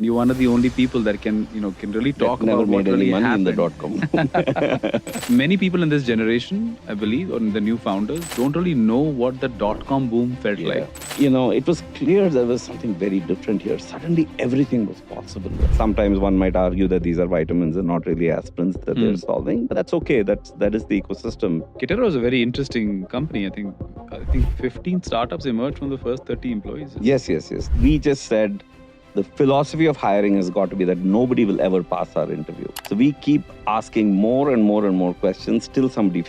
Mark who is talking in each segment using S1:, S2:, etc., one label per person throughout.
S1: You're one of the only people that can really
S2: That
S1: talk
S2: never
S1: about what
S2: made any
S1: really
S2: money in the
S1: happened.
S2: .com.
S1: Many people in this generation, I believe, or the new founders, don't really know what the .com boom felt
S2: Yeah.
S1: like.
S2: It was clear there was something very different here. Suddenly, everything was possible. Sometimes one might argue that these are vitamins and not really aspirins that they're solving, but that's okay. That is the ecosystem.
S1: Kitara was a very interesting company. I think 15 startups emerged from the first 30 employees.
S2: Yes. We just said the philosophy of hiring has got to be that nobody will ever pass our interview. So we keep asking more and more and more questions till somebody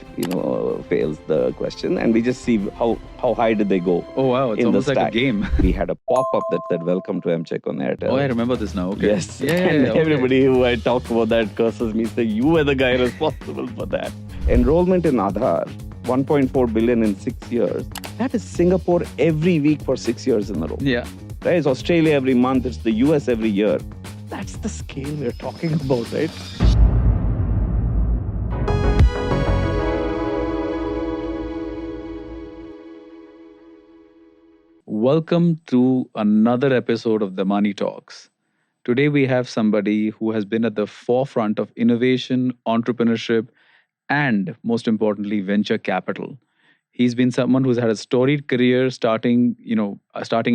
S2: fails the question, and we just see how high did they go.
S1: Oh wow, it's
S2: in
S1: almost
S2: the
S1: like a
S2: stack.
S1: game.
S2: We had a pop-up that said "Welcome to Mcheck on Airtel."
S1: Oh, I remember this now. Okay.
S2: Yes.
S1: Yeah,
S2: And
S1: okay.
S2: everybody who I talk about that curses me, say you were the guy responsible for that. Enrollment in Aadhaar, 1.4 billion in 6 years. That is Singapore every week for 6 years in a row.
S1: Yeah.
S2: Right? It's Australia every month. It's the US every year. That's the scale we're talking about, right?
S1: Welcome to another episode of the Money Talks. Today we have somebody who has been at the forefront of innovation, entrepreneurship, and most importantly, venture capital. He's been someone who's had a storied career starting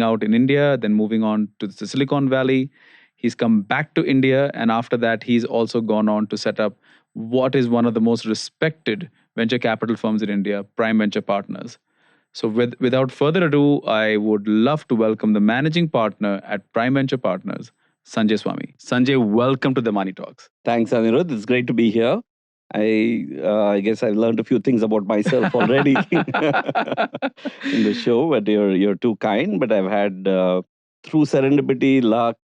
S1: out in India, then moving on to the Silicon Valley. He's come back to India, and after that, he's also gone on to set up what is one of the most respected venture capital firms in India, Prime Venture Partners. So, without further ado, I would love to welcome the managing partner at Prime Venture Partners, Sanjay Swamy. Sanjay, welcome to the Money Talks.
S2: Thanks, Anirudh. It's great to be here. I guess I've learned a few things about myself already in the show, but you're too kind. But I've had through serendipity, luck,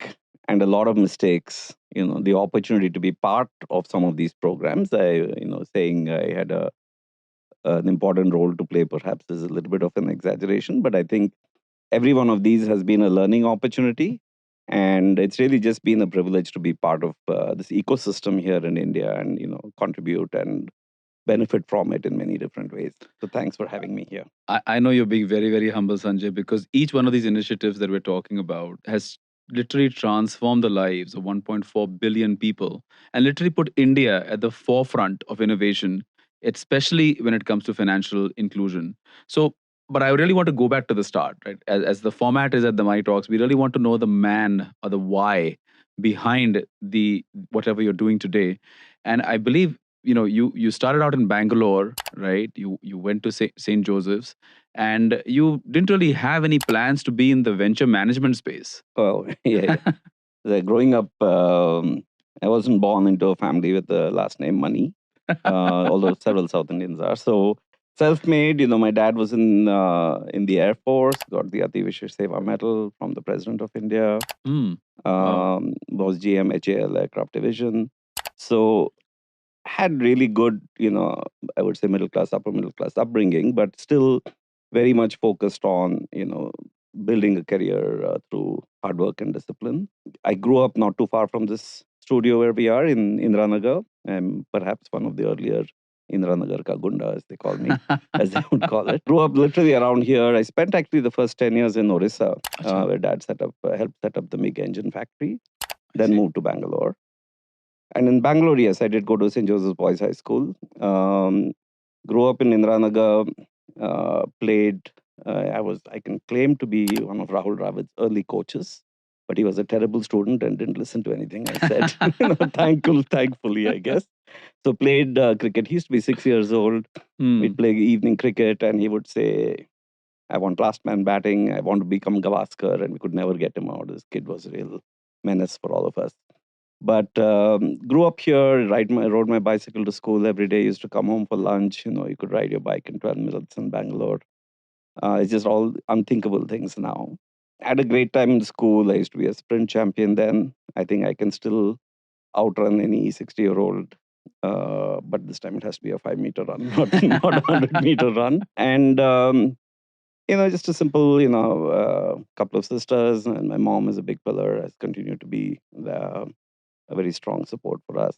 S2: and a lot of mistakes, the opportunity to be part of some of these programs. Saying I had an important role to play perhaps is a little bit of an exaggeration, but I think every one of these has been a learning opportunity. And it's really just been a privilege to be part of this ecosystem here in India and, contribute and benefit from it in many different ways. So thanks for having me here.
S1: I know you're being very, very humble, Sanjay, because each one of these initiatives that we're talking about has literally transformed the lives of 1.4 billion people and literally put India at the forefront of innovation, especially when it comes to financial inclusion. So, but I really want to go back to the start, right? As the format is at the My Talks, we really want to know the man or the why behind the whatever you're doing today. And I believe you started out in Bangalore, right? You went to St. Joseph's, and you didn't really have any plans to be in the venture management space.
S2: Oh, yeah. Growing up, I wasn't born into a family with the last name Money, although several South Indians are. So self-made, my dad was in the Air Force, got the Ati Vishesh Seva Medal from the President of India.
S1: Wow.
S2: Was GM HAL Aircraft Division. So had really good, I would say middle class, upper middle class upbringing, but still very much focused on, building a career through hard work and discipline. I grew up not too far from this studio where we are in Indiranagar. I'm perhaps one of the earlier Indiranagar ka gunda, as they call me, as they would call it. Grew up literally around here. I spent actually the first 10 years in Orissa, where dad helped set up the MiG engine factory, then moved to Bangalore. And in Bangalore, yes, I did go to St. Joseph's Boys High School. Grew up in Indiranagar, played. I can claim to be one of Rahul Dravid's early coaches, but he was a terrible student and didn't listen to anything I said. Thankfully, I guess. So played cricket. He used to be 6 years old. We'd play evening cricket, and he would say, "I want last man batting. I want to become Gavaskar," and we could never get him out. This kid was a real menace for all of us. But grew up here, rode my bicycle to school every day, used to come home for lunch. You could ride your bike in 12 minutes in Bangalore. It's just all unthinkable things now. Had a great time in school. I used to be a sprint champion then. I think I can still outrun any 60-year-old. But this time it has to be a 5-meter run, not a 100-meter run. And, just a simple, couple of sisters. And my mom is a big pillar, has continued to be a very strong support for us.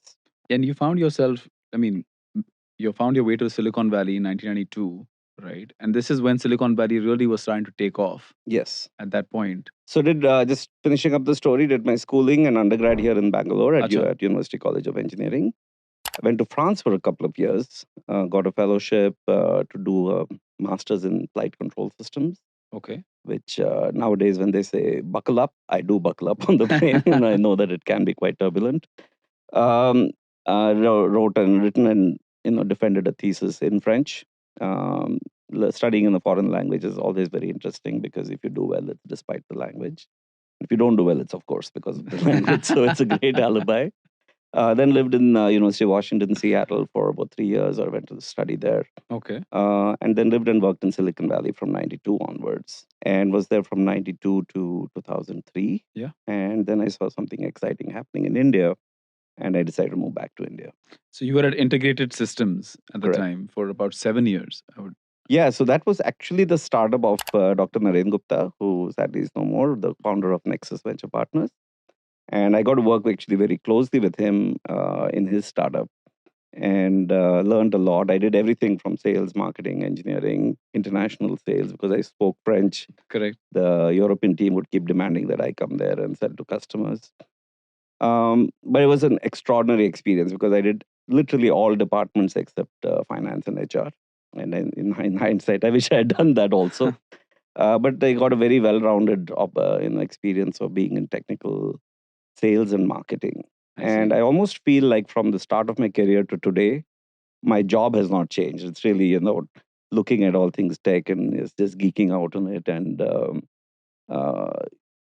S1: And you found yourself, you found your way to Silicon Valley in 1992, right? And this is when Silicon Valley really was trying to take off
S2: Yes.
S1: at that point.
S2: So did just finishing up the story, did my schooling and undergrad here in Bangalore
S1: Acha.
S2: at University College of Engineering. I went to France for a couple of years, got a fellowship to do a master's in flight control systems,
S1: Okay.
S2: which nowadays when they say buckle up, I do buckle up on the plane, and I know that it can be quite turbulent. Wrote and written and defended a thesis in French. Um, Studying in a foreign language is always very interesting because if you do well, it's despite the language. If you don't do well, it's of course because of the language. So it's a great alibi. Then lived in University of Washington, Seattle for about 3 years. I went to study there.
S1: Okay.
S2: And then lived and worked in Silicon Valley from 92 onwards and was there from 92 to 2003.
S1: Yeah.
S2: And then I saw something exciting happening in India and I decided to move back to India.
S1: So you were at Integrated Systems at the
S2: Correct.
S1: time for about 7 years.
S2: Yeah, so that was actually the startup of Dr. Naren Gupta, who sadly is no more, the founder of Nexus Venture Partners. And I got to work actually very closely with him in his startup and learned a lot. I did everything from sales, marketing, engineering, international sales because I spoke French.
S1: Correct.
S2: The European team would keep demanding that I come there and sell to customers. But it was an extraordinary experience because I did literally all departments except finance and HR. And in hindsight, I wish I had done that also. But I got a very well-rounded experience of being in technical sales and marketing. And I almost feel like from the start of my career to today, my job has not changed. It's really, looking at all things tech and it's just geeking out on it and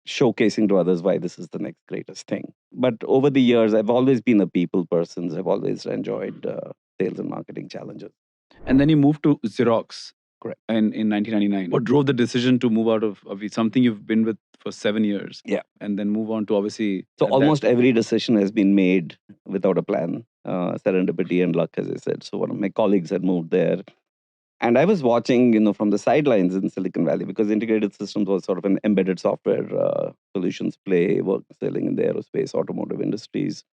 S2: showcasing to others why this is the next greatest thing. But over the years, I've always been a people person. I've always enjoyed sales and marketing challenges.
S1: And then you moved to Xerox.
S2: Correct.
S1: In 1999. What drove the decision to move out of something you've been with for 7 years?
S2: Yeah.
S1: And then move on to obviously.
S2: So almost every decision has been made without a plan, serendipity and luck, as I said. So one of my colleagues had moved there. And I was watching, from the sidelines in Silicon Valley because Integrated Systems was sort of an embedded software solutions play, selling in the aerospace, automotive industries.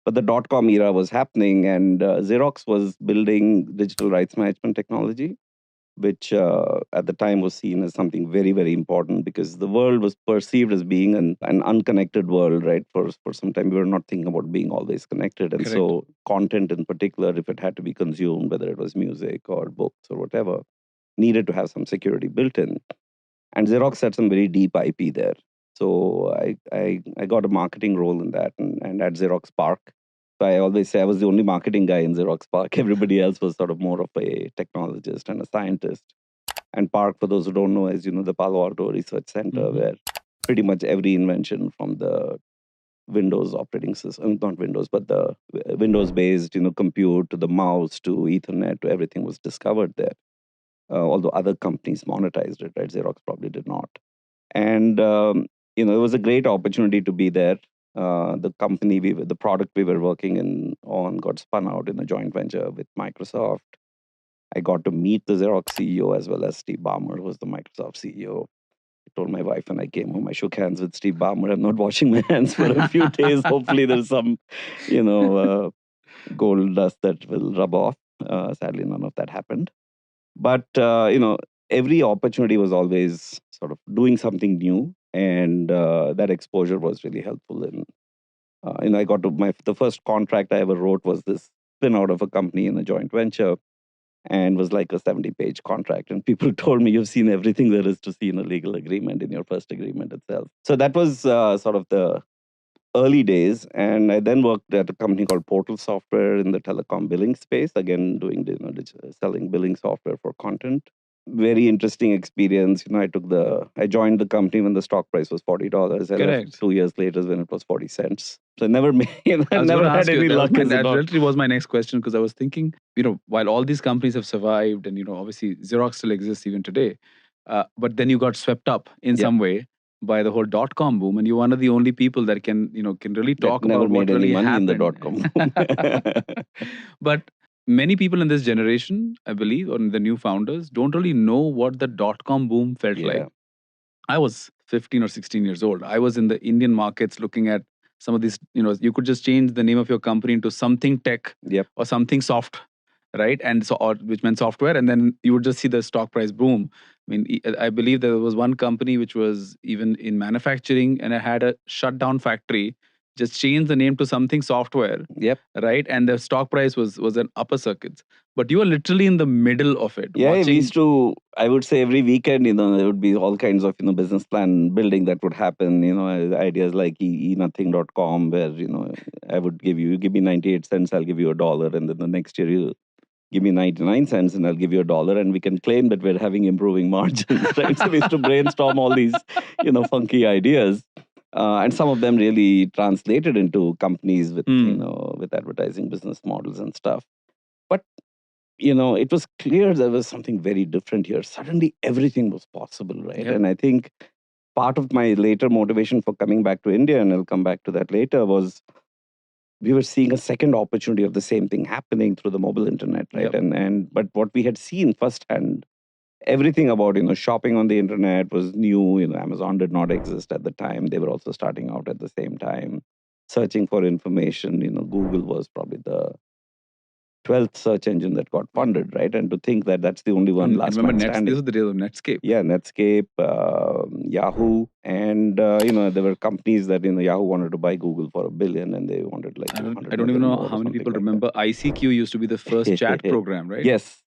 S2: But the dot-com era was happening and Xerox was building digital rights management technology, which at the time was seen as something very, very important because the world was perceived as being an unconnected world, right? For some time, we were not thinking about being always connected. And so content in particular, if it had to be consumed, whether it was music or books or whatever, needed to have some security built in. And Xerox had some very deep IP there. So I got a marketing role in that and at Xerox Park. So I always say I was the only marketing guy in Xerox Park. Everybody else was sort of more of a technologist and a scientist. And Park, for those who don't know, is the Palo Alto Research Center, where pretty much every invention from the Windows operating system, not Windows, but the Windows-based, compute to the mouse to Ethernet to everything was discovered there. Although other companies monetized it, right? Xerox probably did not. And it was a great opportunity to be there. The product we were working on got spun out in a joint venture with Microsoft. I got to meet the Xerox CEO as well as Steve Ballmer, who was the Microsoft CEO. I told my wife when I came home, I shook hands with Steve Ballmer. I'm not washing my hands for a few days. Hopefully there's some, gold dust that will rub off. Sadly, none of that happened. But, every opportunity was always sort of doing something new. And that exposure was really helpful. I got to the first contract I ever wrote was this spin out of a company in a joint venture and was like a 70-page contract. And people told me, you've seen everything there is to see in a legal agreement in your first agreement itself. So that was sort of the early days. And I then worked at a company called Portal Software in the telecom billing space, again, doing selling billing software for content. Very interesting experience. I joined the company when the stock price was $40. I left 2 years later when it was 40 cents. So I never never had any luck.
S1: That literally was my next question because I was thinking, while all these companies have survived and, obviously Xerox still exists even today, but then you got swept up in some way by the whole dot-com boom, and you're one of the only people that can really talk about what really happened.
S2: In the dot-com boom.
S1: But many people in this generation, I believe, or the new founders, don't really know what the dot-com boom felt like. I was 15 or 16 years old. I was in the Indian markets looking at some of these, you could just change the name of your company into something tech or something soft, right? And so, or which meant software, and then you would just see the stock price boom. I mean, I believe there was one company which was even in manufacturing, and it had a shutdown factory, just changed the name to something software,
S2: Yep.
S1: right? And the stock price was an upper circuits. But you are literally in the middle of it,
S2: Yeah, we
S1: watching.
S2: used to, I would say every weekend, there would be all kinds of, business plan building that would happen, ideas like enothing.com where, I would you give me 98 cents, I'll give you $1. And then the next year you give me 99 cents and I'll give you $1. And we can claim that we're having improving margins, right? So we used to brainstorm all these, funky ideas. And some of them really translated into companies with, with advertising business models and stuff. But it was clear there was something very different here. Suddenly, everything was possible, right?
S1: Yep.
S2: And I think part of my later motivation for coming back to India, and I'll come back to that later, was we were seeing a second opportunity of the same thing happening through the mobile internet, right?
S1: Yep.
S2: But what we had seen firsthand, everything about shopping on the internet was new. Amazon did not exist at the time; they were also starting out at the same time. Searching for information, Google was probably the 12th search engine that got funded, right? And to think that that's the only one last man standing.
S1: These are the days of Netscape.
S2: Yeah, Netscape, Yahoo, and there were companies that Yahoo wanted to buy Google for $1 billion, and they wanted like
S1: I don't even know how many people remember ICQ used to be the first chat program, right?
S2: Yes.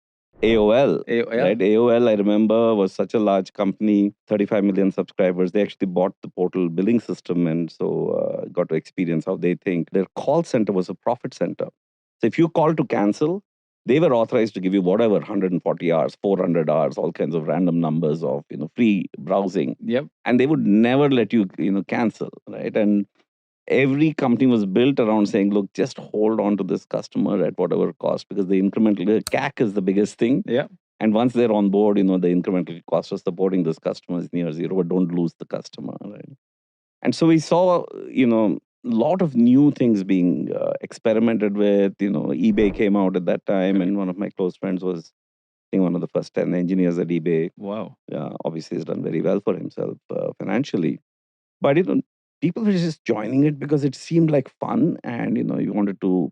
S2: AOL,
S1: yeah.
S2: right? AOL, I remember, was such a large company, 35 million subscribers. They actually bought the portal billing system and so got to experience how they think. Their call center was a profit center. So if you call to cancel, they were authorized to give you whatever, 140 hours, 400 hours, all kinds of random numbers of free browsing.
S1: Yep.
S2: And they would never let you cancel, right? And every company was built around saying, look, just hold on to this customer at whatever cost, because the incremental CAC is the biggest thing.
S1: Yeah.
S2: And once they're on board, the incremental cost of supporting this customer is near zero, but don't lose the customer, right? And so we saw, a lot of new things being experimented with. eBay came out at that time, and one of my close friends was, I think, one of the first 10 engineers at eBay.
S1: Wow.
S2: Obviously, he's done very well for himself financially. But, people were just joining it because it seemed like fun, and, you wanted to,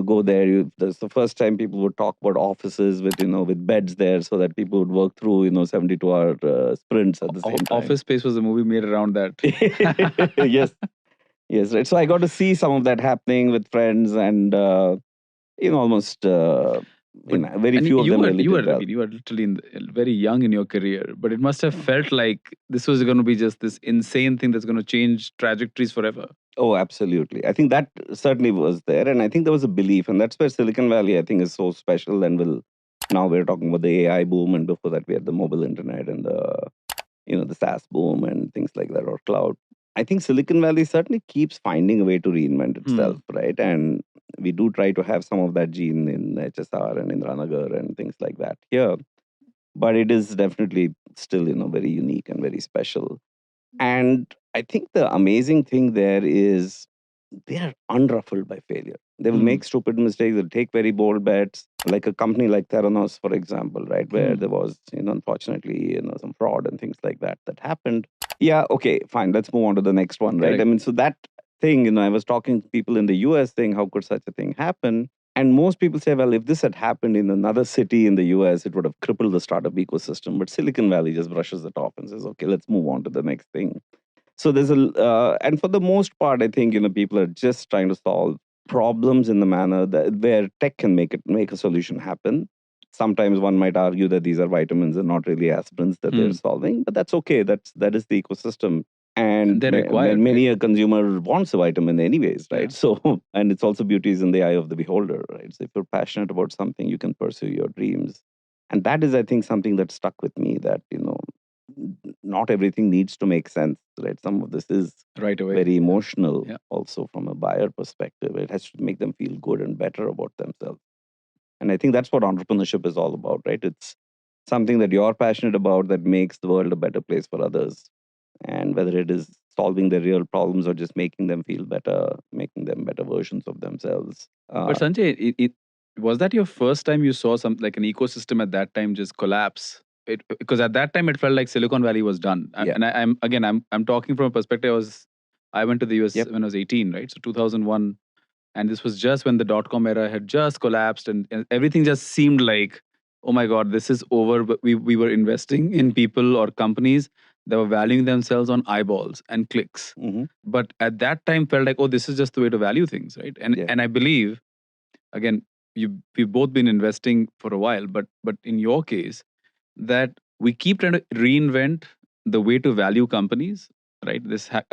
S2: go there. That's the first time people would talk about offices with, with beds there so that people would work through, 72-hour sprints at the same time.
S1: Office Space was a movie made around that.
S2: Yes. Yes, right. So I got to see some of that happening with friends, and almost very few of them really did well.
S1: You were literally very young in your career, but it must have felt like this was going to be just this insane thing that's going to change trajectories forever.
S2: Oh, absolutely. I think that certainly was there, and I think there was a belief, and that's where Silicon Valley, I think, is so special. And now we're talking about the AI boom, and before that we had the mobile internet and the SaaS boom and things like that, or cloud. I think Silicon Valley certainly keeps finding a way to reinvent itself, right? And we do try to have some of that gene in HSR and Indranagar and things like that here. But it is definitely still, very unique and very special. And I think the amazing thing there is they are unruffled by failure. They will make stupid mistakes. They'll take very bold bets, like a company like Theranos, for example, right? Where there was, unfortunately, some fraud and things like that happened. Yeah, okay, fine. Let's move on to the next one, right?
S1: Correct.
S2: I mean, so that thing, I was talking to people in the US saying, how could such a thing happen? And most people say, well, if this had happened in another city in the US, it would have crippled the startup ecosystem. But Silicon Valley just brushes it off and says, okay, let's move on to the next thing. So there's and for the most part, I think, people are just trying to solve problems in the manner that where tech can make a solution happen. Sometimes one might argue that these are vitamins and not really aspirins that they're solving, but that's okay. That is the ecosystem. And
S1: they're required,
S2: many a consumer wants a vitamin anyways, right?
S1: Yeah.
S2: So, and it's also beauty is in the eye of the beholder, right? So if you're passionate about something, you can pursue your dreams. And that is, I think, something that stuck with me, that, not everything needs to make sense, right? Some of this is
S1: right away
S2: very emotional, also from a buyer perspective. It has to make them feel good and better about themselves. And I think that's what entrepreneurship is all about, right? It's something that you're passionate about that makes the world a better place for others. And whether it is solving their real problems or just making them feel better, making them better versions of themselves.
S1: But Sanjay, was that your first time you saw some like an ecosystem at that time just collapse? Because at that time it felt like Silicon Valley was done. And I'm talking from a perspective. I went to the US when I was 18, right? So 2001, And this was just when the dot-com era had just collapsed, and everything just seemed like, oh my God, this is over. But we were investing in people or companies that were valuing themselves on eyeballs and clicks.
S2: Mm-hmm.
S1: But at that time felt like, oh, this is just the way to value things, right? And
S2: Yeah.
S1: and I believe, again, we've both been investing for a while, but in your case, that we keep trying to reinvent the way to value companies, right?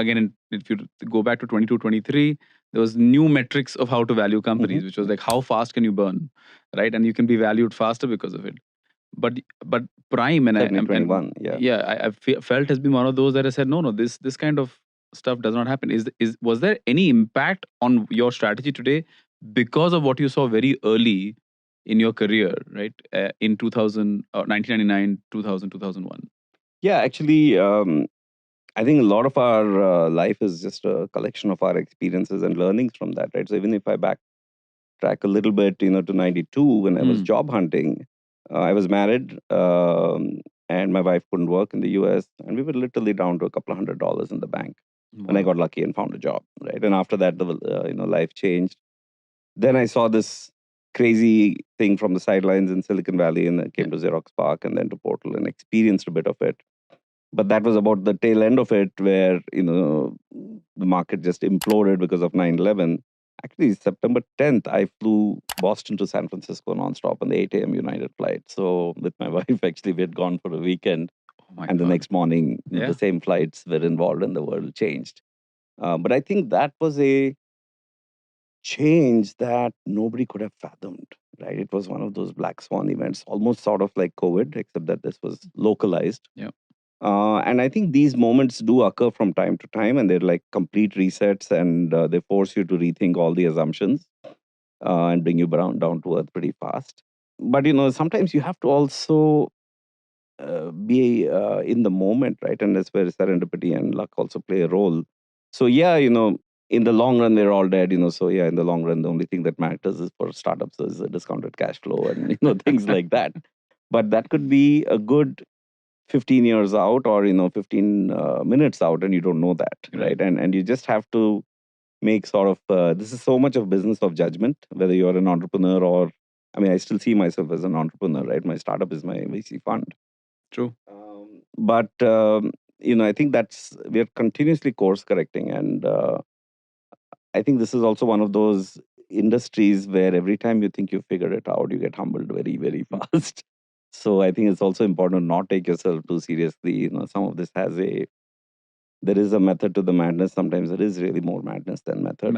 S1: Again, if you go back to 22, 23, there was new metrics of how to value
S2: Mm-hmm.
S1: companies, which was like how fast can you burn, right? And you can be valued faster because of it. But Prime and
S2: Certainly 21. Yeah.
S1: yeah, felt has been one of those that I said, no, this kind of stuff does not happen. Is Was there any impact on your strategy today because of what you saw very early in your career, right? In 2000, 1999, 2000, 2001.
S2: Yeah, actually, I think a lot of our life is just a collection of our experiences and learnings from that, right? So even if I backtrack a little bit, to 92 when I was job hunting, I was married, and my wife couldn't work in the US, and we were literally down to a couple of $100 in the bank when I
S1: Wow.
S2: got lucky and found a job, right? And after that, the life changed. Then I saw this crazy thing from the sidelines in Silicon Valley, and I came to Xerox PARC and then to Portal and experienced a bit of it. But that was about the tail end of it, where the market just imploded because of 9/11. Actually, September 10th, I flew Boston to San Francisco nonstop on the 8 a.m. United flight. So with my wife, actually, we had gone for a weekend,
S1: Oh my
S2: and the
S1: God.
S2: next morning,
S1: Yeah.
S2: the same flights were involved, and the world changed. But I think that was a change that nobody could have fathomed, right? It was one of those black swan events, almost sort of like COVID, except that this was localized.
S1: Yeah.
S2: And I think these moments do occur from time to time, and they're like complete resets, and they force you to rethink all the assumptions and bring you down to earth pretty fast. But sometimes you have to also be in the moment, right? And that's where serendipity and luck also play a role. So yeah, in the long run, they're all dead. So yeah, in the long run, the only thing that matters is for startups is a discounted cash flow and things like that. But that could be a good 15 years out, or 15 minutes out, and you don't know that, right? And you just have to make sort of this is so much of business of judgment, whether you're an entrepreneur or, I mean, I still see myself as an entrepreneur, right? My startup is my VC fund.
S1: True.
S2: But I think we're continuously course correcting, and I think this is also one of those industries where every time you think you figured it out, you get humbled very, very fast. So I think it's also important to not take yourself too seriously. Some of this there is a method to the madness. Sometimes there is really more madness than method.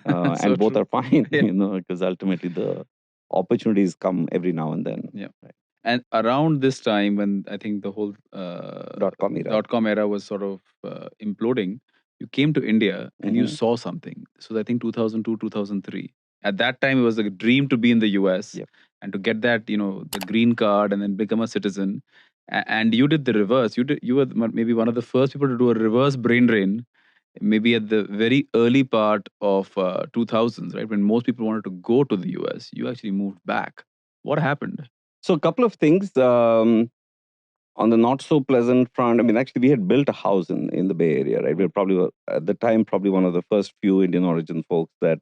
S1: So
S2: and both
S1: true.
S2: are fine,
S1: Yeah.
S2: because ultimately the opportunities come every now and then.
S1: Yeah.
S2: Right.
S1: And around this time, when I think the whole
S2: .com era.
S1: .com era was sort of imploding, you came to India and you saw something. So I think 2002, 2003. At that time, it was a dream to be in the US
S2: Yep.
S1: and to get that, the green card and then become a citizen. And you did the reverse. You were maybe one of the first people to do a reverse brain drain, maybe at the very early part of 2000s, right? When most people wanted to go to the US, you actually moved back. What happened?
S2: So a couple of things. On the not so pleasant front, I mean, actually, we had built a house in the Bay Area, right? We were probably, at the time, probably one of the first few Indian origin folks that,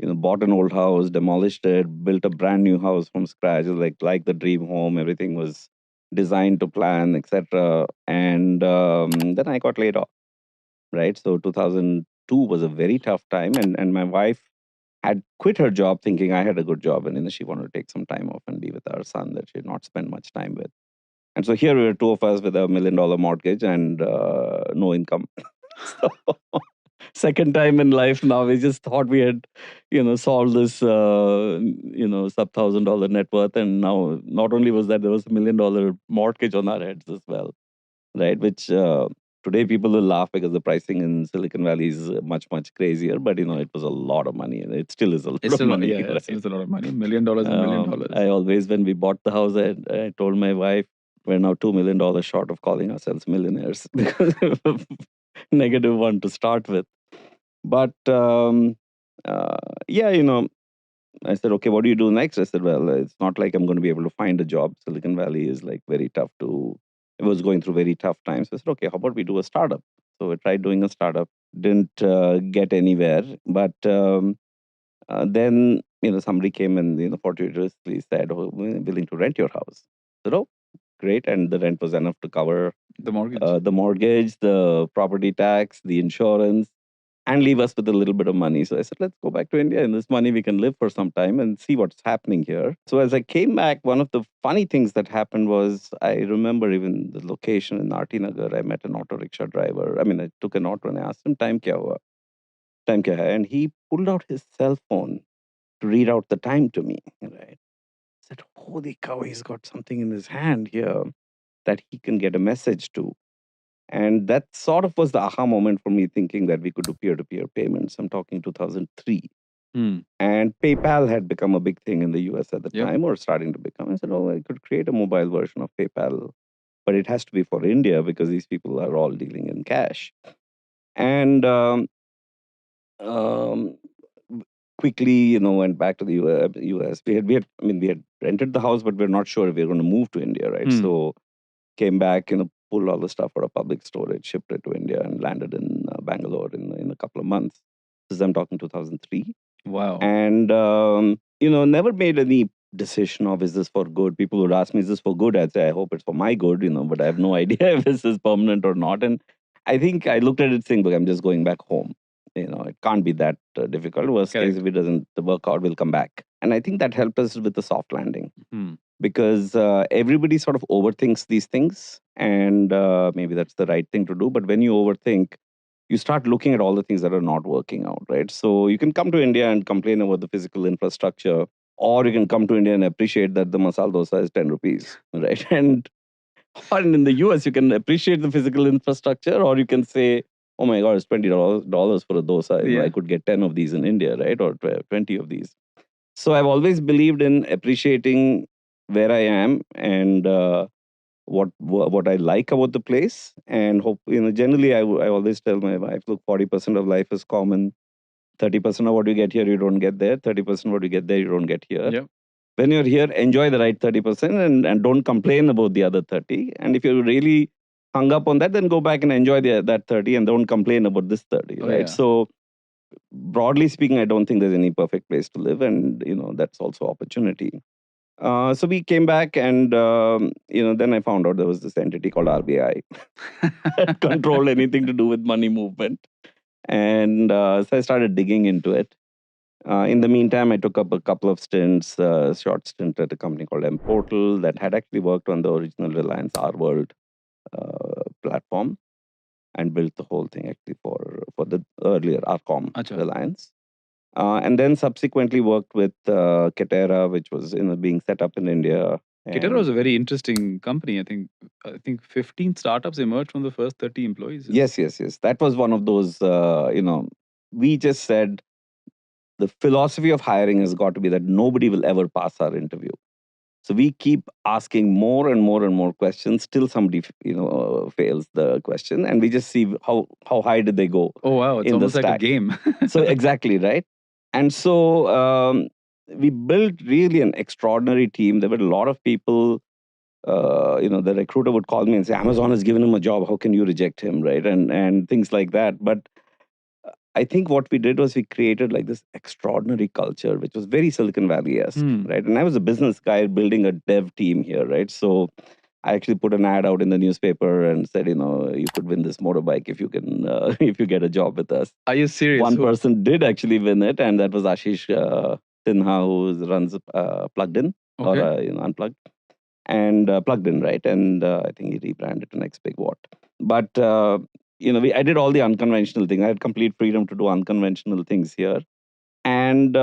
S2: bought an old house, demolished it, built a brand new house from scratch. It was like the dream home. Everything was designed to plan, etc. And then I got laid off, right? So 2002 was a very tough time, and my wife had quit her job thinking I had a good job, and she wanted to take some time off and be with our son that she had not spent much time with. And so here we were, two of us with a $1 million mortgage and no income. So second time in life now, we just thought we had, solved this, sub $1,000 net worth. And now not only was that, there was $1 million mortgage on our heads as well, right? Which today people will laugh because the pricing in Silicon Valley is much, much crazier. But, it was a lot of money, and it still is a lot
S1: It's
S2: of
S1: still,
S2: money.
S1: yeah,
S2: Right?
S1: it's a lot of money. $1 million, $1 million.
S2: I always, when we bought the house, I told my wife, we're now $2 million short of calling ourselves millionaires because negative one to start with. But yeah, I said, okay, what do you do next? I said, well, it's not like I'm going to be able to find a job. Silicon Valley is like very tough it was going through very tough times. I said, okay, how about we do a startup? So we tried doing a startup, didn't get anywhere. But Then somebody came and fortuitously said, "Oh, we're willing to rent your house." I said, "Oh, great!" And the rent was enough to cover
S1: The mortgage.
S2: the mortgage, the property tax, the insurance, and leave us with a little bit of money. So I said, let's go back to India, and this money we can live for some time and see what's happening here. So as I came back, one of the funny things that happened was I remember even the location in RT Nagar. I met an auto rickshaw driver. I mean, I took an auto and I asked him, time kya hua? Time kya hai? And he pulled out his cell phone to read out the time to me. Right? I said, holy cow, he's got something in his hand here that he can get a message to. And that sort of was the aha moment for me, thinking that we could do peer to peer payments. I'm talking 2003.
S1: Hmm.
S2: And PayPal had become a big thing in the US at the
S1: Yep.
S2: time, or starting to become. I said, oh, I could create a mobile version of PayPal, but it has to be for India because these people are all dealing in cash. And um, quickly, went back to the US. We had rented the house, but we're not sure if we're going to move to India, right?
S1: Hmm.
S2: So came back, pulled all the stuff out of public storage, shipped it to India, and landed in Bangalore in a couple of months. This is I'm talking 2003.
S1: Wow.
S2: And, never made any decision of, is this for good? People would ask me, is this for good? I'd say, I hope it's for my good, but I have no idea if this is permanent or not. And I think I looked at it saying, look, I'm just going back home. It can't be that difficult. Worst
S1: Correct.
S2: case, if it doesn't work out, we'll come back. And I think that helped us with the soft landing.
S1: Hmm.
S2: Because everybody sort of overthinks these things, and maybe that's the right thing to do. But when you overthink, you start looking at all the things that are not working out, right? So you can come to India and complain about the physical infrastructure, or you can come to India and appreciate that the masala dosa is 10 rupees, right? And or in the US, you can appreciate the physical infrastructure, or you can say, oh my God, it's $20 for a dosa. I could get 10 of these in India, right? Or 20 of these. So I've always believed in appreciating where I am and what I like about the place, and hope generally I always tell my wife, look, 40% of life is common. 30% of what you get here you don't get there. 30% what you get there you don't get here.
S1: Yep.
S2: When you're here, enjoy the right 30% and don't complain about the other 30. And if you're really hung up on that, then go back and enjoy that 30 and don't complain about this 30.
S1: Oh,
S2: right?
S1: yeah.
S2: So broadly speaking, I don't think there's any perfect place to live, and that's also opportunity. So we came back, and then I found out there was this entity called RBI that controlled anything to do with money movement, and so I started digging into it. In the meantime, I took up a couple of stints, short stint at a company called M Portal that had actually worked on the original Reliance R World platform and built the whole thing actually for the earlier Arcom
S1: Acha.
S2: Reliance. And then subsequently worked with Katera, which was being set up in India.
S1: Kitara was a very interesting company. I think 15 startups emerged from the first 30 employees.
S2: Yes. That was one of those, we just said the philosophy of hiring has got to be that nobody will ever pass our interview. So we keep asking more and more and more questions till somebody, fails the question, and we just see how high did they go.
S1: Oh, wow. It's
S2: in the
S1: almost like a
S2: stack.
S1: game.
S2: So exactly, right? And so we built really an extraordinary team. There were a lot of people. The recruiter would call me and say, Amazon has given him a job. How can you reject him, right? And things like that. But I think what we did was we created like this extraordinary culture, which was very Silicon Valley-esque, right? And I was a business guy building a dev team here, right? So I actually put an ad out in the newspaper and said, you could win this motorbike if you can, if you get a job with us.
S1: Are you serious?
S2: One person did actually win it, and that was Ashish Sinha, who runs Plugged In or Unplugged, and Plugged In, right? And I think he rebranded to Next Big What. But I did all the unconventional things. I had complete freedom to do unconventional things here, and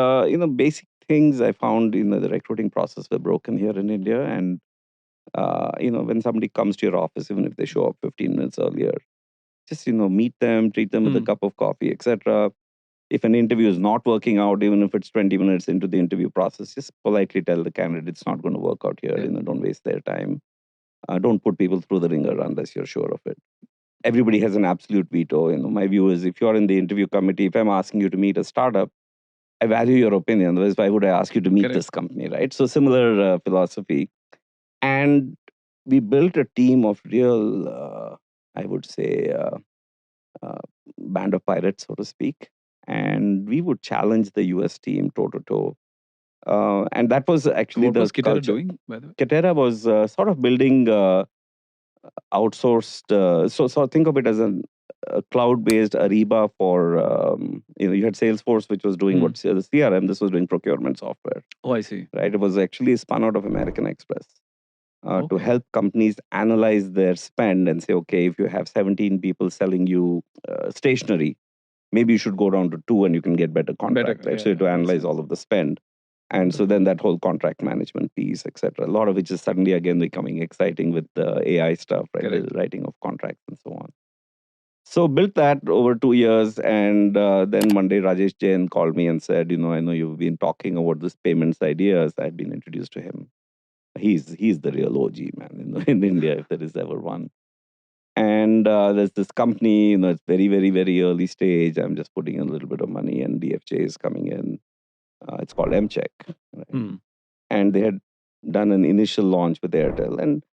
S2: basic things I found the recruiting process were broken here in India, and when somebody comes to your office, even if they show up 15 minutes earlier, just meet them, treat them with a cup of coffee, etc. If an interview is not working out, even if it's 20 minutes into the interview process, just politely tell the candidate it's not going to work out here. Don't waste their time. Don't put people through the ringer unless you're sure of it. Everybody has an absolute veto. My view is, if you're in the interview committee, if I'm asking you to meet a startup, I value your opinion. Otherwise, why would I ask you to meet this company, right? So similar philosophy. And we built a team of real, I would say, band of pirates, so to speak. and we would challenge the US team toe to toe. And that was actually
S1: What
S2: the
S1: was Kitara
S2: culture.
S1: doing, by the way?
S2: Katera was sort of building outsourced. So think of it as a cloud-based Ariba for you had Salesforce, which was doing what the CRM. This was doing procurement software.
S1: Oh, I see.
S2: Right, it was actually spun out of American Express to
S1: Okay.
S2: help companies analyze their spend and say, okay, if you have 17 people selling you stationery, maybe you should go down to 2 and you can get better contract. Right, so to analyze all of the spend. And so then that whole contract management piece, etc. A lot of which is suddenly again becoming exciting with the AI stuff, right?
S1: Correct.
S2: The writing of contracts and so on. So built that over 2 years, and then one day Rajesh Jain called me and said, I know you've been talking about this payments ideas. I had been introduced to him. He's the real OG man in India, if there is ever one. And there's this company, it's very, very, very early stage. I'm just putting in a little bit of money, and DFJ is coming in. It's called MCheck. Right? And they had done an initial launch with Airtel. And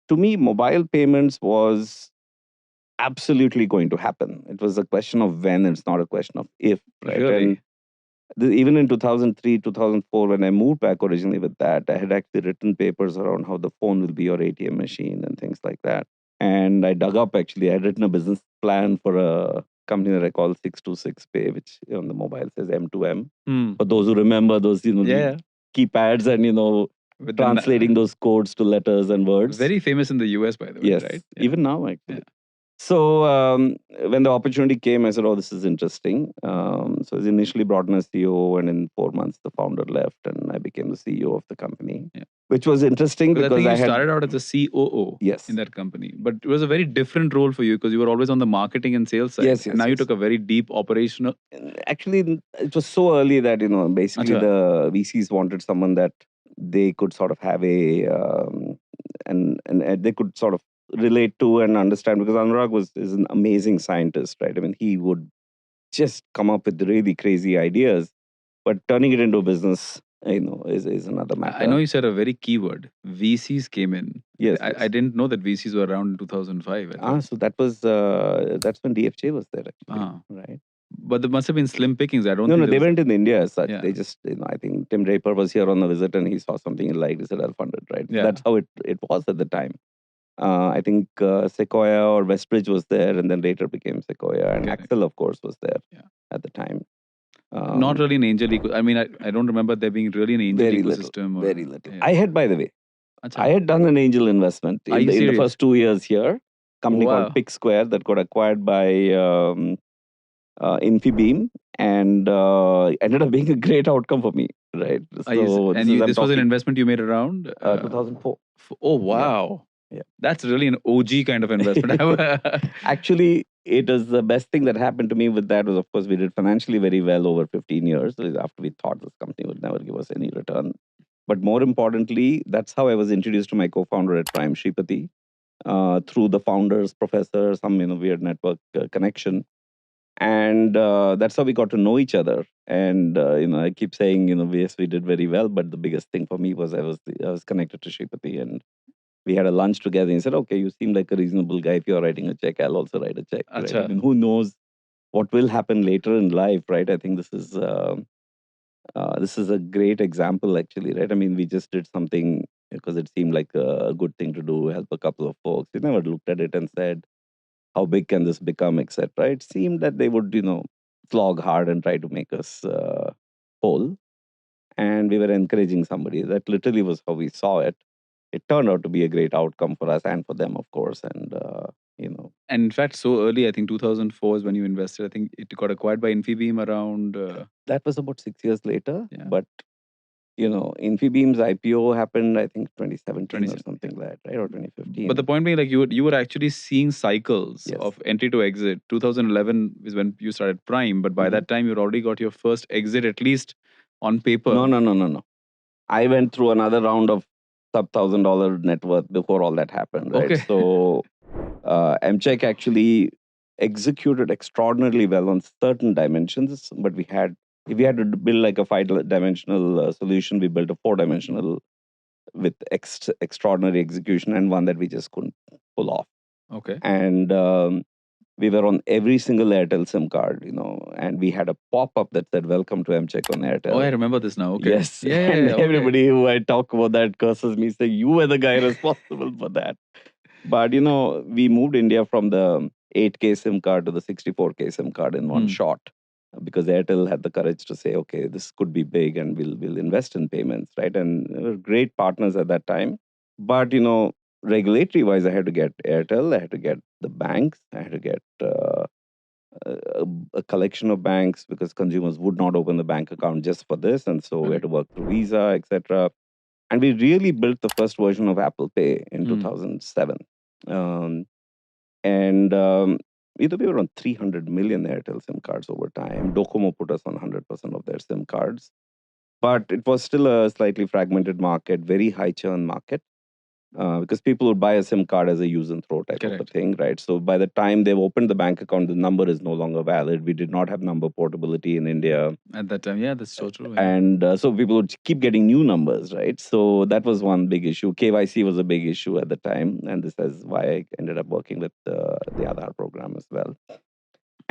S2: to me, mobile payments was absolutely going to happen. It was a question of when, it's not a question of if. Right?
S1: Really?
S2: And even in 2003, 2004, when I moved back originally with that, I had actually written papers around how the phone will be your ATM machine and things like that. And I dug up, actually, I had written a business plan for a company that I call 626 Pay, which on the mobile says M2M. For those who remember those, the keypads and, with translating those codes to letters and words.
S1: Very famous in the US, by the way,
S2: yes,
S1: right?
S2: even now, actually. So when the opportunity came, I said, oh, this is interesting. So I was initially brought in as CEO, and in 4 months, the founder left, and I became the CEO of the company, which was interesting because
S1: I think you started out as a COO
S2: yes,
S1: in that company. But it was a very different role for you because you were always on the marketing and sales side.
S2: Yes,
S1: and now you took a very deep operational.
S2: Actually, it was so early that, basically the VCs wanted someone that they could sort of have and they could sort of relate to and understand, because Anurag is an amazing scientist, right? I mean, he would just come up with really crazy ideas, but turning it into a business, is another matter.
S1: I know you said a very key word. VCs came in.
S2: Yes,
S1: I didn't know that VCs were around in 2005.
S2: So that's when DFJ was there, actually, right?
S1: But there must have been slim pickings. I don't
S2: No,
S1: think
S2: they weren't in India as such.
S1: Yeah.
S2: They just, I think Tim Draper was here on a visit and he saw something he liked. He said, I'll fund it, right?
S1: Yeah.
S2: That's how it was at the time. I think Sequoia or Westbridge was there, and then later became Sequoia. And Axel, of course, was there at the time.
S1: Not really an angel I mean, I don't remember there being really an angel ecosystem.
S2: Very little. I had, by the way,
S1: Acha.
S2: I had done an angel investment in the first 2 years here. Company called Pick Square that got acquired by Infibeam, and ended up being a great outcome for me, right? So
S1: this was an investment you made around
S2: 2004.
S1: Oh, wow. Yeah. That's really an OG kind of investment.
S2: Actually, it is the best thing that happened to me with that was, of course, we did financially very well over 15 years after we thought this company would never give us any return. But more importantly, that's how I was introduced to my co-founder at Prime, Shripati, through the founder's professor, some weird network connection. And that's how we got to know each other. And I keep saying, yes, we did very well. But the biggest thing for me was I was connected to Shripati, and we had a lunch together. And he said, "Okay, you seem like a reasonable guy. If you're writing a check, I'll also write a check." Right? I mean, who knows what will happen later in life, right? I think this is a great example, actually, right? I mean, we just did something because it seemed like a good thing to do, help a couple of folks. We never looked at it and said, how big can this become, etc. It seemed that they would, flog hard and try to make us whole. And we were encouraging somebody. That literally was how we saw it. It turned out to be a great outcome for us and for them, of course. And,
S1: And in fact, so early, I think 2004 is when you invested. I think it got acquired by Infibeam around...
S2: that was about 6 years later. Yeah. But, Infibeam's IPO happened, I think, 2017 or something like that, right? Or 2015.
S1: But the point being, like, you were actually seeing cycles of entry to exit. 2011 is when you started Prime. But by that time, you'd already got your first exit, at least on paper.
S2: No. I went through another round of sub $1,000 net worth before all that happened, right? Okay. So MCheck actually executed extraordinarily well on certain dimensions, but if we had to build like a 5-dimensional solution, we built a 4-dimensional with extraordinary execution, and one that we just couldn't pull off.
S1: Okay.
S2: And We were on every single Airtel SIM card, and we had a pop-up that said "Welcome to MCheck on
S1: Oh, I
S2: Airtel."
S1: remember this now. Okay.
S2: Yes,
S1: Yeah, yeah,
S2: and
S1: yeah. Okay.
S2: everybody who I talk about that curses me, say you were the guy responsible for that. But we moved India from the 8K SIM card to the 64K SIM card in one shot, because Airtel had the courage to say, okay, this could be big, and we'll invest in payments, right? And we were great partners at that time. But regulatory wise, I had to get Airtel, I had to get the banks, I had to get a collection of banks, because consumers would not open the bank account just for this, and so we had to work through Visa, etc. And we really built the first version of Apple Pay in 2007. Um, and we were on 300 million Airtel SIM cards over time. Docomo put us on 100% of their SIM cards. But it was still a slightly fragmented market, very high churn market, because people would buy a SIM card as a use and throw type of a thing, right? So by the time they've opened the bank account, the number is no longer valid. We did not have number portability in India.
S1: At that time, yeah, that's so true. Yeah.
S2: And so people would keep getting new numbers, right? So that was one big issue. KYC was a big issue at the time. And this is why I ended up working with the Aadhaar program as well.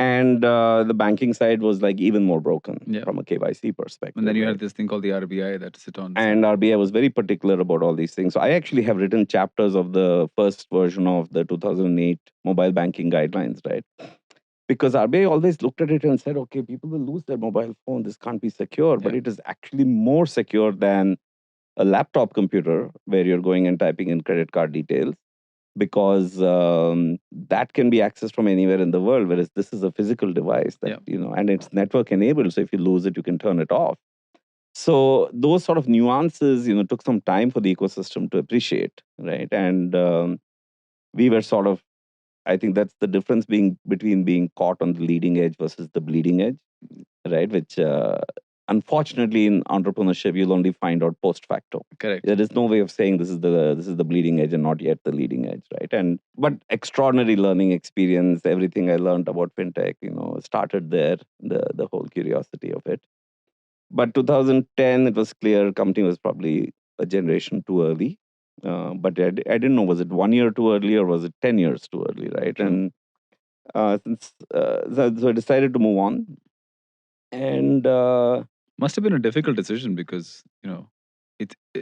S2: And the banking side was like even more broken from a KYC perspective.
S1: And then you had this thing called the RBI that sit on.
S2: And RBI was very particular about all these things. So I actually have written chapters of the first version of the 2008 mobile banking guidelines, right? Because RBI always looked at it and said, okay, people will lose their mobile phone. This can't be secure. But it is actually more secure than a laptop computer where you're going and typing in credit card details, because that can be accessed from anywhere in the world, whereas this is a physical device that, and it's network enabled. So if you lose it, you can turn it off. So those sort of nuances, took some time for the ecosystem to appreciate, right? And we were sort of, I think that's the difference between being caught on the leading edge versus the bleeding edge, right? Which unfortunately in entrepreneurship you'll only find out post facto.
S1: Correct.
S2: There is no way of saying this is the bleeding edge and not yet the leading edge, right? But extraordinary learning experience. Everything I learned about fintech, started there. The whole curiosity of it. But 2010, it was clear company was probably a generation too early. But I didn't know, was it 1 year too early or was it 10 years too early, right? True. And so I decided to move on. And
S1: must have been a difficult decision, because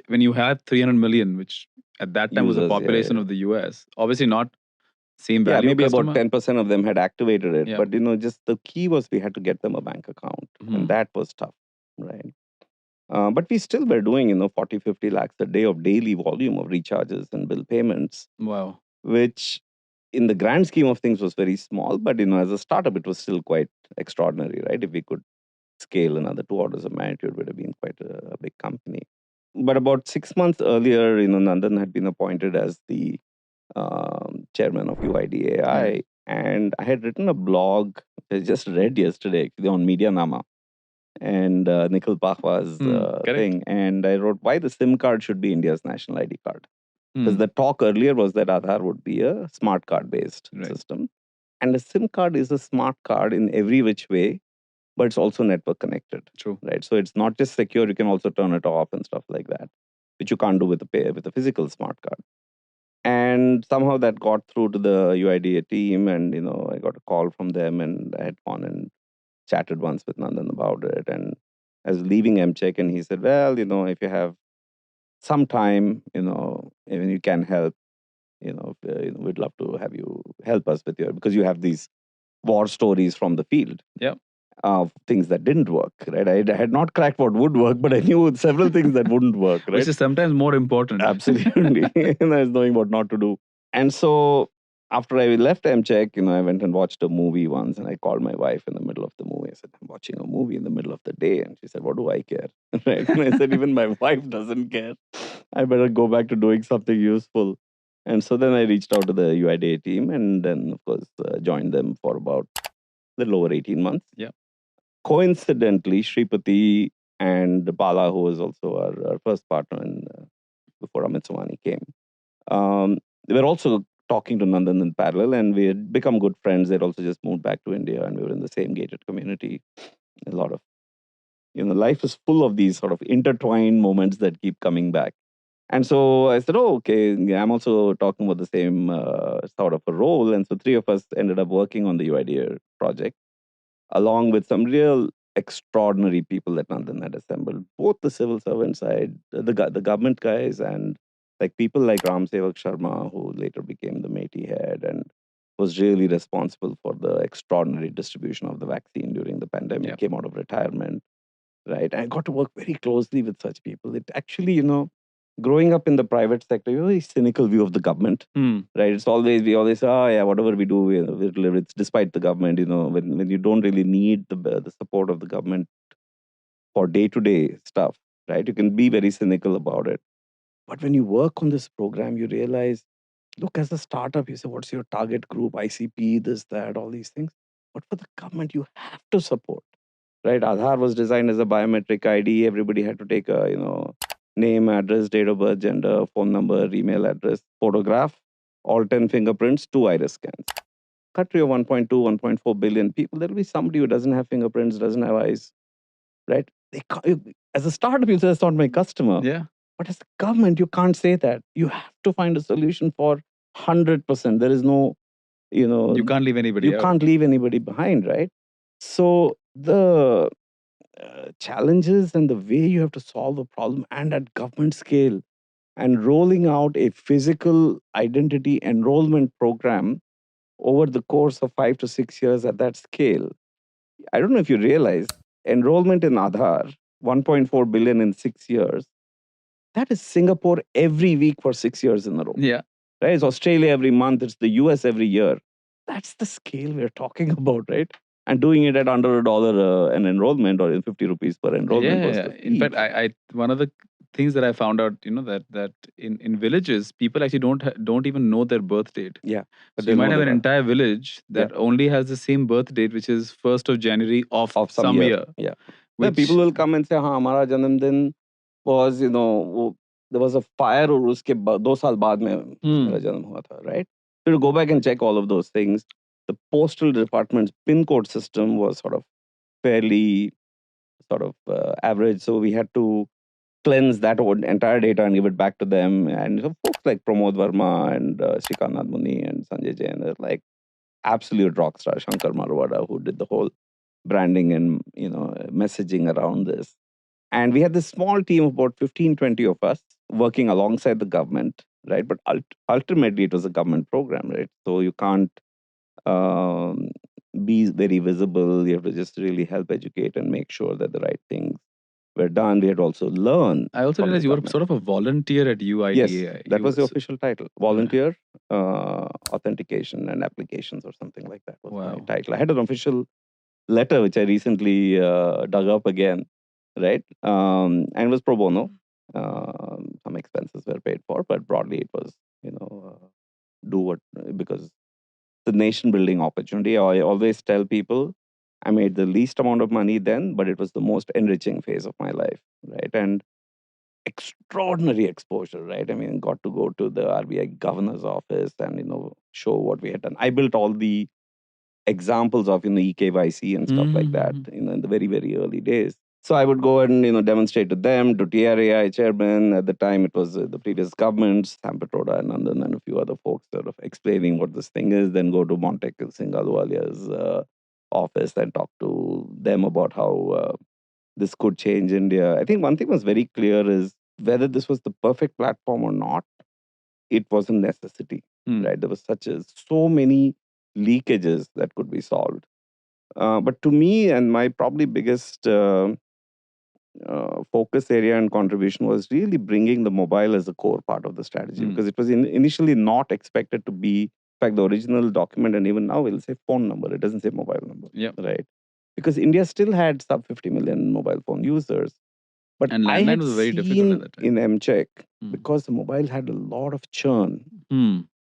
S1: when you had 300 million, which at that time was the population of the US, obviously not same value.
S2: Yeah, maybe
S1: customer.
S2: about 10% of them had activated it. But just the key was we had to get them a bank account, and that was tough, right? But we still were doing 40, 50 lakhs a day of daily volume of recharges and bill payments.
S1: Wow.
S2: Which in the grand scheme of things was very small, but as a startup it was still quite extraordinary, right? If we could scale another 2 orders of magnitude, it would have been quite a big company. But about 6 months earlier, Nandan had been appointed as the chairman of UIDAI, and I had written a blog I just read yesterday actually on Media Nama and Nikhil Pahwa's thing, and I wrote why the SIM card should be India's national ID card. Because the talk earlier was that Aadhaar would be a smart card based system. And a SIM card is a smart card in every which way, but it's also network connected.
S1: True.
S2: Right. So it's not just secure, you can also turn it off and stuff like that, which you can't do with a physical smart card. And somehow that got through to the UIDA team, and I got a call from them, and I had gone and chatted once with Nandan about it. And I was leaving MCheck, and he said, well, if you have some time, even you can help, we'd love to have you help us with because you have these war stories from the field.
S1: Yeah.
S2: Of things that didn't work, right? I had not cracked what would work, but I knew several things that wouldn't work, right?
S1: Which is sometimes more important.
S2: Absolutely. And I was knowing what not to do. And so after I left MCheck, I went and watched a movie once, and I called my wife in the middle of the movie. I said, I'm watching a movie in the middle of the day. And she said, what do I care? Right? And I said, even my wife doesn't care. I better go back to doing something useful. And so then I reached out to the UIDA team, and then, of course, joined them for about a little over 18 months.
S1: Yeah.
S2: Coincidentally, Shripati and Bala, who was also our first partner before Amit Swamy came, they were also talking to Nandan in parallel, and we had become good friends. They'd also just moved back to India, and we were in the same gated community. A lot of, life is full of these sort of intertwined moments that keep coming back. And so I said, oh, okay, yeah, I'm also talking about the same sort of a role. And so three of us ended up working on the UIDA project, along with some real extraordinary people that Nandan had assembled, both the civil servant side, the government guys, and like people like Ram Sevak Sharma, who later became the MeitY head and was really responsible for the extraordinary distribution of the vaccine during the pandemic,
S1: Yep.
S2: came out of retirement, right? And I got to work very closely with such people. It actually, growing up in the private sector, you have a very cynical view of the government, right? It's always, we always say, oh, yeah, whatever we do, it's despite the government, when you don't really need the support of the government for day to day stuff, right? You can be very cynical about it. But when you work on this program, you realize, look, as a startup, you say, what's your target group, ICP, this, that, all these things. But for the government, you have to support, right? Aadhaar was designed as a biometric ID. Everybody had to take a, name, address, date of birth, gender, phone number, email address, photograph, all 10 fingerprints, 2 iris scans. Country of 1.2, 1.4 billion people, there'll be somebody who doesn't have fingerprints, doesn't have eyes, right? As a startup, you say, that's not my customer.
S1: Yeah.
S2: But as a government, you can't say that. You have to find a solution for 100%. There is no,
S1: You can't leave anybody
S2: you
S1: out.
S2: can't leave anybody behind, right? So the challenges and the way you have to solve a problem and at government scale and rolling out a physical identity enrollment program over the course of 5 to 6 years at that scale. I don't know if you realize enrollment in Aadhaar, 1.4 billion in 6 years, that is Singapore every week for 6 years in a row.
S1: Yeah.
S2: Right? It's Australia every month, it's the US every year. That's the scale we're talking about, right? And doing it at under $1 an enrollment or in 50 rupees per enrollment was the
S1: In fact,
S2: fee.
S1: I one of the things that I found out, that in villages, people actually don't even know their birth date.
S2: Yeah. But
S1: So you
S2: they'll
S1: might
S2: know
S1: have an
S2: that
S1: entire village that only has the same birth date, which is 1st of January of
S2: of some
S1: some
S2: year.
S1: year.
S2: Yeah. Then
S1: Which
S2: people will come and say, हाँ हमारा जन्मदिन was, there was a fire और उसके 2 साल बाद में मेरा जन्म हुआ था, right? So to go back and check all of those things, the postal department's PIN code system was sort of fairly average. So we had to cleanse that entire data and give it back to them. And so folks like Pramod Verma and Srikant Nadmuni and Sanjay Jain are like absolute rock star. Shankar Marwada, who did the whole branding and messaging around this. And we had this small team of about 15, 20 of us working alongside the government, right? But ultimately, it was a government program, right? So you can't um, be very visible. You have to just really help educate and make sure that the right things were done. We had also learned.
S1: I also realized you were sort of a volunteer at UIDAI.
S2: Yes, that was the official title. Volunteer authentication and applications or something like that was my title. I had an official letter which I recently dug up again, right? And it was pro bono. Some expenses were paid for, but broadly it was, do what, because the nation building opportunity. I always tell people I made the least amount of money then, but it was the most enriching phase of my life, right? And extraordinary exposure, right? I mean, got to go to the RBI governor's office and, show what we had done. I built all the examples of, eKYC and stuff like that, in the very, very early days. So I would go and, demonstrate to them, to TRAI chairman. At the time, it was the previous government, Sam Petroda and Nandan and a few other folks sort of explaining what this thing is, then go to Montek Singh Aluwalia's office and talk to them about how this could change India. I think one thing was very clear is whether this was the perfect platform or not, it was a necessity, right? There was so many leakages that could be solved. But to me, and my probably biggest focus area and contribution was really bringing the mobile as a core part of the strategy, because it was initially not expected to be. In fact, the original document, and even now, will say phone number. It doesn't say mobile number, right? Because India still had sub 50 million mobile phone users. But
S1: and
S2: I
S1: landline
S2: had
S1: was very difficult
S2: seen
S1: at that time.
S2: in MCheck, because the mobile had a lot of churn,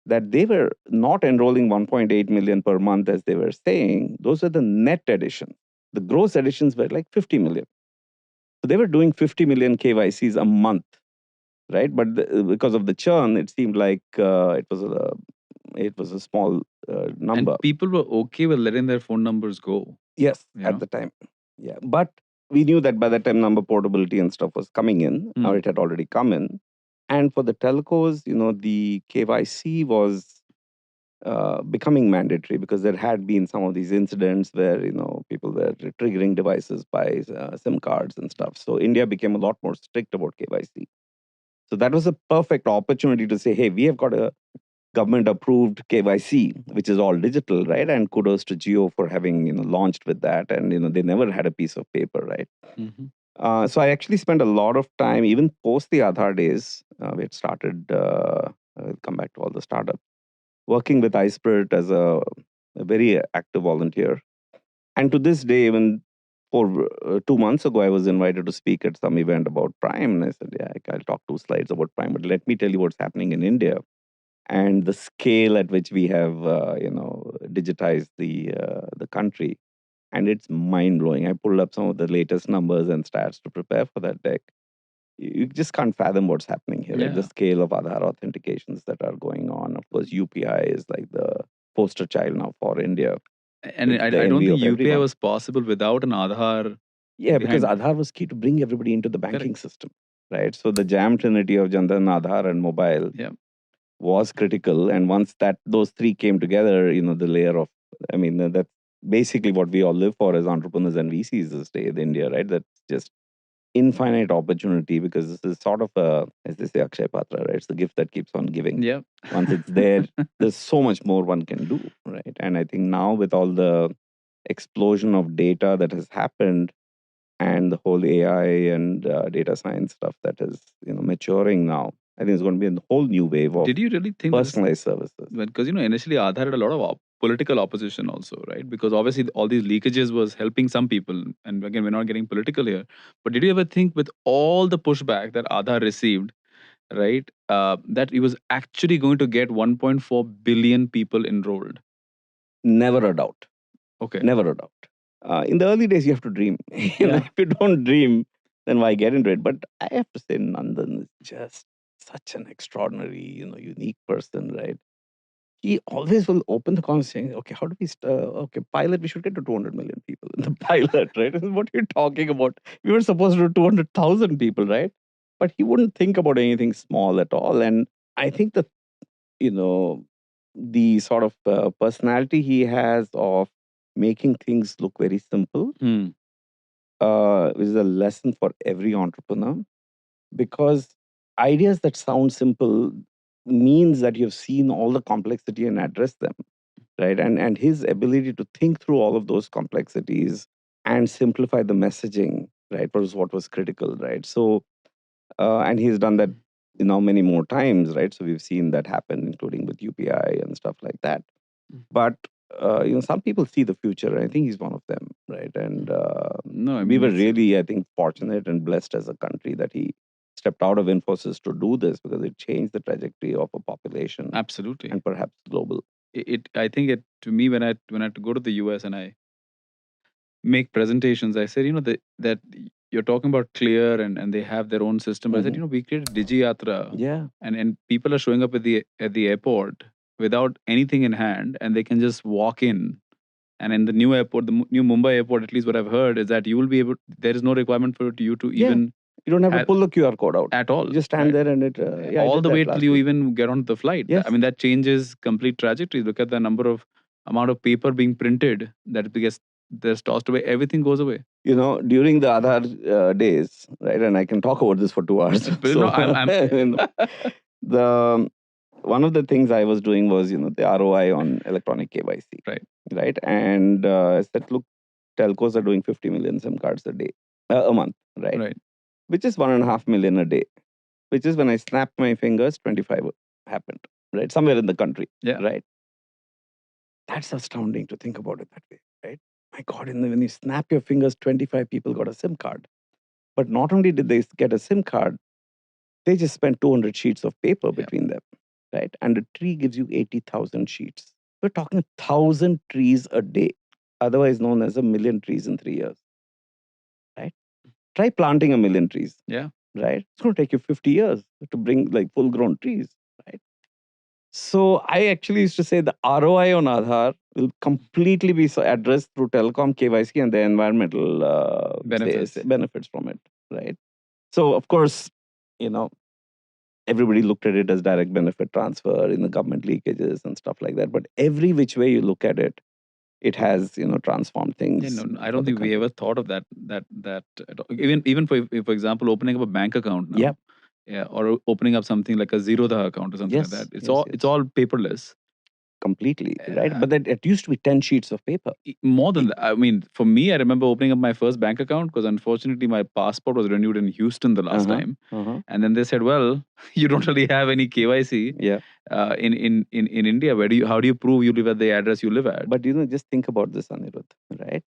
S2: that they were not enrolling 1.8 million per month as they were saying. Those are the net additions. The gross additions were like 50 million. So they were doing 50 million KYCs a month, right? But because of the churn, it seemed like it was a small number.
S1: And people were okay with letting their phone numbers go.
S2: Yes, at the time. Yeah. But we knew that by the time number portability and stuff was coming in, or it had already come in, And for the telcos, the KYC was becoming mandatory because there had been some of these incidents where people were triggering devices by SIM cards and stuff. So India became a lot more strict about KYC. So that was a perfect opportunity to say, hey, we have got a government approved KYC, which is all digital, right? And kudos to Geo for having launched with that, and they never had a piece of paper, right?
S1: Mm-hmm.
S2: So I actually spent a lot of time, even post the Aadhaar days. We had started. I'll come back to all the startups, working with iSpirit as a very active volunteer. And to this day, even for 2 months ago, I was invited to speak at some event about Prime, and I said, "Yeah, I'll talk 2 slides about Prime, but let me tell you what's happening in India." And the scale at which we have digitized the country, and it's mind blowing. I pulled up some of the latest numbers and stats to prepare for that deck. You just can't fathom what's happening here, right? The scale of Aadhaar authentications that are going on. Of course, UPI is like the poster child now for India.
S1: And
S2: It's
S1: I
S2: the
S1: don't
S2: envy
S1: think
S2: of
S1: UPI
S2: everyone.
S1: was possible without an Aadhaar
S2: Yeah, because
S1: behind.
S2: Aadhaar was key to bring everybody into the banking
S1: Correct.
S2: system, right? So the jam trinity of Jandan, Aadhaar, and mobile
S1: Yeah.
S2: was critical. And once those three came together, the layer of, I mean, that's basically what we all live for as entrepreneurs and VCs this day in India, right? That's just infinite opportunity, because this is sort of as they say, Akshay Patra, right? It's the gift that keeps on giving.
S1: Yeah.
S2: Once it's there, there's so much more one can do, right? And I think now with all the explosion of data that has happened, and the whole AI and data science stuff that is maturing now, I think it's going to be a whole new wave of
S1: Did you really think this?
S2: personalized services.
S1: Because initially Aadhaar had a lot of political opposition also, right? Because obviously all these leakages was helping some people, and again we're not getting political here. But did you ever think, with all the pushback that Aadhaar received, right, that it was actually going to get 1.4 billion people enrolled?
S2: Never a doubt.
S1: Okay.
S2: Never a doubt. In the early days, you have to dream.
S1: Yeah.
S2: If you don't dream, then why get into it? But I have to say, Nandan is just such an extraordinary, unique person, right? He always will open the conversation. Okay, how do we? Okay, pilot. We should get to 200 million people in the pilot, right? What are you talking about? We were supposed to do 200,000 people, right? But he wouldn't think about anything small at all. And I think that you know the sort of personality he has of making things look very simple is a lesson for every entrepreneur, because ideas that sound simple means that you've seen all the complexity and address them, right? And his ability to think through all of those complexities and simplify the messaging, right, was what was critical, right? So and he's done that many more times, right? So we've seen that happen, including with UPI and stuff like that. But some people see the future, and I think he's one of them, right? And
S1: No, I
S2: we
S1: mean,
S2: were
S1: it's
S2: really, I think, fortunate and blessed as a country that he stepped out of Infosys to do this, because it changed the trajectory of a population
S1: absolutely.
S2: and perhaps global.
S1: I think it, to me, when I had to go to the US and I make presentations, I said, that you're talking about Clear, and they have their own system. I said,
S2: Mhm.
S1: we created DigiYatra,
S2: Yeah.
S1: and people are showing up at the airport without anything in hand, and they can just walk in. And in the new airport, the new Mumbai airport, at least what I've heard is that you will be able. There is no requirement for you to
S2: Yeah.
S1: even
S2: You don't have to
S1: at,
S2: pull the QR code out
S1: at all.
S2: You just stand
S1: Right?
S2: there and it. Yeah, I
S1: All
S2: did
S1: the way
S2: that
S1: till
S2: last
S1: you
S2: week.
S1: even get on the flight.
S2: Yes.
S1: I mean, that changes complete trajectory. Look at the amount of paper being printed that gets there's tossed away. Everything goes away.
S2: During the Aadhaar days, right? And I can talk about this for 2 hours.
S1: But
S2: So,
S1: I'm
S2: the one of the things I was doing was, the ROI on electronic KYC,
S1: right.
S2: right? And I said, look, telcos are doing 50 million SIM cards a month, right?
S1: Right.
S2: Which is 1.5 million a day. Which is when I snapped my fingers, 25 happened, right? Somewhere in the country,
S1: Yeah.
S2: right? That's astounding to think about it that way, right? My God, when you snap your fingers, 25 people got a SIM card. But not only did they get a SIM card, they just spent 200 sheets of paper between them, right? And a tree gives you 80,000 sheets. We're talking 1,000 trees a day, otherwise known as a million trees in 3 years, right? Try planting a million trees.
S1: Yeah.
S2: Right? It's going to take you 50 years to bring like full grown trees, right? So I actually used to say the ROI on Aadhaar will completely be addressed through telecom KYC and the environmental
S1: Benefits.
S2: benefits from it, right? So of course, you know, everybody looked at it as direct benefit transfer in the government leakages and stuff like that. But every which way you look at it, it has transformed
S1: Yeah,
S2: things
S1: no, I
S2: for
S1: don't
S2: the
S1: think we
S2: country.
S1: ever thought of that at all. Even for example, opening up a bank account
S2: Yeah.
S1: now, yeah, or opening up something like a Zerodha account or something like
S2: Yes.
S1: that. It's
S2: Yes.
S1: it's
S2: Yes.
S1: all paperless.
S2: Completely right.
S1: Uh,
S2: But that it used to be 10 sheets of paper.
S1: More than that, I mean, for me, I remember opening up my first bank account because unfortunately my passport was renewed in Houston the last
S2: Uh-huh.
S1: time,
S2: Uh-huh.
S1: and then they said, "Well, you don't really have any KYC
S2: Yeah.
S1: in India. How do you prove you live at the address you live at?"
S2: But just think about this, Anirudh, right?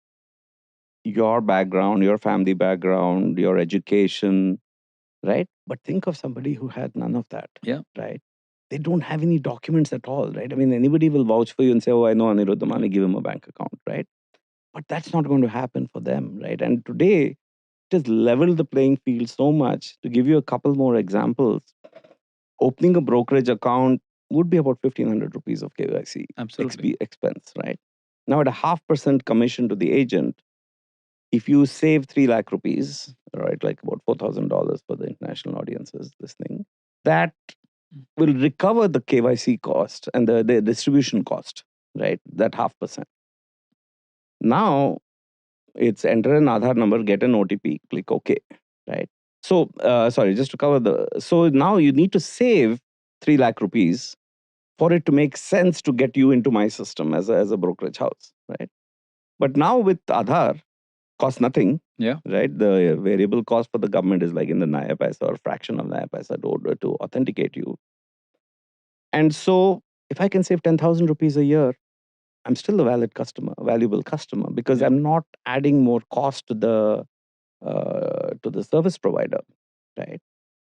S2: Your background, your family background, your education, right? But think of somebody who had none of that.
S1: Yeah.
S2: Right? They don't have any documents at all, right? I mean, anybody will vouch for you and say, "Oh, I know Anirudh Damani, give him a bank account," right? But that's not going to happen for them, right? And today, it has leveled the playing field so much. To give you a couple more examples, opening a brokerage account would be about 1,500 rupees of KYC
S1: Absolutely.
S2: expense, right? Now, at a 0.5% commission to the agent, if you save 3 lakh rupees, right, like about $4,000 for the international audiences listening, that will recover the KYC cost and the distribution cost, right? That 0.5%. Now, it's enter an Aadhaar number, get an OTP, click OK, right? So, sorry, just to cover so now you need to save 3 lakh rupees for it to make sense to get you into my system as a brokerage house, right? But now with Aadhaar, costs nothing.
S1: Yeah.
S2: Right? The variable cost for the government is like in the Naya Paisa or fraction of Naya Paisa to authenticate you. And so if I can save 10,000 rupees a year, I'm still a valuable customer, because
S1: Yeah.
S2: I'm not adding more cost to the service provider, right?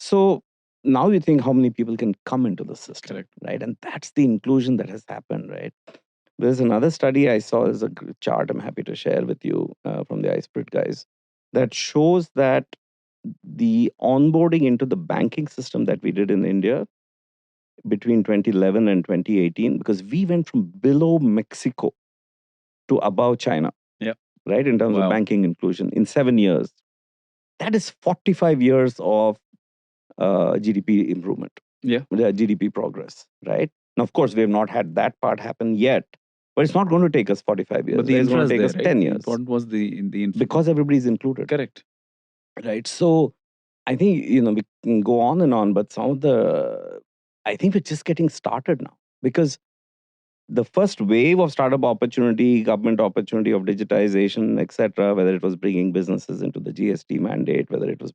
S2: So now you think how many people can come into the system.
S1: Correct.
S2: Right? And that's the inclusion that has happened, right? There's another study I saw, is a chart I'm happy to share with you from the iSpirit guys, that shows that the onboarding into the banking system that we did in India between 2011 and 2018, because we went from below Mexico to above China,
S1: Yeah.
S2: right, in terms of
S1: Wow.
S2: banking inclusion in 7 years. That is 45 years of GDP improvement,
S1: Yeah.
S2: GDP progress, right? Now, of course, we have not had that part happen yet, but it's not going to take us 45 years.
S1: But the
S2: It's going
S1: infra
S2: to
S1: is
S2: take
S1: there,
S2: us
S1: right?
S2: 10
S1: The
S2: years.
S1: important was the infra.
S2: Because everybody's included.
S1: Correct.
S2: Right. So I think, we can go on and on, but I think we're just getting started now, because the first wave of startup opportunity, government opportunity of digitization, etc., whether it was bringing businesses into the GST mandate, whether it was,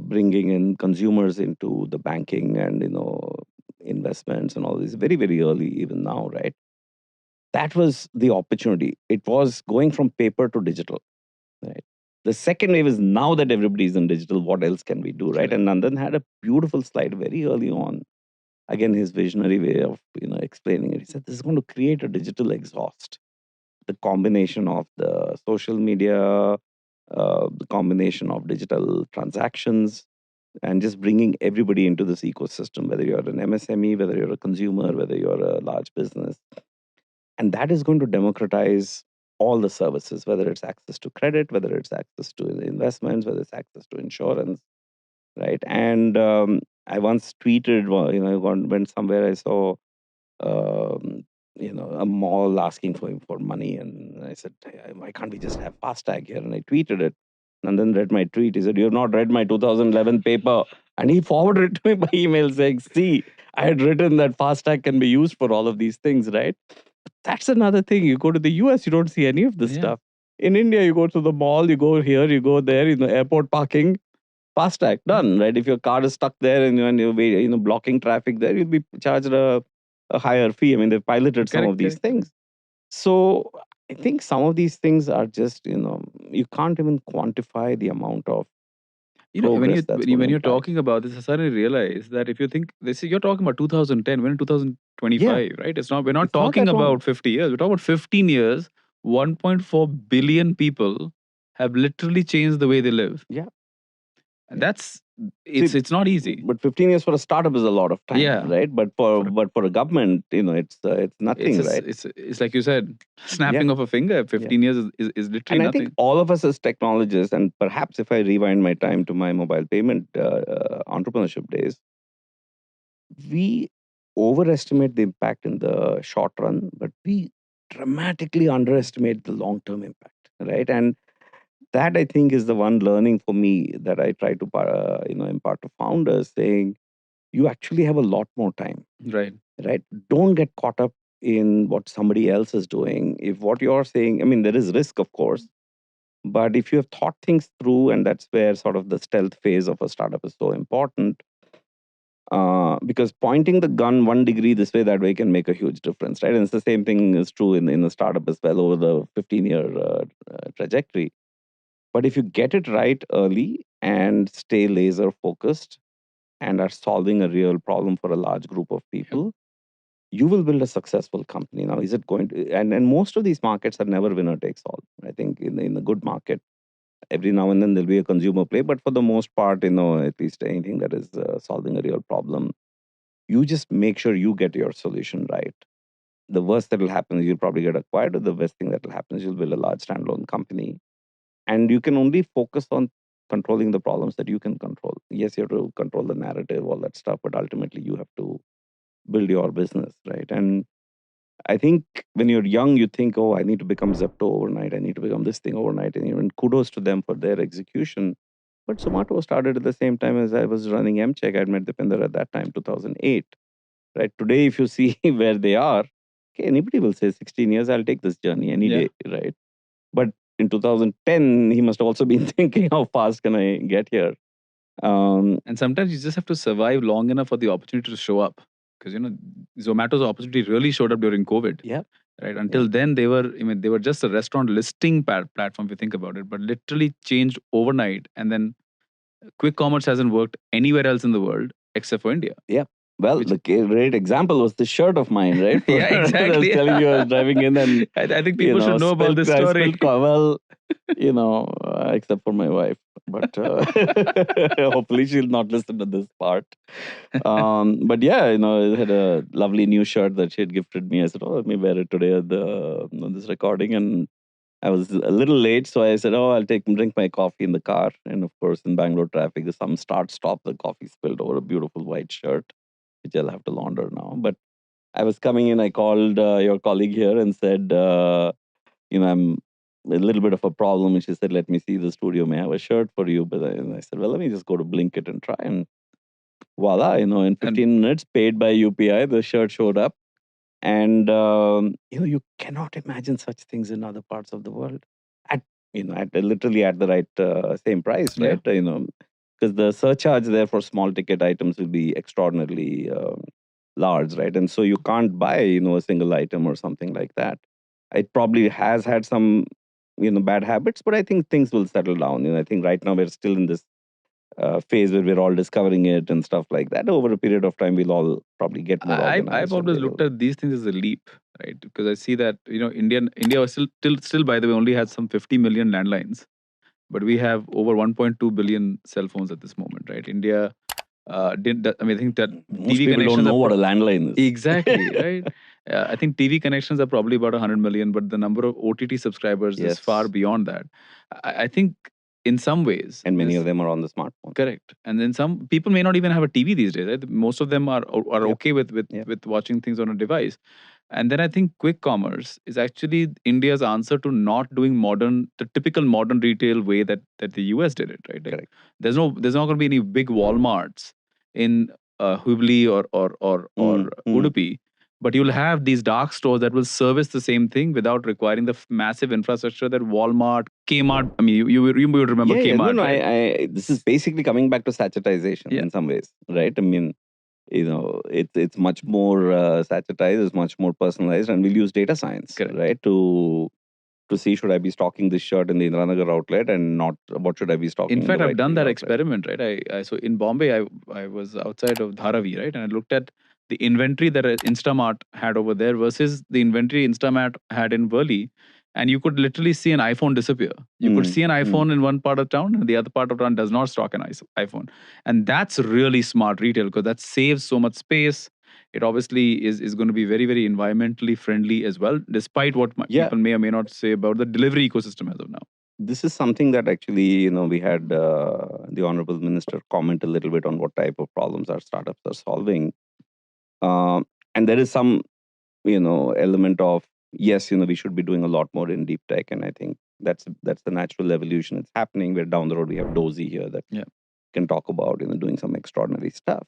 S2: bringing in consumers into the banking and, investments and all this, very, very early, even now, right? That was the opportunity. It was going from paper to digital, right? The second wave is now that everybody's in digital, what else can we do, right?
S1: Correct.
S2: And Nandan had a beautiful slide very early on. Again, his visionary way of explaining it. He said this is going to create a digital exhaust. The combination of the social media, the combination of digital transactions, and just bringing everybody into this ecosystem, whether you're an MSME, whether you're a consumer, whether you're a large business. And that is going to democratize all the services, whether it's access to credit, whether it's access to investments, whether it's access to insurance, right? And I once tweeted, went somewhere, I saw, a mall asking for him for money, and I said, "Hey, why can't we just have FASTag here?" And I tweeted it, and then read my tweet. He said, "You have not read my 2011 paper," and he forwarded it to me by email saying, "See, I had written that FASTag can be used for all of these things, right?" That's another thing. You go to the US, you don't see any of this stuff. In India, you go to the mall, you go here, you go there, airport parking, FASTag, done, right? If your car is stuck there and you're blocking traffic there, you'll be charged a higher fee. I mean, they've piloted some of these things. So I think some of these things are just, you can't even quantify the amount of progress that's going to
S1: when you're
S2: imply.
S1: talking about this, I suddenly realized that if you think this, you're talking about 2010, we're in 2025, right? We're not
S2: It's not
S1: talking
S2: that long.
S1: about 50 years. We're talking about 15 years. 1.4 billion people have literally changed the way they live.
S2: Yeah.
S1: And it's not easy.
S2: But 15 years for a startup is a lot of time,
S1: Yeah.
S2: right? But for a government, it's nothing, right?
S1: It's like you said,
S2: Yeah.
S1: snapping of a finger. 15 years is literally
S2: And I
S1: nothing.
S2: think all of us as technologists, and perhaps if I rewind my time to my mobile payment entrepreneurship days, we overestimate the impact in the short run, but we dramatically underestimate the long term impact, right? And that I think is the one learning for me that I try to impart to founders, saying you actually have a lot more time,
S1: Right.
S2: right? Don't get caught up in what somebody else is doing. If what you're saying, I mean, there is risk, of course, but if you have thought things through, and that's where sort of the stealth phase of a startup is so important, because pointing the gun 1 degree this way, that way can make a huge difference, right? And it's the same thing is true in the startup as well over the 15-year trajectory. But if you get it right early and stay laser focused and are solving a real problem for a large group of people, you will build a successful company. Now, is it going to, and most of these markets are never winner takes all. I think in a good market, every now and then there'll be a consumer play, but for the most part, at least anything that is solving a real problem, you just make sure you get your solution right. The worst that will happen is you'll probably get acquired, or the best thing that will happen is you'll build a large standalone company. And you can only focus on controlling the problems that you can control. Yes, you have to control the narrative, all that stuff, but ultimately you have to build your business, right? And I think when you're young, you think, oh, I need to become Zepto overnight. I need to become this thing overnight. And even kudos to them for their execution. But Zomato started at the same time as I was running MCheck. I'd met Dipinder at that time, 2008. Right? Today, if you see where they are, okay, anybody will say 16 years, I'll take this journey any day, right? But in 2010, he must have also been thinking, how fast can I get here?
S1: And sometimes you just have to survive long enough for the opportunity to show up. Because Zomato's opportunity really showed up during COVID.
S2: Yeah.
S1: Right. Until then, they were just a restaurant listing platform, if you think about it, but literally changed overnight. And then quick commerce hasn't worked anywhere else in the world except for India.
S2: Yeah. Well, the great example was the shirt of mine, right?
S1: Yeah, exactly.
S2: I was telling you, I was driving in, and
S1: I think people should know about this
S2: I
S1: story.
S2: Well, except for my wife, but hopefully she'll not listen to this part. But yeah, I had a lovely new shirt that she had gifted me. I said, "Oh, let me wear it today on this recording," and I was a little late, so I said, "Oh, I'll drink my coffee in the car." And of course, in Bangalore traffic, there's some start-stop. The coffee spilled over a beautiful white shirt, which I'll have to launder now. But I was coming in. I called your colleague here and said, I'm a little bit of a problem. And she said, "Let me see the studio. May I have a shirt for you?" But I said, "Well, let me just go to Blinkit and try." And voila, in 15 minutes, paid by UPI, the shirt showed up. And you cannot imagine such things in other parts of the world at literally at the right same price, right? Because the surcharge there for small ticket items will be extraordinarily large, right? And so you can't buy a single item or something like that. It probably has had some bad habits, but I think things will settle down. I think right now we're still in this phase where we're all discovering it and stuff like that. Over a period of time, we'll all probably get more organized.
S1: I've always looked at these things as a leap, right? Because I see that India was still by the way only has some 50 million landlines, but we have over 1.2 billion cell phones at this moment, right? India didn't. I mean, I think that
S2: most
S1: TV
S2: people don't know what a landline is.
S1: Exactly, right? I think TV connections are probably about 100 million, but the number of OTT subscribers is far beyond that. I think in some ways,
S2: and many of them are on the smartphone.
S1: Correct. And then some people may not even have a TV these days, right? Most of them are okay with watching things on a device. And then I think quick commerce is actually India's answer to not doing the typical modern retail way that the US did it, right? Like,
S2: correct.
S1: There's not going to be any big Walmarts in Hubli or Udupi, but you'll have these dark stores that will service the same thing without requiring the massive infrastructure that Walmart, Kmart. I mean, you would remember Kmart.
S2: No,
S1: right?
S2: This is basically coming back to sachetization in some ways, right? I mean, it's much more sachetized, it's much more personalized, and we'll use data science, right, to see should I be stocking this shirt in the Indiranagar outlet and not what should I be stocking.
S1: In fact, I've done that experiment, right? I so in Bombay, I was outside of Dharavi, right, and I looked at the inventory that Instamart had over there versus the inventory Instamart had in Worli, and you could literally see an iPhone disappear. You could see an iPhone in one part of town, and the other part of town does not stock an iPhone. And that's really smart retail, because that saves so much space. It obviously is going to be very, very environmentally friendly as well, despite what people may or may not say about the delivery ecosystem as of now.
S2: This is something that actually, we had the Honorable Minister comment a little bit on what type of problems our startups are solving. And there is some, element of, yes, we should be doing a lot more in deep tech. And I think that's the natural evolution. It's happening. Where down the road, we have Dozy here that can talk about, doing some extraordinary stuff.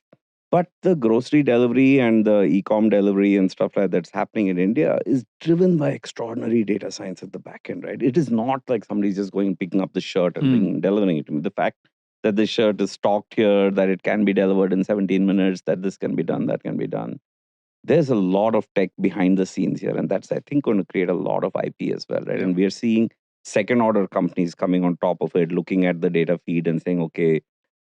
S2: But the grocery delivery and the e-com delivery and stuff like that's happening in India is driven by extraordinary data science at the back end, right? It is not like somebody's just going and picking up the shirt and delivering it to me. The fact that the shirt is stocked here, that it can be delivered in 17 minutes, that this can be done, that can be done. There's a lot of tech behind the scenes here. And that's, I think, going to create a lot of IP as well, right? Yeah. And we are seeing second order companies coming on top of it, looking at the data feed and saying, okay,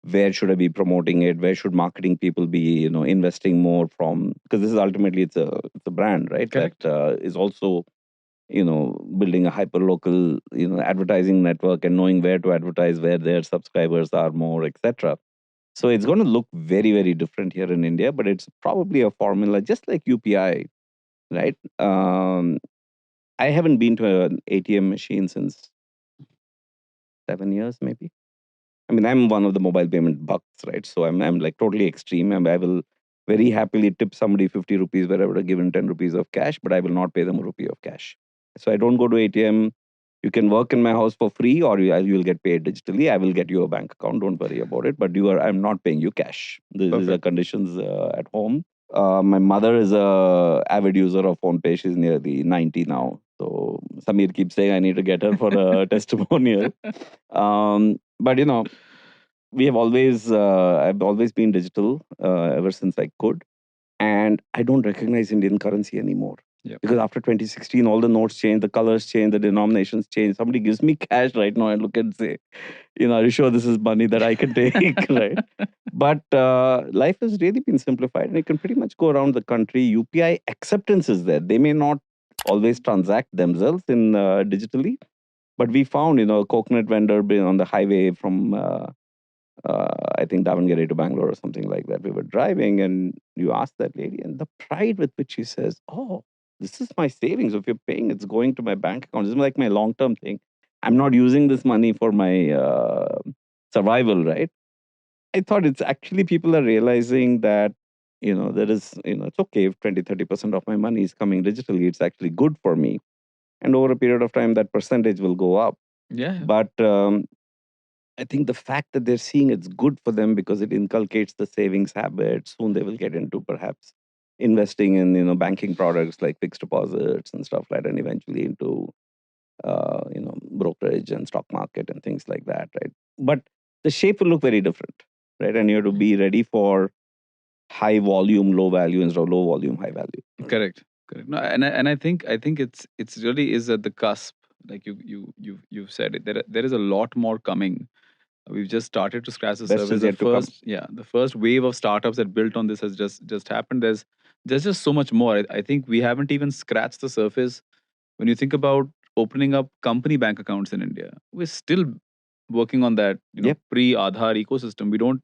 S2: where should I be promoting it? Where should marketing people be, investing more from? Because this is ultimately it's a brand, right?
S1: Correct.
S2: That is also, building a hyper local, advertising network and knowing where to advertise, where their subscribers are more, etc. So it's going to look very, very different here in India, but it's probably a formula just like UPI, right? I haven't been to an ATM machine since 7 years, maybe. I mean, I'm one of the mobile payment bucks, right? So I'm like totally extreme. I will very happily tip somebody 50 rupees wherever I given 10 rupees of cash, but I will not pay them a rupee of cash. So I don't go to ATM. You can work in my house for free, or you will get paid digitally. I will get you a bank account. Don't worry about it. But I'm not paying you cash. These are conditions at home. My mother is a avid user of PhonePe. She's nearly 90 now. So Samir keeps saying I need to get her for a testimonial. But we have always I've always been digital ever since I could, and I don't recognize Indian currency anymore.
S1: Yep.
S2: Because after 2016, all the notes change, the colors change, the denominations change. Somebody gives me cash right now, and look and say, are you sure this is money that I can take, right? But life has really been simplified, and you can pretty much go around the country. UPI acceptance is there. They may not always transact themselves in digitally, but we found, a coconut vendor being on the highway from I think Davangere to Bangalore or something like that. We were driving, and you ask that lady, and the pride with which she says, "Oh, this is my savings. If you're paying, it's going to my bank account. This is like my long-term thing. I'm not using this money for my survival, right?" I thought it's actually people are realizing that, there is, it's okay if 20-30% of my money is coming digitally. It's actually good for me. And over a period of time, that percentage will go up.
S1: Yeah.
S2: But I think the fact that they're seeing it's good for them because it inculcates the savings habit. Soon they will get into perhaps investing in, banking products like fixed deposits and stuff like that, and eventually into, brokerage and stock market and things like that, right? But the shape will look very different, right? And you have to be ready for high volume, low value, instead of low volume, high value.
S1: Correct. No, and I think it's really is at the cusp. Like you've said it. There is a lot more coming. We've just started to scratch the
S2: Best
S1: surface.
S2: is yet to come.
S1: The first wave of startups that built on this has just happened. There's just so much more. I think we haven't even scratched the surface. When you think about opening up company bank accounts in India, we're still working on that. Pre-Aadhaar ecosystem. We don't.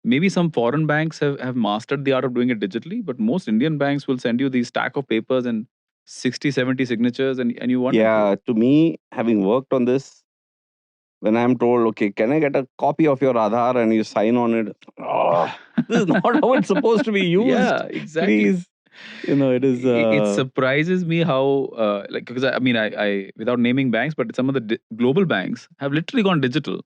S1: Maybe some foreign banks have mastered the art of doing it digitally, but most Indian banks will send you these stack of papers and 60, 70 signatures, and you wonder.
S2: Yeah, to me, having worked on this, when I'm told, okay, can I get a copy of your Aadhaar and you sign on it? Oh, this is not how it's supposed to be used.
S1: Yeah, exactly.
S2: Please. It is.
S1: It surprises me how, because I without naming banks, but some of the global banks have literally gone digital.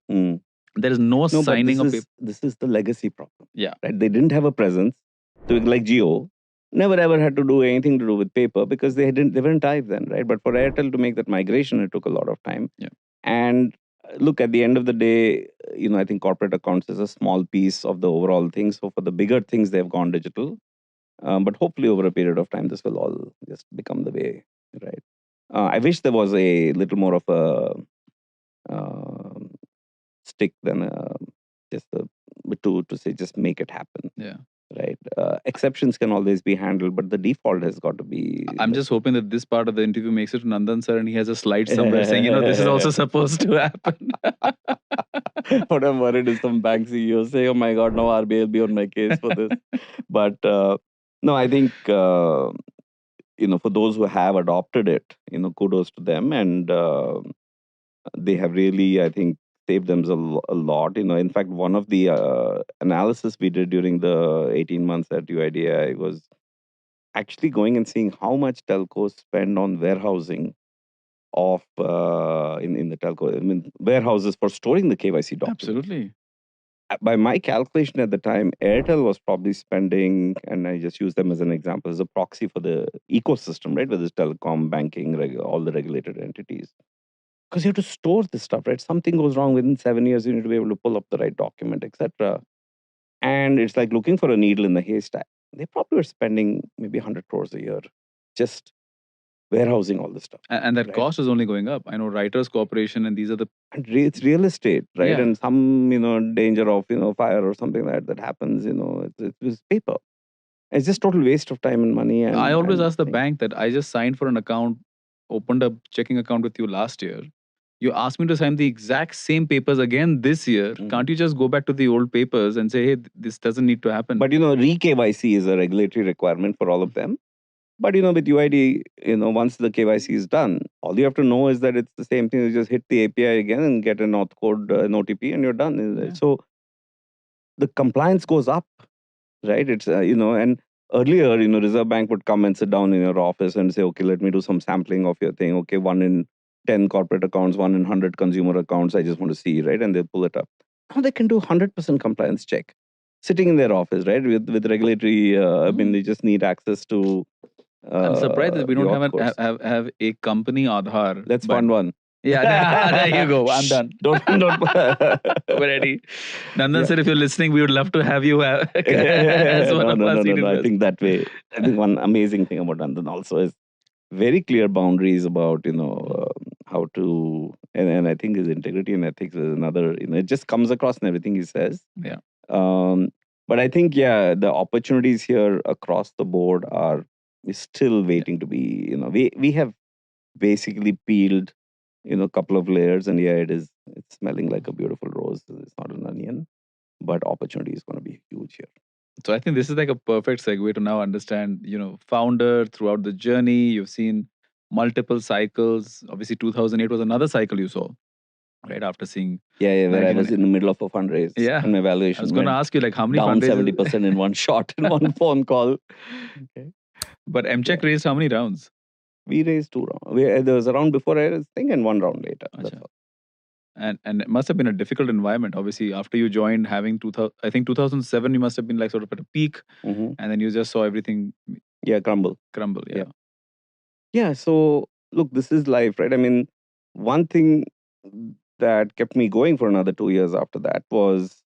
S1: There is no signing of paper.
S2: This is the legacy problem.
S1: Yeah.
S2: Right? They didn't have a presence. So like Geo, never ever had to do anything to do with paper because they weren't type then, right? But for Airtel to make that migration, it took a lot of time.
S1: Yeah.
S2: And look, at the end of the day, I think corporate accounts is a small piece of the overall thing. So for the bigger things, they've gone digital. But hopefully over a period of time, this will all just become the way, right? I wish there was a little more of a stick than just to say just make it happen.
S1: Yeah.
S2: right? Exceptions can always be handled, but the default has got to be.
S1: I'm just hoping that this part of the interview makes it to Nandan sir and he has a slide somewhere saying, this is also supposed to happen.
S2: What I'm worried is some bank CEO say, "Oh my God, now RBI will be on my case for this." But no, I think for those who have adopted it, kudos to them, and they have really, I think, saved them a lot. In fact, one of the analysis we did during the 18 months at UIDAI was actually going and seeing how much telcos spend on warehousing of in the telco. I mean, warehouses for storing the KYC documents.
S1: Absolutely.
S2: By my calculation at the time, Airtel was probably spending, and I just use them as an example, as a proxy for the ecosystem, right? Whether it's telecom, banking, all the regulated entities. Because you have to store this stuff, right? Something goes wrong within 7 years, you need to be able to pull up the right document, etc. And it's like looking for a needle in the haystack. They probably were spending maybe 100 crores a year just warehousing all this stuff.
S1: And that
S2: right?
S1: cost is only going up. I know Writers Corporation and these are the...
S2: And it's real estate, right?
S1: Yeah.
S2: And some, danger of, fire or something like that happens, it's paper. It's just total waste of time and money. And
S1: I always
S2: and
S1: ask the bank that I just signed for an account, opened a checking account with you last year. You asked me to sign the exact same papers again this year. Can't you just go back to the old papers and say, hey, this doesn't need to happen?
S2: But, re-KYC is a regulatory requirement for all of them. But, with UID, once the KYC is done, all you have to know is that it's the same thing. You just hit the API again and get an auth code, an OTP, and you're done.
S1: Yeah.
S2: So the compliance goes up, right? It's, and earlier, Reserve Bank would come and sit down in your office and say, okay, let me do some sampling of your thing. Okay, 1 in 10 corporate accounts, 1 in 100 consumer accounts. I just want to see, right? And they pull it up. Now they can do 100% compliance check sitting in their office, right? With regulatory, I mean, they just need access to.
S1: I'm surprised that we don't have a company Aadhaar.
S2: Let's fund one.
S1: Yeah, there you go. I'm done.
S2: Don't.
S1: We're ready. Nandan sir, if you're listening, we would love to have you as one of our senior
S2: I think that way. I think one amazing thing about Nandan also is very clear boundaries about, how to, and I think his integrity and ethics is another, it just comes across in everything he says.
S1: Yeah.
S2: But I think, the opportunities here across the board are still waiting to be, we have basically peeled, a couple of layers, and it's smelling like a beautiful rose. It's not an onion, but opportunity is going to be huge here.
S1: So I think this is like a perfect segue to now understand, founder throughout the journey. You've seen multiple cycles. Obviously, 2008 was another cycle you saw, right? After seeing...
S2: Yeah, where I was in the middle of a fundraise.
S1: Yeah.
S2: And my valuation
S1: I was going to ask you, like, how many
S2: down
S1: fundraisers?
S2: 70% in one shot, in one phone call.
S1: Okay. But MCheck raised how many rounds?
S2: We raised 2 rounds. There was a round before I was thinking and 1 round later. That's all.
S1: And it must have been a difficult environment. Obviously, after you joined, having 2007, you must have been like sort of at a peak, and then you just saw everything.
S2: Yeah, crumble.
S1: Yeah.
S2: Yeah. So look, this is life, right? I mean, one thing that kept me going for another 2 years after that was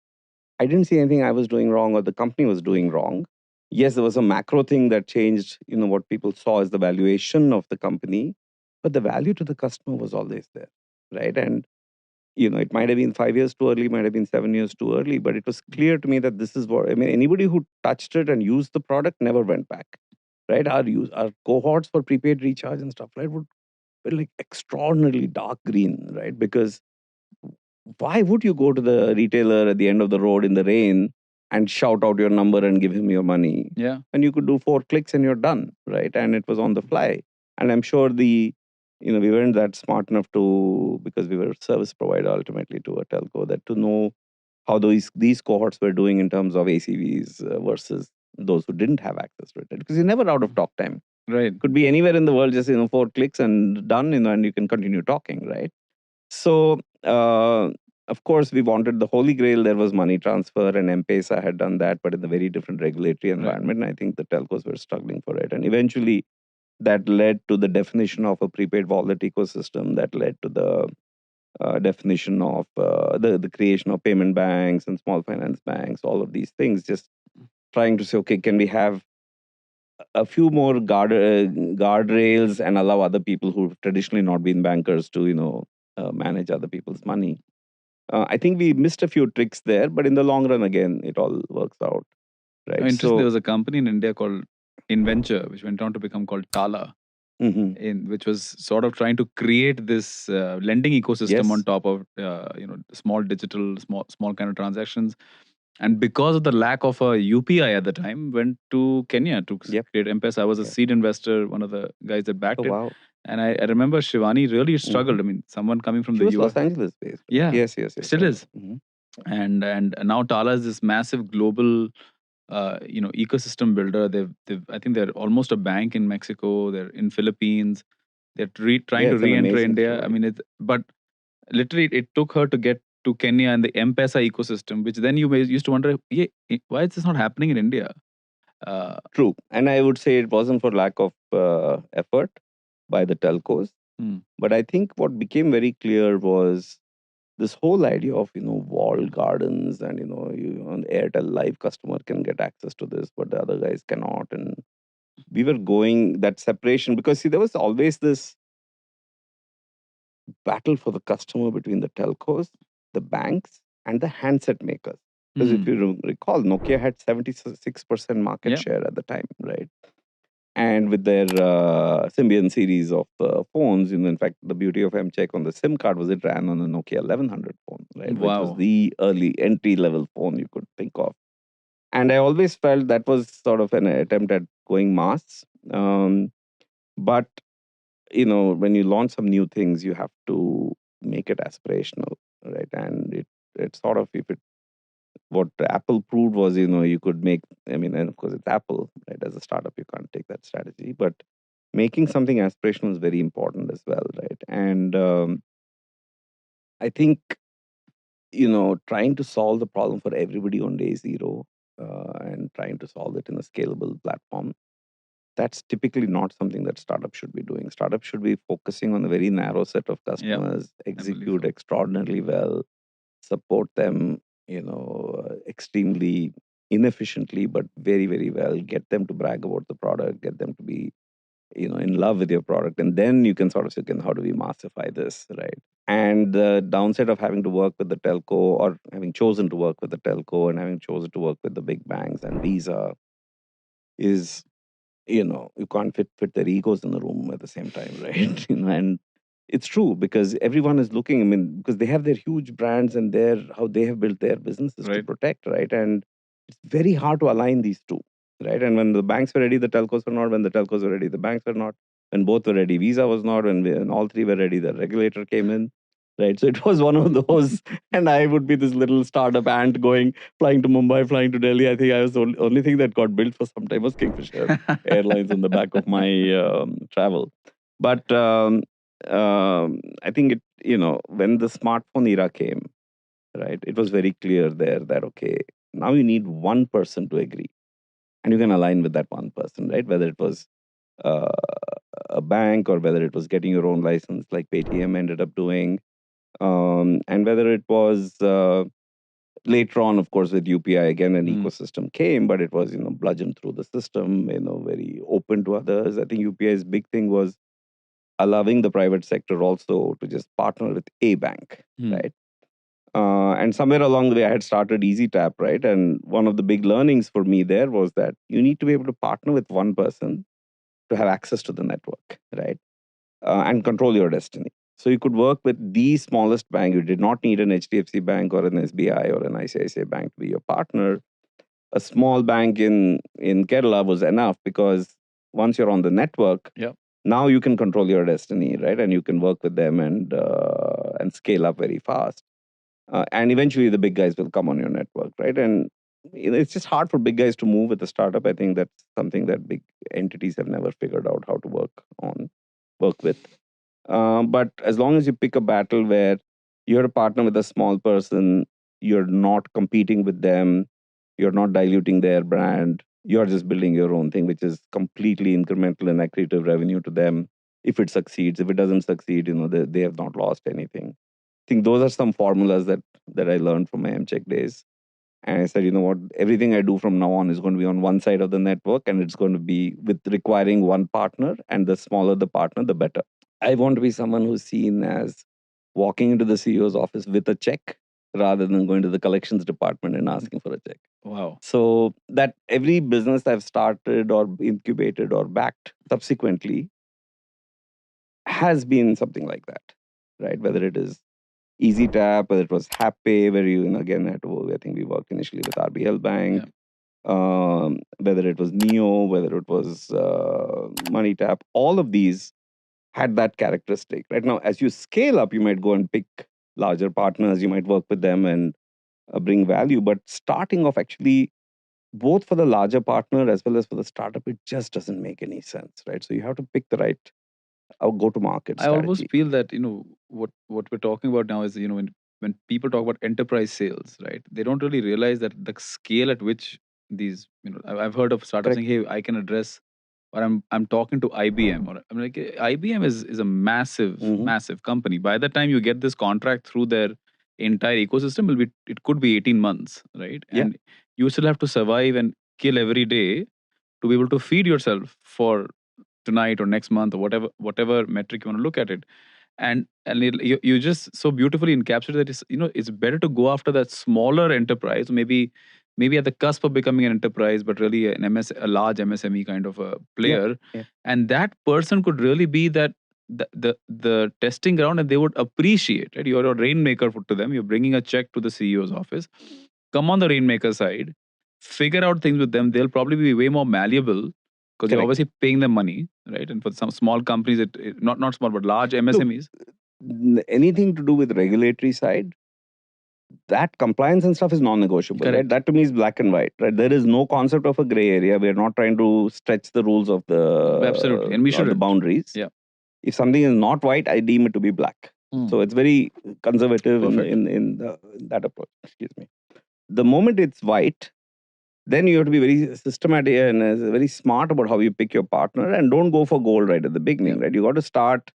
S2: I didn't see anything I was doing wrong or the company was doing wrong. Yes, there was a macro thing that changed, what people saw as the valuation of the company, but the value to the customer was always there, right? And, it might have been 5 years too early, might have been 7 years too early, but it was clear to me that this is what, I mean, anybody who touched it and used the product never went back, right? Our cohorts for prepaid recharge and stuff, right, were like extraordinarily dark green, right? Because why would you go to the retailer at the end of the road in the rain and shout out your number and give him your money?
S1: Yeah.
S2: And you could do 4 clicks and you're done, right? And it was on the fly. And I'm sure we weren't that smart enough to, because we were a service provider ultimately to a telco, that to know how these cohorts were doing in terms of ACVs versus those who didn't have access to it. Because you're never out of talk time.
S1: Right.
S2: Could be anywhere in the world, just 4 clicks and done, and you can continue talking, right? So, of course, we wanted the holy grail. There was money transfer, and M-Pesa had done that, but in a very different regulatory environment. Right. And I think the telcos were struggling for it. And eventually, that led to the definition of a prepaid wallet ecosystem. That led to the definition of the creation of payment banks and small finance banks. All of these things, just trying to say, okay, can we have a few more guardrails and allow other people who've traditionally not been bankers to manage other people's money. I think we missed a few tricks there, but in the long run, again, it all works out. right?
S1: Interesting. There
S2: So,
S1: was a company in India called Inventure, which went on to become called Tala,
S2: mhm.
S1: in which was sort of trying to create this lending ecosystem on
S2: Yes,
S1: top of small digital, small kind of transactions. And because of the lack of a UPI at the time, went to Kenya to
S2: yep,
S1: create M-Pesa. I was a
S2: yep.
S1: seed investor, one of the guys that
S2: Oh
S1: backed it,
S2: wow.
S1: and I remember Shivani really
S2: Hmm.
S1: struggled. I mean, someone coming from
S2: She
S1: the
S2: was
S1: US,
S2: Los Angeles based, right?
S1: yeah,
S2: Yes, yes, yes.
S1: still
S2: I know.
S1: is.
S2: Hmm.
S1: And now Tala is this massive global ecosystem builder. They've I think they're almost a bank in Mexico. They're in Philippines. They're trying
S2: Yeah,
S1: to
S2: it's an
S1: re-enter
S2: amazing
S1: India. I
S2: story.
S1: mean, but literally it took her to get to Kenya and the M-Pesa ecosystem, which then used to wonder, yeah, why is this not happening in India? Uh,
S2: True, and I would say it wasn't for lack of effort by the telcos,
S1: hmm,
S2: but I think what became very clear was this whole idea of walled gardens, and you on Airtel Live customer can get access to this but the other guys cannot, and we were going that separation because see there was always this battle for the customer between the telcos, the banks, and the handset makers. Because if you
S1: hmm,
S2: recall, Nokia had 76% market
S1: yeah,
S2: share at the time, right? And with their Symbian series of phones, in fact, the beauty of M-Check on the SIM card was it ran on a Nokia 1100 phone, right? Which was
S1: wow,
S2: the early entry level phone you could think of. And I always felt that was sort of an attempt at going mass. But when you launch some new things, you have to make it aspirational, right? And it sort of, if it what Apple proved was, you could make, I mean, and of course it's Apple, right? As a startup, you can't take that strategy, but making something aspirational is very important as well, right? And I think, trying to solve the problem for everybody on day zero, and trying to solve it in a scalable platform, that's typically not something that startups should be doing. Startups should be focusing on a very narrow set of
S1: yeah,
S2: customers,
S1: I believe
S2: execute
S1: so.
S2: extraordinarily well, support them, extremely inefficiently, but very, very well, get them to brag about the product, get them to be, in love with your product. And then you can sort of say, okay, how do we massify this, right? And the downside of having to work with the telco or having chosen to work with the telco and having chosen to work with the big banks and Visa is, you can't fit their egos in the room at the same time, right? And it's true because everyone is looking, I mean, because they have their huge brands and their how they have built their businesses to
S1: Right.
S2: protect, right? And it's very hard to align these two, right? And when the banks were ready, the telcos were not. When the telcos were ready, the banks were not. When both were ready, Visa was not. When all three were ready, the regulator came in, right? So it was one of those, and I would be this little startup ant going, flying to Mumbai, flying to Delhi. I think I was the only thing that got built for some time was Kingfisher Airlines on the back of my travel. But I think when the smartphone era came, right, it was very clear there that, okay, now you need one person to agree and you can align with that one person, right? Whether it was uh, a bank or whether it was getting your own license like Paytm ended up doing, and whether it was later on, of course, with UPI, again, an
S1: Hmm,
S2: ecosystem came, but it was, bludgeoned through the system, very open to others. I think UPI's big thing was allowing the private sector also to just partner with a bank,
S1: hmm,
S2: right? And somewhere along the way, I had started EasyTap, right? And one of the big learnings for me there was that you need to be able to partner with one person to have access to the network, right? And control your destiny. So you could work with the smallest bank. You did not need an HDFC bank or an SBI or an ICICI bank to be your partner. A small bank in Kerala was enough because once you're on the network,
S1: yeah,
S2: now you can control your destiny, right? And you can work with them and scale up very fast. And eventually, the big guys will come on your network, right? And it's just hard for big guys to move with a startup. I think that's something that big entities have never figured out how to work with. But as long as you pick a battle where you're a partner with a small person, you're not competing with them, you're not diluting their brand, you're just building your own thing, which is completely incremental and accretive revenue to them. If it succeeds, if it doesn't succeed, they have not lost anything. I think those are some formulas that I learned from my MCheck days. And I said, you know what, everything I do from now on is going to be on one side of the network and it's going to be with requiring one partner. And the smaller the partner, the better. I want to be someone who's seen as walking into the CEO's office with a check rather than going to the collections department and asking for a check.
S1: Wow.
S2: So that every business I've started or incubated or backed subsequently has been something like that, right? Whether it is EasyTap, whether it was HapPay, where again, I think we worked initially with RBL Bank, whether it was Neo, whether it was MoneyTap, all of these had that characteristic. Right now, as you scale up, you might go and pick larger partners, you might work with them and bring value. But starting off, actually, both for the larger partner as well as for the startup, it just doesn't make any sense, right? So you have to pick the right go-to-market
S1: I almost
S2: strategy.
S1: feel that what we're talking about now is when people talk about enterprise sales, right? They don't really realize that the scale at which these I've heard of startups
S2: Correct.
S1: saying, "Hey, I can address," or I'm talking to IBM, or I'm like, IBM is a
S2: Hmm.
S1: massive company. By the time you get this contract through their entire ecosystem, it could be 18 months, right?
S2: Yeah,
S1: And you still have to survive and kill every day to be able to feed yourself for tonight or next month or whatever metric you want to look at it. You just so beautifully encapsulate that it's better to go after that smaller enterprise, maybe at the cusp of becoming an enterprise, but really a large MSME kind of a
S2: yeah,
S1: player.
S2: yeah.
S1: And that person could really be that the testing ground, and they would appreciate, right? You're a rainmaker to them. You're bringing a check to the CEO's office. Come on the rainmaker side, figure out things with them. They'll probably be way more malleable because you're
S2: Correct.
S1: obviously paying them money, right? And for some small companies, not small but large
S2: Look,
S1: MSMEs.
S2: anything to do with regulatory side, that compliance and stuff is non-negotiable, right?
S1: Correct.
S2: That to me is black and white, right? There is no concept of a gray area. We're not trying to stretch the rules of
S1: Absolutely, and we
S2: or the
S1: shouldn't.
S2: boundaries.
S1: Yeah.
S2: If something is not white, I deem it to be black. So it's very conservative
S1: Perfect.
S2: in that approach. Excuse me. The moment it's white, then you have to be very systematic and very smart about how you pick your partner, and don't go for gold right at the beginning,
S1: Yeah.
S2: right? You got to start.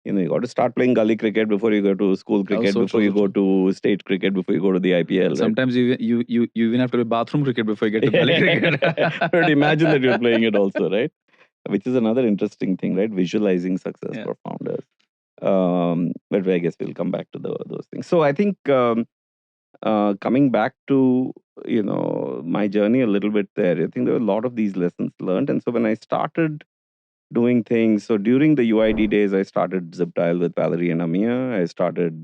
S2: You got to start playing gully cricket before you go to school
S1: Oh,
S2: cricket,
S1: so
S2: before
S1: true,
S2: you
S1: so
S2: go
S1: true.
S2: to state cricket, before you go to the IPL, right?
S1: Sometimes you even have to play bathroom cricket before you get to gully cricket.
S2: But imagine that you're playing it also, right? Which is another interesting thing, right? Visualizing success
S1: Yeah.
S2: for founders. But I guess we'll come back to those things. So I think coming back to my journey a little bit there, I think there were a lot of these lessons learned. And so when I started doing things, so during the UID days, I started ZipDial with Valerie and Amia. I started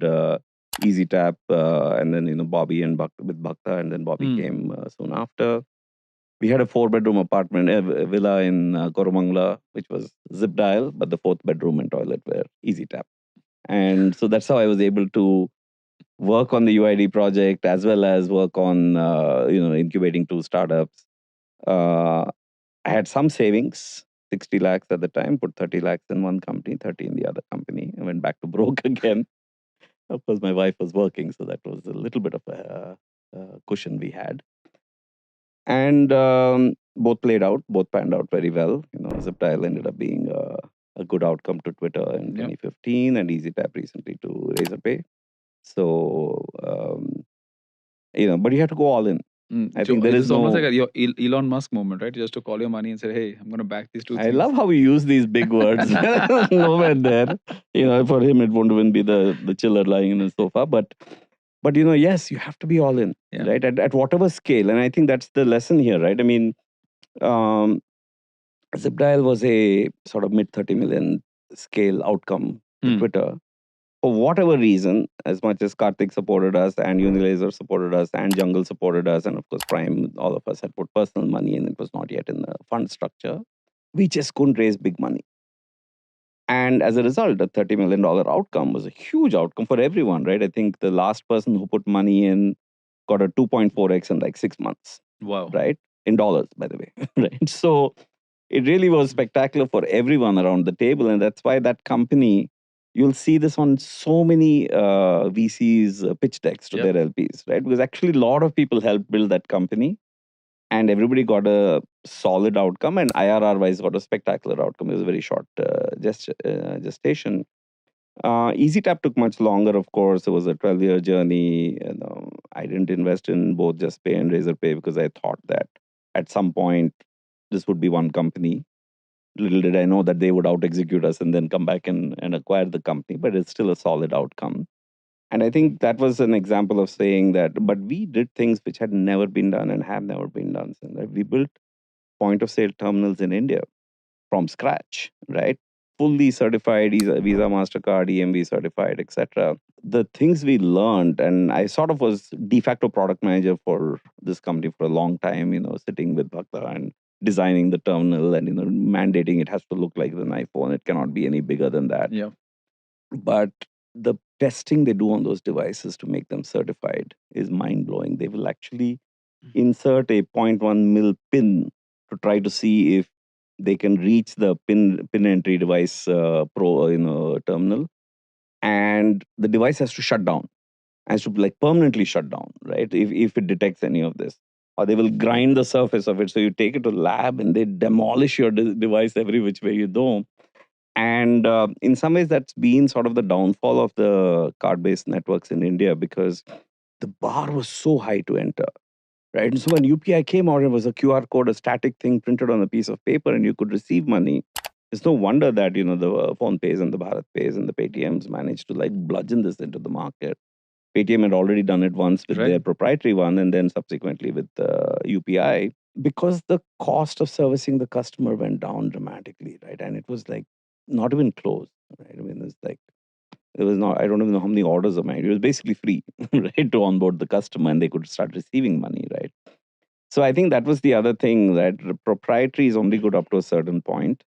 S2: EasyTap, and then Bobby and with Bhakta, and then Bobby came soon after. We had a 4-bedroom apartment, a villa in Koromangala, which was ZipDial, but the 4th bedroom and toilet were EasyTap. And so that's how I was able to work on the UID project as well as work on incubating 2 startups. Uh, I had some savings, 60 lakhs at the time, put 30 lakhs in one company, 30 in the other company. I went back to broke again. Of course, my wife was working, so that was a little bit of a cushion we had. And both played out, both panned out very well. ZipDial ended up being a good outcome to Twitter in 2015, and EasyTap recently to Razorpay. So, but you have to go all in. I think there is
S1: It's almost
S2: no.
S1: like your Elon Musk moment, right? Just to call your money and say, "Hey, I'm going to back these two
S2: I
S1: things."
S2: love how we use these big words. Nowhere there. For him, it won't even be the chiller lying in the sofa. But yes, you have to be all in,
S1: Yeah.
S2: right? At whatever scale. And I think that's the lesson here, right? I mean, ZipDial was a sort of mid 30 million scale outcome to Twitter. For whatever reason, as much as Karthik supported us and Unilaser supported us and Jungle supported us, and of course Prime, all of us had put personal money and it was not yet in the fund structure, we just couldn't raise big money. And as a result, a $30 million outcome was a huge outcome for everyone, right? I think the last person who put money in got a 2.4x in like 6 months.
S1: Wow.
S2: Right? In dollars, by the way. Right? So it really was spectacular for everyone around the table. And that's why that company, you'll see this on so many VCs pitch decks to their LPs, right? Because actually a lot of people helped build that company and everybody got a solid outcome, and IRR wise got a spectacular outcome. It was a very short gestation. EasyTap took much longer, of course. It was a 12-year journey. I didn't invest in both JustPay and Razorpay because I thought that at some point this would be one company. Little did I know that they would out execute us and then come back and acquire the company, but it's still a solid outcome. And I think that was an example of saying that, but we did things which had never been done and have never been done. So, right? We built point of sale terminals in India from scratch, right? Fully certified, Visa, MasterCard, EMV certified, etc. The things we learned, and I sort of was de facto product manager for this company for a long time, sitting with Bhakta and designing the terminal and, mandating it has to look like an iPhone. It cannot be any bigger than that.
S1: Yeah.
S2: But the testing they do on those devices to make them certified is mind blowing. They will actually insert a zero point 0.1 mil pin to try to see if they can reach the pin entry device terminal, and the device has to shut down, has to like permanently shut down, right? If it detects any of this, or they will grind the surface of it. So you take it to lab and they demolish your device every which way you go. And in some ways, that's been sort of the downfall of the card-based networks in India, because the bar was so high to enter, right? And so when UPI came out, it was a QR code, a static thing printed on a piece of paper, and you could receive money. It's no wonder that the Phone Pays and the Bharat Pays and the Paytms managed to like bludgeon this into the market. Paytm had already done it once with their proprietary one, and then subsequently with UPI, because the cost of servicing the customer went down dramatically, right? And it was like not even close, right? I mean, it was not, I don't even know how many orders of mine. It was basically free, right, to onboard the customer, and they could start receiving money, right? So I think that was the other thing, that proprietary is only good up to a certain point.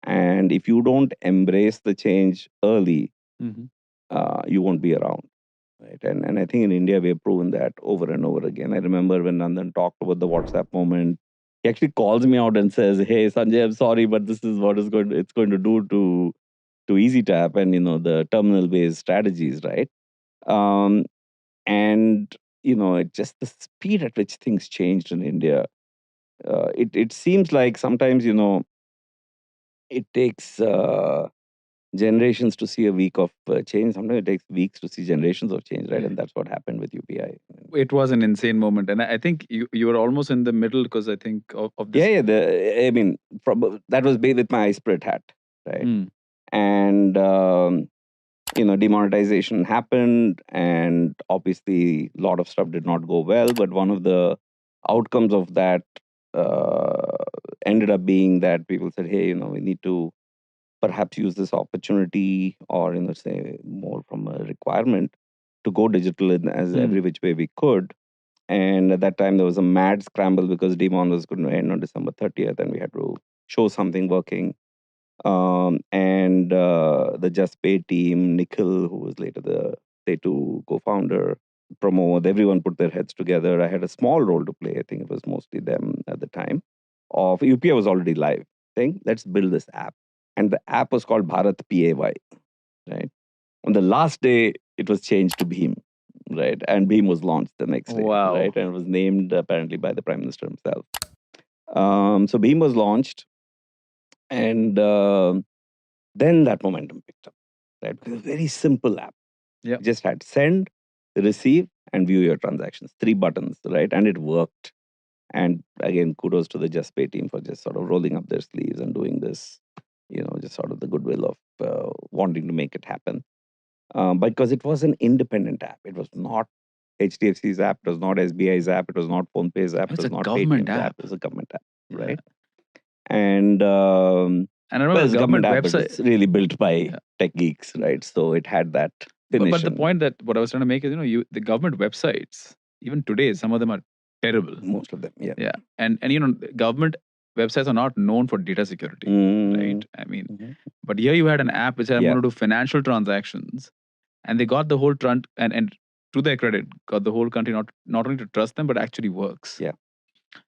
S2: And if you don't embrace the change early, you won't be around. Right. And I think in India, we have proven that over and over again. I remember when Nandan talked about the WhatsApp moment, he actually calls me out and says, "Hey, Sanjay, I'm sorry, but this is what it's going to do to EasyTap and, the terminal-based strategies, right?" Um, and, it just the speed at which things changed in India. It seems like sometimes, it takes generations to see a week of change. Sometimes it takes weeks to see generations of change, right? And that's what happened with UPI.
S1: It was an insane moment, and I think you were almost in the middle, because I think of this.
S2: Yeah. That was with my iSprit hat, right? And demonetization happened, and obviously a lot of stuff did not go well. But one of the outcomes of that ended up being that people said, "Hey, we need to perhaps use this opportunity, or say more from a requirement, to go digital in as every which way we could." And at that time there was a mad scramble because demon was going to end on December 30th, and we had to show something working. And the Just Pay team, Nikhil, who was later the Setu co-founder, Pramod, everyone put their heads together. I had a small role to play. I think it was mostly them at the time. Of UPI was already live, saying, "Let's build this app." And the app was called Bharat PAY, right? On the last day, it was changed to Bheem, right? And Bheem was launched the next day, right? And it was named apparently by the Prime Minister himself. So Bheem was launched, and then that momentum picked up, right? Because it was a very simple app.
S1: Yeah.
S2: You just had send, receive, and view your transactions. 3 buttons, right? And it worked. And again, kudos to the Just Pay team for just sort of rolling up their sleeves and doing this, just sort of the goodwill of wanting to make it happen. Because it was an independent app. It was not HDFC's app. It was not SBI's app. It was not PhonePe's app. It was not Paytm's app. It was a government app, right? And
S1: I remember
S2: it's a government app,
S1: website.
S2: but it's really built by tech geeks, right? So it had that finish.
S1: But the point that what I was trying to make is, the government websites, even today, some of them are terrible.
S2: Most of them, yeah.
S1: Yeah. And government websites are not known for data security, right? I mean, but here you had an app which I'm going to do financial transactions, and they got the whole and to their credit, got the whole country not only to trust them, but actually works.
S2: Yeah.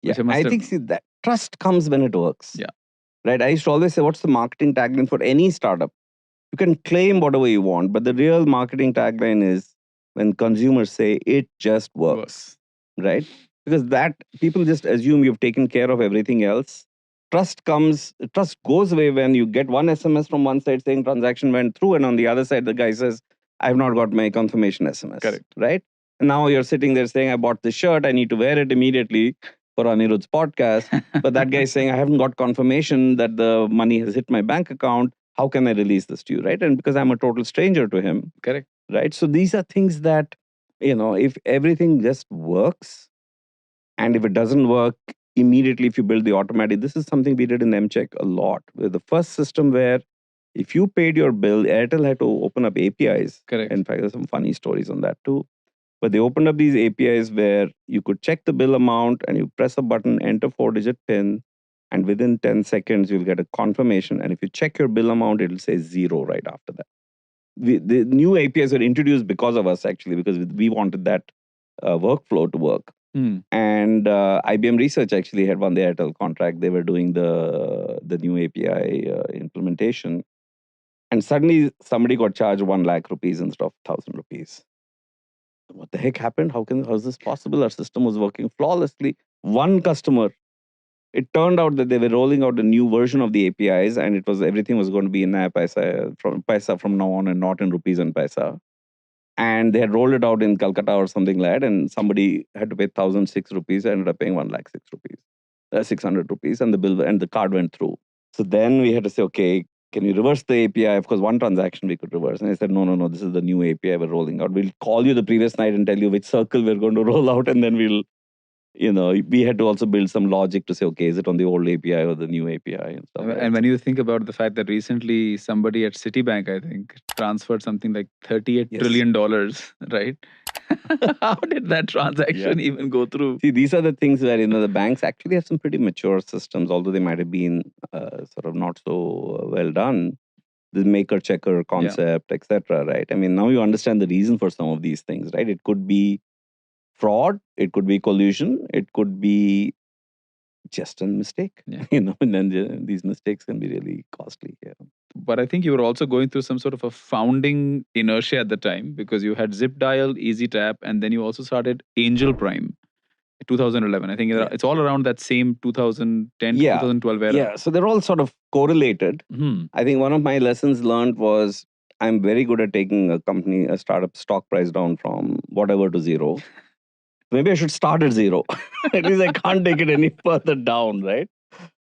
S2: I think that trust comes when it works.
S1: Yeah.
S2: Right. I used to always say, what's the marketing tagline for any startup? You can claim whatever you want, but the real marketing tagline is when consumers say it just works. Right? Because that people just assume you've taken care of everything else. Trust goes away when you get one SMS from one side saying transaction went through, and on the other side the guy says, "I've not got my confirmation SMS."
S1: Correct.
S2: Right? And now you're sitting there saying, "I bought this shirt, I need to wear it immediately for Anirudh's podcast." But that guy is saying, "I haven't got confirmation that the money has hit my bank account. How can I release this to you?" Right? And because I'm a total stranger to him.
S1: Correct.
S2: right? So these are things that, if everything just works, and if it doesn't work immediately, if you build the automatic, this is something we did in MCheck a lot. With the first system where if you paid your bill, Airtel had to open up APIs.
S1: Correct.
S2: In fact, there's some funny stories on that too. But they opened up these APIs where you could check the bill amount and you press a button, enter 4-digit PIN, and within 10 seconds, you'll get a confirmation. And if you check your bill amount, it'll say zero right after that. The new APIs were introduced because of us, actually, because we wanted that workflow to work. And IBM Research actually had won the Airtel contract. They were doing the new API implementation. And suddenly somebody got charged 1 lakh rupees instead of 1,000 rupees. What the heck happened? How's this possible? Our system was working flawlessly. One customer. It turned out that they were rolling out a new version of the APIs, and everything was going to be in paisa from now on, and not in rupees and paisa. And they had rolled it out in Calcutta or something like that, and somebody had to pay 1,006 rupees. I ended up paying 1,06 rupees, 600 rupees, and the bill and the card went through. So then we had to say, okay, can you reverse the API? Of course, one transaction we could reverse. And I said, no, this is the new API we're rolling out. We'll call you the previous night and tell you which circle we're going to roll out, and then we had to also build some logic to say, okay, is it on the old API or the new API and stuff.
S1: And when you think about the fact that recently somebody at Citibank, I think, transferred something like $38 trillion, right? How did that transaction even go through?
S2: See, these are the things where the banks actually have some pretty mature systems, although they might have been sort of not so well done. The maker checker concept, etc. Right? I mean, now you understand the reason for some of these things, right? It could be fraud, it could be collusion, it could be just a mistake. And then these mistakes can be really costly.
S1: But I think you were also going through some sort of a founding inertia at the time, because you had Zip Dial, EasyTap, and then you also started Angel Prime. 2011. I think it's all around that same 2010 to 2012 era.
S2: Yeah, so they're all sort of correlated. I think one of my lessons learned was I'm very good at taking a startup stock price down from whatever to zero. Maybe I should start at zero. At least I can't take it any further down, right?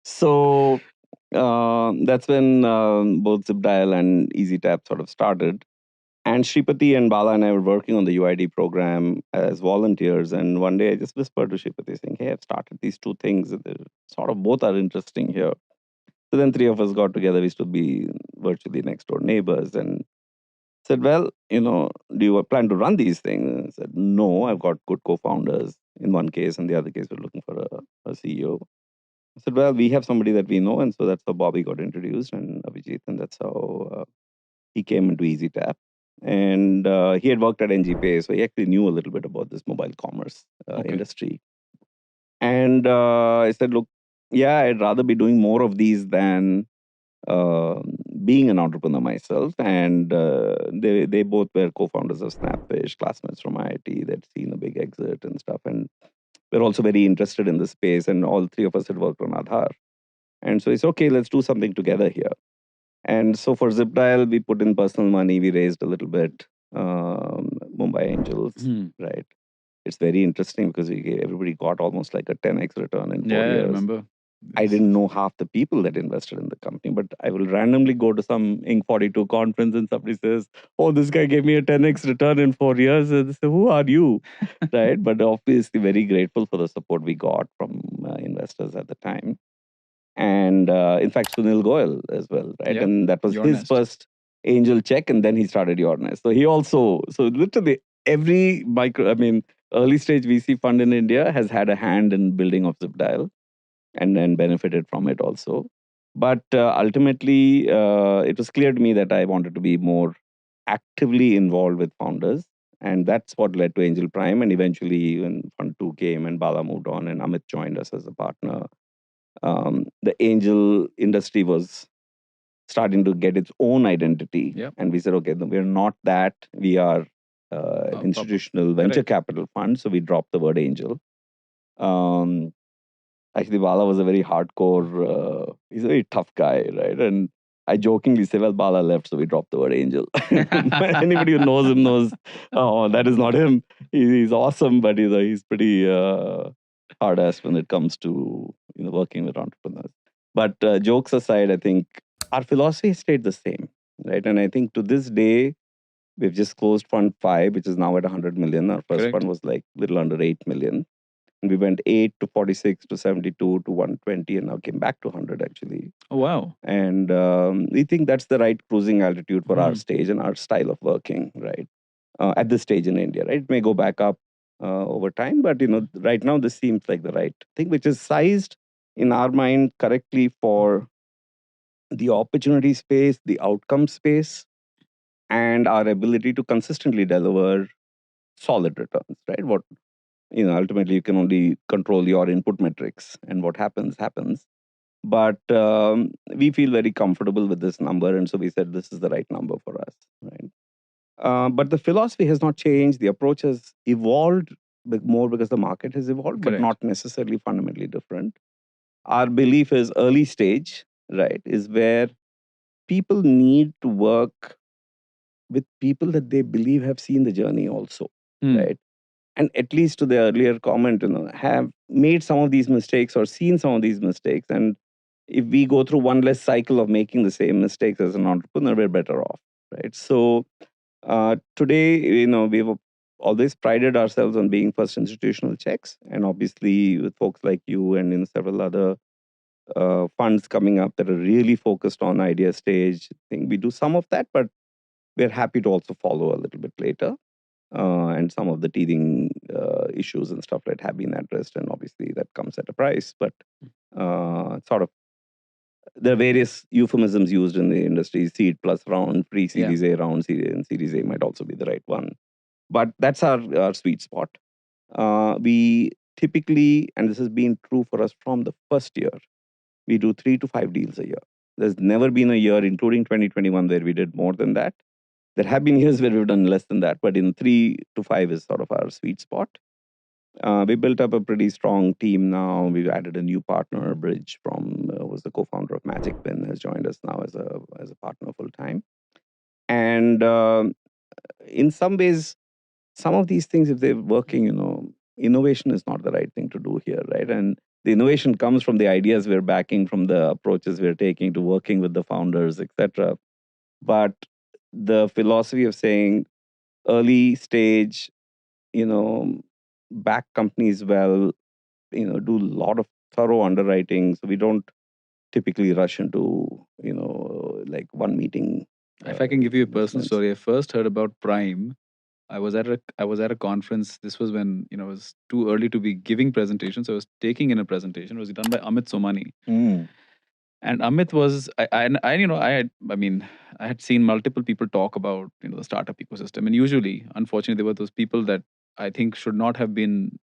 S2: So that's when both ZipDial and EasyTap sort of started. And Shripati and Bala and I were working on the UID program as volunteers. And one day I just whispered to Shripati saying, hey, I've started these two things. They're sort of both are interesting here. So then three of us got together. We used to be virtually next door neighbors and said, well, do you plan to run these things? And I said, no, I've got good co-founders in one case. And the other case, we're looking for a CEO. I said, well, we have somebody that we know. And so that's how Bobby got introduced and Abhijit. And that's how he came into EasyTap. And he had worked at NGPay, so he actually knew a little bit about this mobile commerce industry. And I said, look, yeah, I'd rather be doing more of these than being an entrepreneur myself. And they both were co-founders of Snapfish, classmates from IIT. They'd seen a big exit and stuff. And we're also very interested in the space. And all three of us had worked on Aadhaar. And so it's okay, let's do something together here. And so for ZipDial, we put in personal money. We raised a little bit, Mumbai Angels, right? It's very interesting because everybody got almost like a 10x return in 4 years.
S1: I remember.
S2: I didn't know half the people that invested in the company, but I will randomly go to some Inc. 42 conference and somebody says, oh, this guy gave me a 10x return in 4 years. And they say, who are you? Right? But obviously very grateful for the support we got from investors at the time. And in fact, Sunil Goyal as well, right? And that was his first angel check, and then he started YourNest. So literally every early stage VC fund in India has had a hand in building of ZipDial and then benefited from it also. But ultimately, it was clear to me that I wanted to be more actively involved with founders. And that's what led to Angel Prime. And eventually, when Fund 2 came and Bala moved on and Amit joined us as a partner, the angel industry was starting to get its own identity. And we said, okay, no, we're not that. We are an institutional venture capital fund. So we dropped the word angel. Actually, Bala was a very hardcore, he's a very tough guy, right? And I jokingly say, well, Bala left, so we dropped the word angel. Anybody who knows him knows, oh, that is not him. He's awesome, but he's pretty hard-ass when it comes to working with entrepreneurs. But jokes aside, I think our philosophy stayed the same, right? And I think to this day, We've just closed fund 5, which is now at 100 million. Our first
S1: Correct.
S2: fund was like little under 8 million. And we went 8 to 46 to 72 to 120 and now came back to 100 actually.
S1: Oh, wow.
S2: And we think that's the right cruising altitude for our
S1: Mhm.
S2: stage and our style of working, right? At this stage in India, right? It may go back up over time, but right now this seems like the right thing, which is sized in our mind correctly for the opportunity space, the outcome space, and our ability to consistently deliver solid returns, right? What ultimately you can only control your input metrics, and what happens. But we feel very comfortable with this number, and so we said this is the right number for us, right? But the philosophy has not changed. The approach has evolved more because the market has evolved, but
S1: Correct.
S2: not necessarily fundamentally different. Our belief is early stage, right, is where people need to work with people that they believe have seen the journey also,
S1: Hmm.
S2: right? And at least to the earlier comment, have made some of these mistakes or seen some of these mistakes. And if we go through one less cycle of making the same mistakes as an entrepreneur, we're better off, right? So today, we've always prided ourselves on being first institutional checks, and obviously with folks like you and several other funds coming up that are really focused on idea stage, I think we do some of that, but we're happy to also follow a little bit later. And some of the teething issues and stuff that have been addressed, and obviously that comes at a price. But sort of, there are various euphemisms used in the industry: seed plus round, pre-series A round, and series A might also be the right one. But that's our sweet spot. We typically, and this has been true for us from the first year, we do 3 to 5 deals a year. There's never been a year, including 2021, where we did more than that. There have been years where we've done less than that, but in 3 to 5 is sort of our sweet spot. We built up a pretty strong team now. We've added a new partner, Bridge, from was the co-founder of Magic Pin, has joined us now as a partner full time. And in some ways, some of these things, if they're working, innovation is not the right thing to do here, right? And the innovation comes from the ideas we're backing, from the approaches we're taking to working with the founders, etc. But the philosophy of saying early stage, back companies well, do a lot of thorough underwriting. So we don't typically rush into, like one meeting.
S1: If I can give you a personal
S2: Investments.
S1: story, I first heard about Prime. I was at a conference. This was when it was too early to be giving presentations. I was taking in a presentation. It was done by Amit Somani. And Amit was I you know I mean I had seen multiple people talk about the startup ecosystem, and usually, unfortunately, there were those people that I think should not have been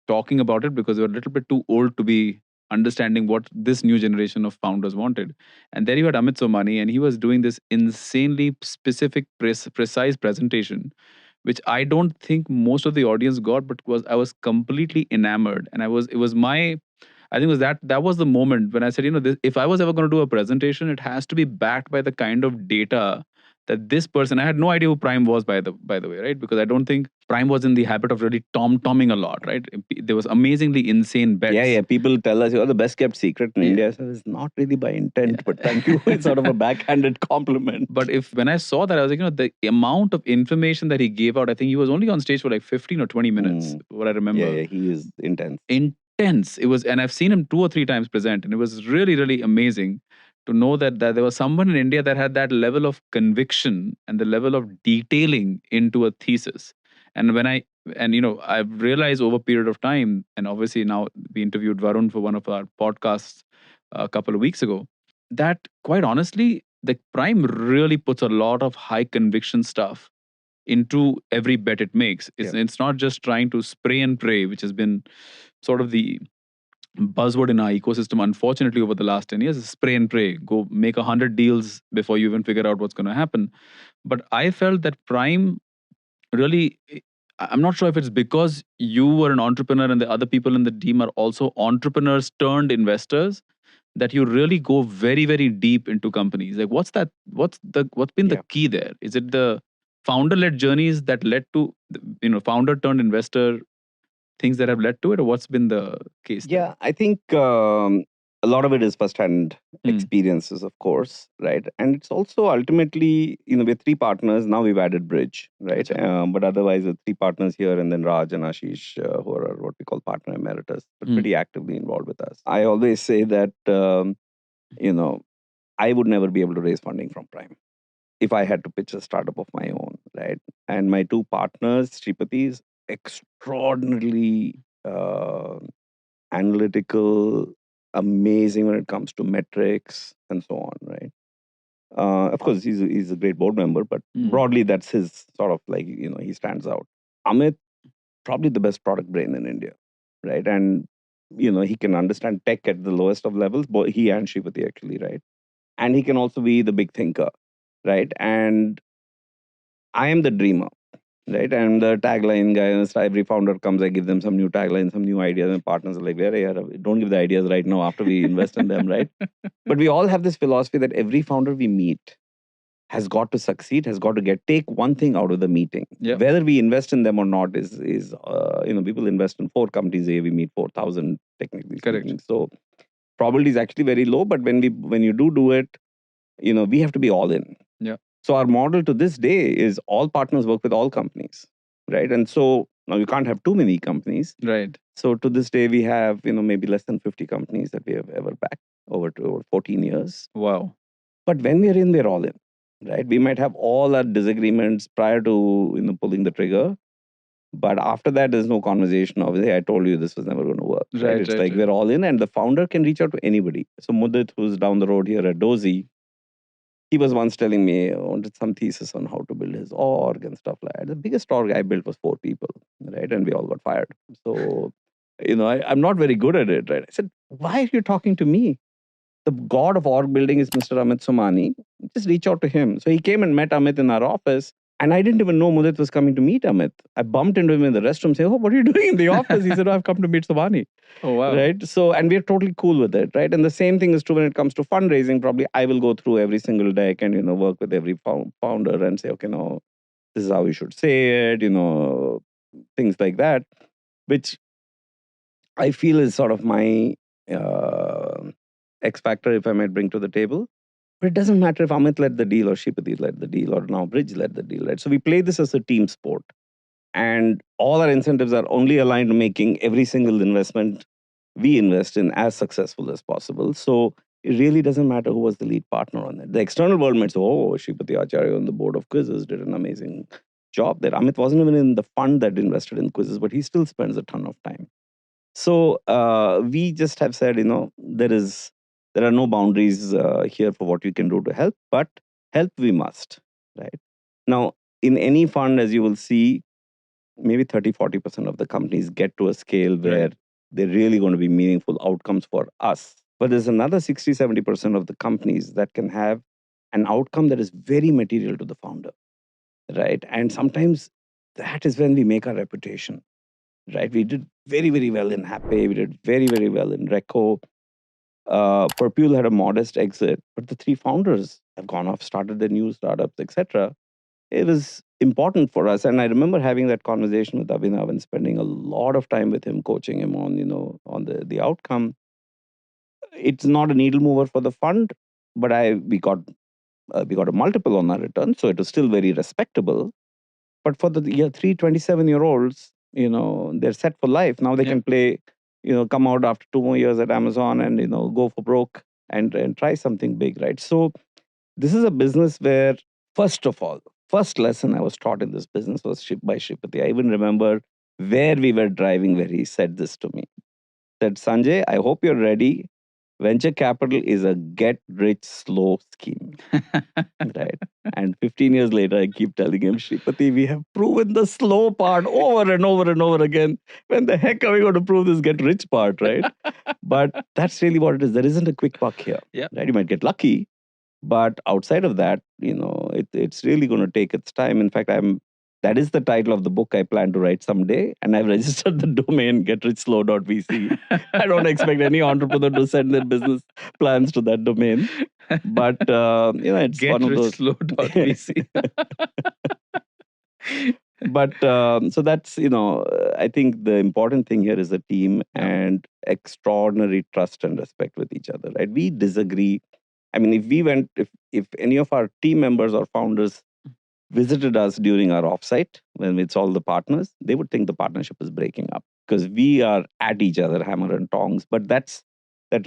S1: talking about it because they were a little bit too old to be understanding what this new generation of founders wanted. And there you had Amit Somani, and he was doing this insanely specific, precise presentation, which I don't think most of the audience got, but was I was completely enamored, and it was my I think it was that was the moment when I said, if I was ever going to do a presentation, it has to be backed by the kind of data that this person. I had no idea who Prime was by the way, right? Because I don't think Prime was in the habit of really tom-tomming a lot, right? There was amazingly insane bets.
S2: Yeah. People tell us you're the best kept secret in
S1: Yeah.
S2: India. So it's not really by intent, but thank you. It's sort of a backhanded compliment.
S1: But when I saw that, I was like, the amount of information that he gave out, I think he was only on stage for like 15 or 20 minutes, what I remember.
S2: Yeah, he is intense.
S1: Intense. It was, and I've seen him 2 or 3 times present, and it was really, really amazing to know that there was someone in India that had that level of conviction and the level of detailing into a thesis. And I've realized over a period of time, and obviously now we interviewed Varun for one of our podcasts a couple of weeks ago, that quite honestly, the Prime really puts a lot of high conviction stuff into every bet it makes. It's not just trying to spray and pray, which has been sort of the buzzword in our ecosystem, unfortunately, over the last 10 years. Is spray and pray. Go make 100 deals before you even figure out what's going to happen. But I felt that Prime really, I'm not sure if it's because you were an entrepreneur and the other people in the team are also entrepreneurs turned investors, that you really go very, very deep into companies. Like, what's been the key there? Is it the founder led journeys that led to founder turned investor things that have led to it, or what's been the case there?
S2: I think a lot of it is first-hand experiences, of course, right? And it's also ultimately, we're three partners. Now we've added Bridge, right?
S1: Acha.
S2: But otherwise, we're three partners here, and then Raj and Ashish, who are what we call partner emeritus, but pretty actively involved with us. I always say that, I would never be able to raise funding from Prime if I had to pitch a startup of my own, right? And my two partners, Sripati, is extraordinarily analytical, amazing when it comes to metrics and so on, right? Of course, he's a great board member, but broadly, that's his sort of like, he stands out. Amit, probably the best product brain in India, right? And, he can understand tech at the lowest of levels, both he and Sripati actually, right? And he can also be the big thinker, right? And I am the dreamer, right? I'm the tagline guy. And every founder comes, I give them some new tagline, some new ideas, and partners are like, "Where are you? Don't give the ideas right now after we invest in them," right? But we all have this philosophy that every founder we meet has got to succeed, has got to take one thing out of the meeting.
S1: Yep.
S2: Whether we invest in them or not is people invest in 4 companies a, we meet 4,000 technically speaking. So probability is actually very low, but when you do it, we have to be all in.
S1: Yeah.
S2: So our model to this day is all partners work with all companies, right? And so now you can't have too many companies.
S1: Right.
S2: So to this day, we have, maybe less than 50 companies that we have ever backed over 14 years.
S1: Wow.
S2: But when we're in, we're all in, right? We might have all our disagreements prior to, pulling the trigger. But after that, there's no conversation of, hey, I told you this was never going to work. Right? It's like we're all in, and the founder can reach out to anybody. So Mudit, who's down the road here at Dozy, he was once telling me, wanted some thesis on how to build his org and stuff like that. The biggest org I built was 4 people, right? And we all got fired. So, I'm not very good at it, right? I said, why are you talking to me? The god of org building is Mr. Amit Somani. Just reach out to him. So he came and met Amit in our office. And I didn't even know Mudit was coming to meet Amit. I bumped into him in the restroom saying, oh, what are you doing in the office? He said, oh, I've come to meet Somani.
S1: Oh, wow.
S2: Right. So, and we're totally cool with it. Right. And the same thing is true when it comes to fundraising. Probably I will go through every single deck and, work with every founder and say, okay, no, this is how we should say it, things like that, which I feel is sort of my X factor, if I might bring to the table. But it doesn't matter if Amit led the deal or Shipati led the deal or now Bridge led the deal, right? So we play this as a team sport. And all our incentives are only aligned to making every single investment we invest in as successful as possible. So it really doesn't matter who was the lead partner on it. The external world might say, oh, Shripati Acharya on the board of quizzes did an amazing job there. Amit wasn't even in the fund that invested in quizzes, but he still spends a ton of time. So we just have said, there are no boundaries here for what you can do to help, but help we must, right? Now, in any fund, as you will see, maybe 30-40% of the companies get to a scale where they're really going to be meaningful outcomes for us. But there's another 60-70% of the companies that can have an outcome that is very material to the founder, right? And sometimes that is when we make our reputation, right? We did very, very well in Happy. We did very, very well in Reco. Perpule had a modest exit, but the 3 founders have gone off, started their new startups, etc. It was important for us. And I remember having that conversation with Abhinav and spending a lot of time with him, coaching him on, on the outcome. It's not a needle mover for the fund, but we got a multiple on our return. So it was still very respectable. But for the year 3, 27-year-olds, they're set for life. Now they can play, come out after 2 more years at Amazon and, go for broke and try something big, right? So this is a business where, first of all, first lesson I was taught in this business was by Shripati. I even remember where we were driving, where he said this to me. Said, Sanjay, I hope you're ready. Venture capital is a get rich slow scheme. Right. And 15 years later, I keep telling him, Shripati, we have proven the slow part over and over and over again. When the heck are we going to prove this get rich part, right? But that's really what it is. There isn't a quick buck here. Right? You might get lucky. But outside of that, it's really going to take its time. In fact, that is the title of the book I plan to write someday. And I've registered the domain getrichslow.vc. I don't expect any entrepreneur to send their business plans to that domain. But, it's one of those.
S1: Getrichslow.vc.
S2: But so that's, I think the important thing here is a team
S1: Yeah.
S2: and extraordinary trust and respect with each other, right? We disagree. I mean, if any of our team members or founders visited us during our offsite when it's all the partners, they would think the partnership is breaking up because we are at each other, hammer and tongs. But that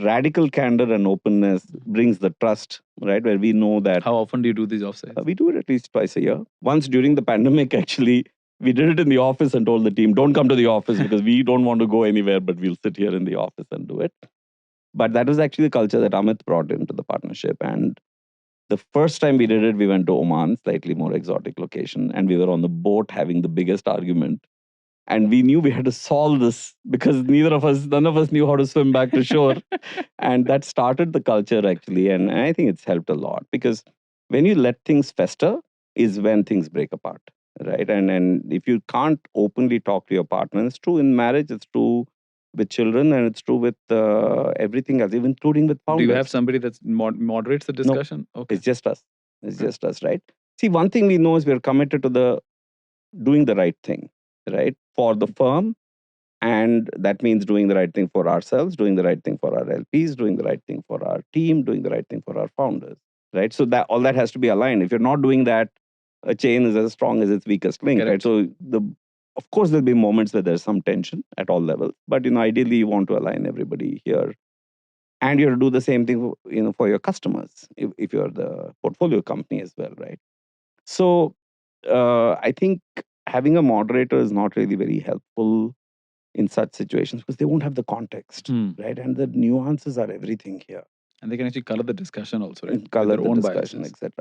S2: radical candor and openness brings the trust, right? Where we know that.
S1: How often do you do these offsites?
S2: We do it at least twice a year. Once during the pandemic, actually, we did it in the office and told the team, don't come to the office because we don't want to go anywhere, but we'll sit here in the office and do it. But that was actually the culture that Amit brought into the partnership. And the first time we did it, we went to Oman, slightly more exotic location, and we were on the boat having the biggest argument. And we knew we had to solve this because none of us knew how to swim back to shore. And that started the culture actually. And I think it's helped a lot because when you let things fester is when things break apart, right? And if you can't openly talk to your partner, it's true in marriage, it's true with children, and it's true with everything else, even including with founders.
S1: Do you have somebody that moderates the discussion?
S2: No,
S1: Okay.
S2: it's just us. It's just us, right? See, one thing we know is we're committed to the doing the right thing, right? For the firm. And that means doing the right thing for ourselves, doing the right thing for our LPs, doing the right thing for our team, doing the right thing for our founders, right? So that all that has to be aligned. If you're not doing that, a chain is as strong as its weakest link, right? So of course there'll be moments where there's some tension at all levels, but ideally you want to align everybody here, and you have to do the same thing, for your customers if you're the portfolio company as well, right? So I think having a moderator is not really very helpful in such situations because they won't have the context, right? And the nuances are everything here.
S1: And they can actually color the discussion also, right?
S2: Color the discussion, etc.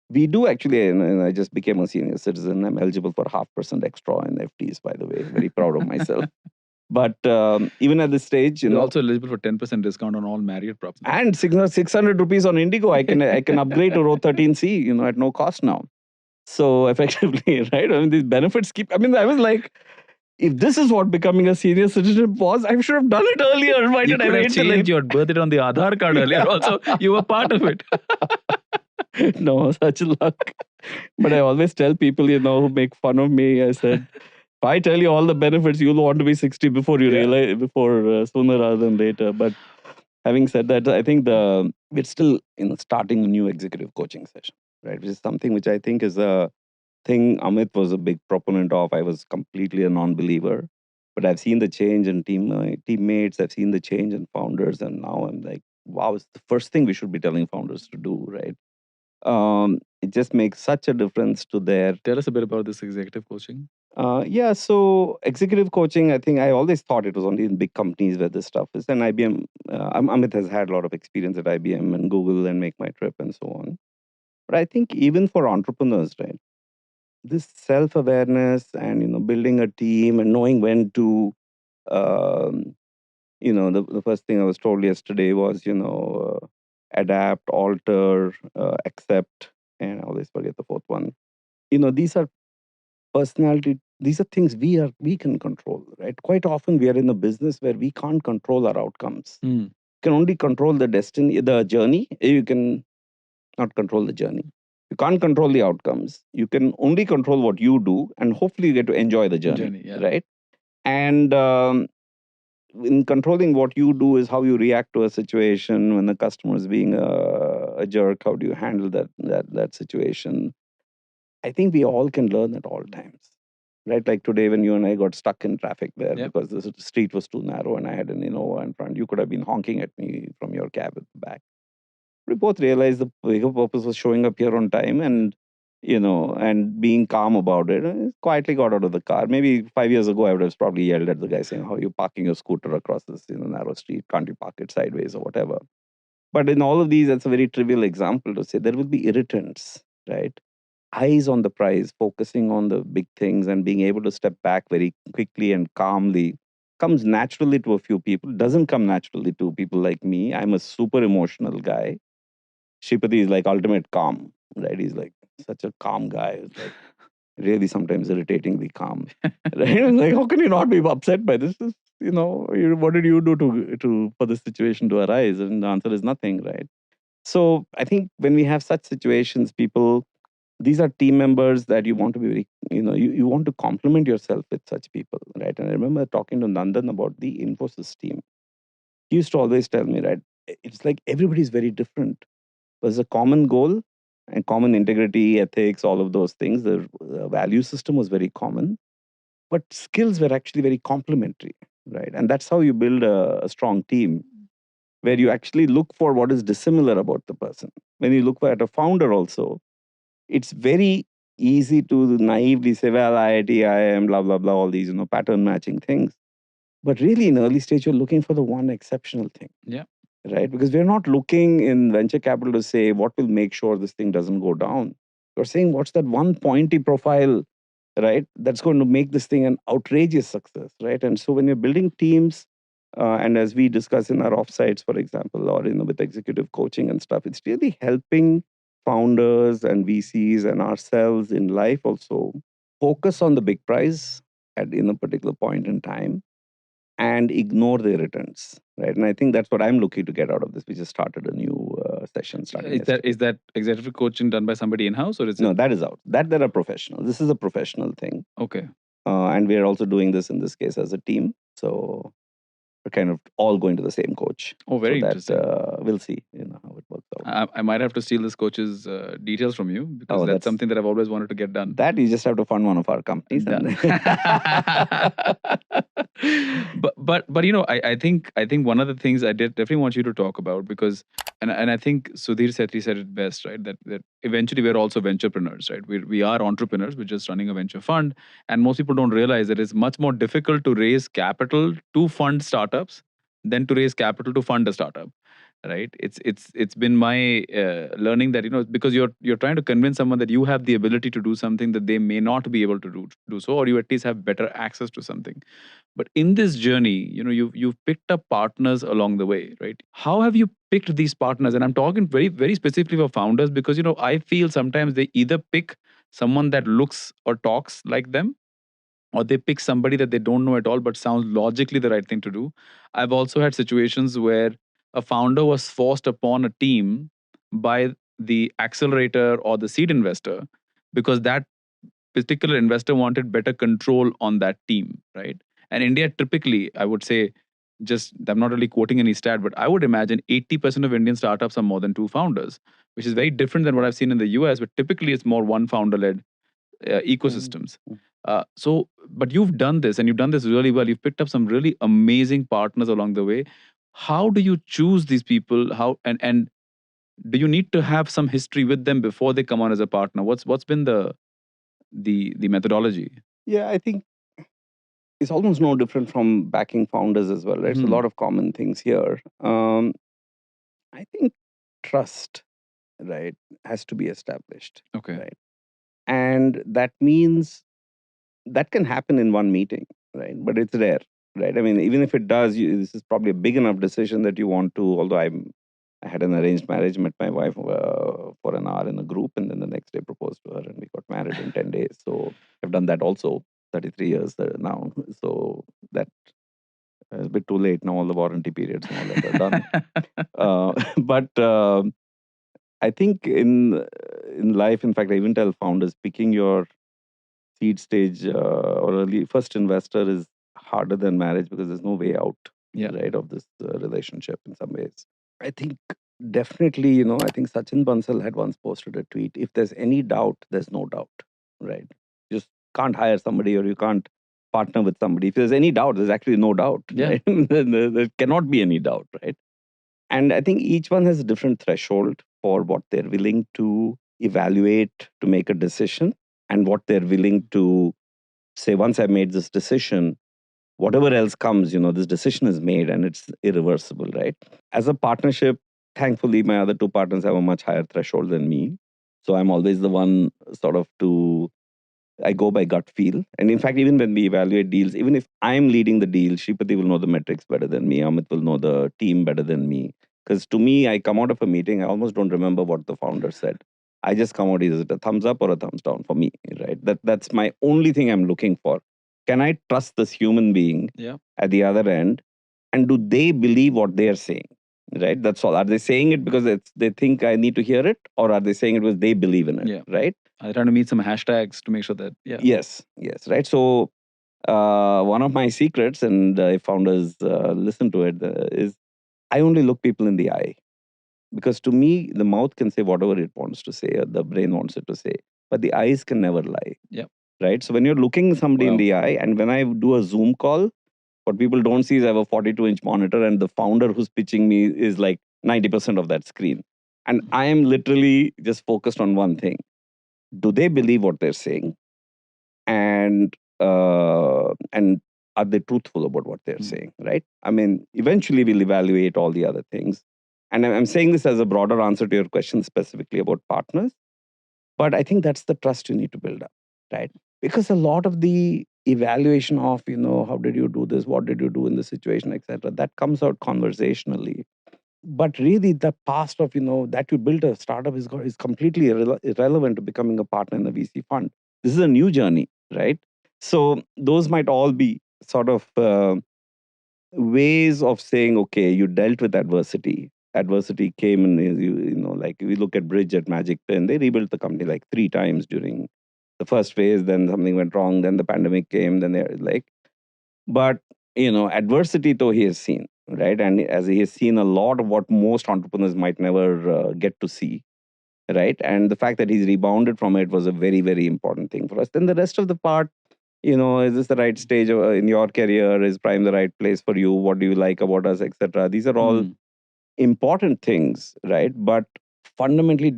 S2: We do actually, and I just became a senior citizen. I'm eligible for 0.5% extra in FTs, by the way. Very proud of myself. But even at this stage,
S1: you're also eligible for 10% discount on all Marriott properties.
S2: And 600 rupees on Indigo. I can upgrade to row 13C, at no cost now. So effectively, right? I mean, these benefits I was like, if this is what becoming a senior citizen was, I should have done it earlier. Why did I wait till
S1: changed your birthday on the Aadhaar card earlier also? You were part of it.
S2: No, such luck. But I always tell people, who make fun of me, I said, if I tell you all the benefits, you'll want to be 60 before you realize, sooner rather than later. But having said that, I think we're still starting a new executive coaching session, right? Which is something which I think is a thing Amit was a big proponent of. I was completely a non-believer. But I've seen the change in teammates. I've seen the change in founders. And now I'm like, wow, it's the first thing we should be telling founders to do, right? It just makes such a difference to their...
S1: Tell us a bit about this executive coaching.
S2: So executive coaching, I think I always thought it was only in big companies where this stuff is. And IBM, Amit has had a lot of experience at IBM and Google and Make My Trip and so on. But I think even for entrepreneurs, right, this self-awareness and, building a team and knowing when to, the first thing I was told yesterday was, adapt, alter, accept, and I always forget the fourth one. These are personality, these are things we can control, right? Quite often we are in a business where we can't control our outcomes. You can only control the journey. You can not control the journey. You can't control the outcomes. You can only control what you do, and hopefully you get to enjoy the journey, right? And in controlling what you do is how you react to a situation when the customer is being a jerk. How do you handle that situation? I think we all can learn at all times, right? Like today when you and I got stuck in traffic there because the street was too narrow and I had an Innova in front, you could have been honking at me from your cab at the back. We both realized the bigger purpose was showing up here on time and, and being calm about it. And quietly got out of the car. Maybe 5 years ago, I would have probably yelled at the guy saying, how are you parking your scooter across this narrow street? Can't you park it sideways or whatever? But in all of these, that's a very trivial example to say there will be irritants, right? Eyes on the prize, focusing on the big things and being able to step back very quickly and calmly comes naturally to a few people, doesn't come naturally to people like me. I'm a super emotional guy. Shripati is like ultimate calm, right? He's like such a calm guy. It's like really sometimes irritatingly calm, right? It's like, how can you not be upset by this? What did you do to for this situation to arise? And the answer is nothing, right? So I think when we have such situations, people these are team members that you want to be very, you want to complement yourself with such people, right? And I remember talking to Nandan about the Infosys team. He used to always tell me, right, it's like everybody's very different. There's a common goal and common integrity, ethics, all of those things. The value system was very common, but skills were actually very complementary, right? And that's how you build a strong team, where you actually look for what is dissimilar about the person. When you look at a founder also, it's very easy to naively say, well, IIT, IIM, blah, blah, blah, all these, pattern matching things. But really, in early stage, you're looking for the one exceptional thing.
S1: Yeah.
S2: Right? Because we're not looking in venture capital to say what will make sure this thing doesn't go down. We're saying what's that one pointy profile, right? That's going to make this thing an outrageous success, right? And so when you're building teams, and as we discuss in our offsites, for example, or with executive coaching and stuff, it's really helping founders and VCs and ourselves in life also focus on the big prize in a particular point in time and ignore their returns, right? And I think that's what I'm looking to get out of this. We just started a new session starting
S1: Is that executive coaching done by somebody in-house, or is it?
S2: No, that is out. That there are professionals. This is a professional thing.
S1: Okay.
S2: And we're also doing this in this case as a team. So we're kind of all going to the same coach.
S1: Oh, very interesting.
S2: We'll see, how it works out.
S1: I might have to steal this coach's details from you, because
S2: Oh,
S1: that's
S2: that's-
S1: something that I've always wanted to get done.
S2: That you just have to fund one of our companies.
S1: Done. but I think one of the things I definitely want you to talk about, because and I think Sudhir Sethi said it best, right? That eventually we're also venturepreneurs, right? We are entrepreneurs. We're just running a venture fund, and most people don't realize that it's much more difficult to raise capital to fund startups than to raise capital to fund a startup, right? It's been my learning that because you're trying to convince someone that you have the ability to do something that they may not be able to do so, or you at least have better access to something. But in this journey, you've picked up partners along the way, right? How have you picked these partners? And I'm talking very, very specifically for founders, because I feel sometimes they either pick someone that looks or talks like them, or they pick somebody that they don't know at all but sounds logically the right thing to do. I've also had situations where a founder was forced upon a team by the accelerator or the seed investor, because that particular investor wanted better control on that team, right? And India typically, I would say, just I'm not really quoting any stat, but I would imagine 80% of Indian startups are more than two founders, which is very different than what I've seen in the US, but typically it's more one founder led ecosystems. But you've done this, and you've done this really well. You've picked up some really amazing partners along the way. How do you choose these people? How and do you need to have some history with them before they come on as a partner? What's been the methodology?
S2: Yeah, I think it's almost no different from backing founders as well, right? So a lot of common things here. I think trust, right, has to be established.
S1: Okay.
S2: Right. And that means that can happen in one meeting, right? But it's rare, right? I mean, even if it does, this is probably a big enough decision that you want to, although I had an arranged marriage, met my wife for an hour in a group, and then the next day proposed to her, and we got married in 10 days. So I've done that also, 33 years now. So that is a bit too late now. All the warranty periods and all that are done. But I think in life, in fact, I even tell founders, picking your seed stage or early first investor is harder than marriage, because there's no way out, right, of this relationship in some ways. I think definitely, I think Sachin Bansal had once posted a tweet: if there's any doubt, there's no doubt, right? You just can't hire somebody, or you can't partner with somebody. If there's any doubt, there's actually no doubt. Right? There cannot be any doubt, right? And I think each one has a different threshold for what they're willing to evaluate to make a decision, and what they're willing to say, once I've made this decision, whatever else comes, this decision is made and it's irreversible, right? As a partnership, thankfully, my other two partners have a much higher threshold than me. So I'm always the one sort of I go by gut feel. And in fact, even when we evaluate deals, even if I'm leading the deal, Shripati will know the metrics better than me. Amit will know the team better than me. Because to me, I come out of a meeting, I almost don't remember what the founder said. I just come out, is it a thumbs up or a thumbs down for me, right? That's my only thing I'm looking for. Can I trust this human being at the other end? And do they believe what they're saying? Right? That's all. Are they saying it because they think I need to hear it? Or are they saying it because they believe in it? Right?
S1: Trying to meet some hashtags to make sure that, yeah.
S2: Yes, right. So one of my secrets, and if founders listen to it, is I only look people in the eye. Because to me, the mouth can say whatever it wants to say, or the brain wants it to say, but the eyes can never lie.
S1: Yep.
S2: Right. So when you're looking somebody in
S1: Wow.
S2: the eye, and when I do a Zoom call, what people don't see is I have a 42-inch monitor, and the founder who's pitching me is like 90% of that screen. And I am literally just focused on one thing. Do they believe what they're saying? And are they truthful about what they're saying, right? I mean, eventually we'll evaluate all the other things. And I'm saying this as a broader answer to your question specifically about partners. But I think that's the trust you need to build up, right? Because a lot of the evaluation of, how did you do this? What did you do in this situation, etc., that comes out conversationally. But really, the past of, that you built a startup is completely irrelevant to becoming a partner in a VC fund. This is a new journey, right? So those might all be sort of ways of saying, okay, you dealt with adversity. Adversity came, and like we look at Bridge at Magic Pen, they rebuilt the company like 3 times during the first phase. Then something went wrong. Then the pandemic came. Then they're like, but adversity though he has seen, right? And as he has seen a lot of what most entrepreneurs might never get to see, right? And the fact that he's rebounded from it was a very, very important thing for us. Then the rest of the part, is this the right stage in your career? Is Prime the right place for you? What do you like about us, etc.? These are all important things, right? But fundamentally,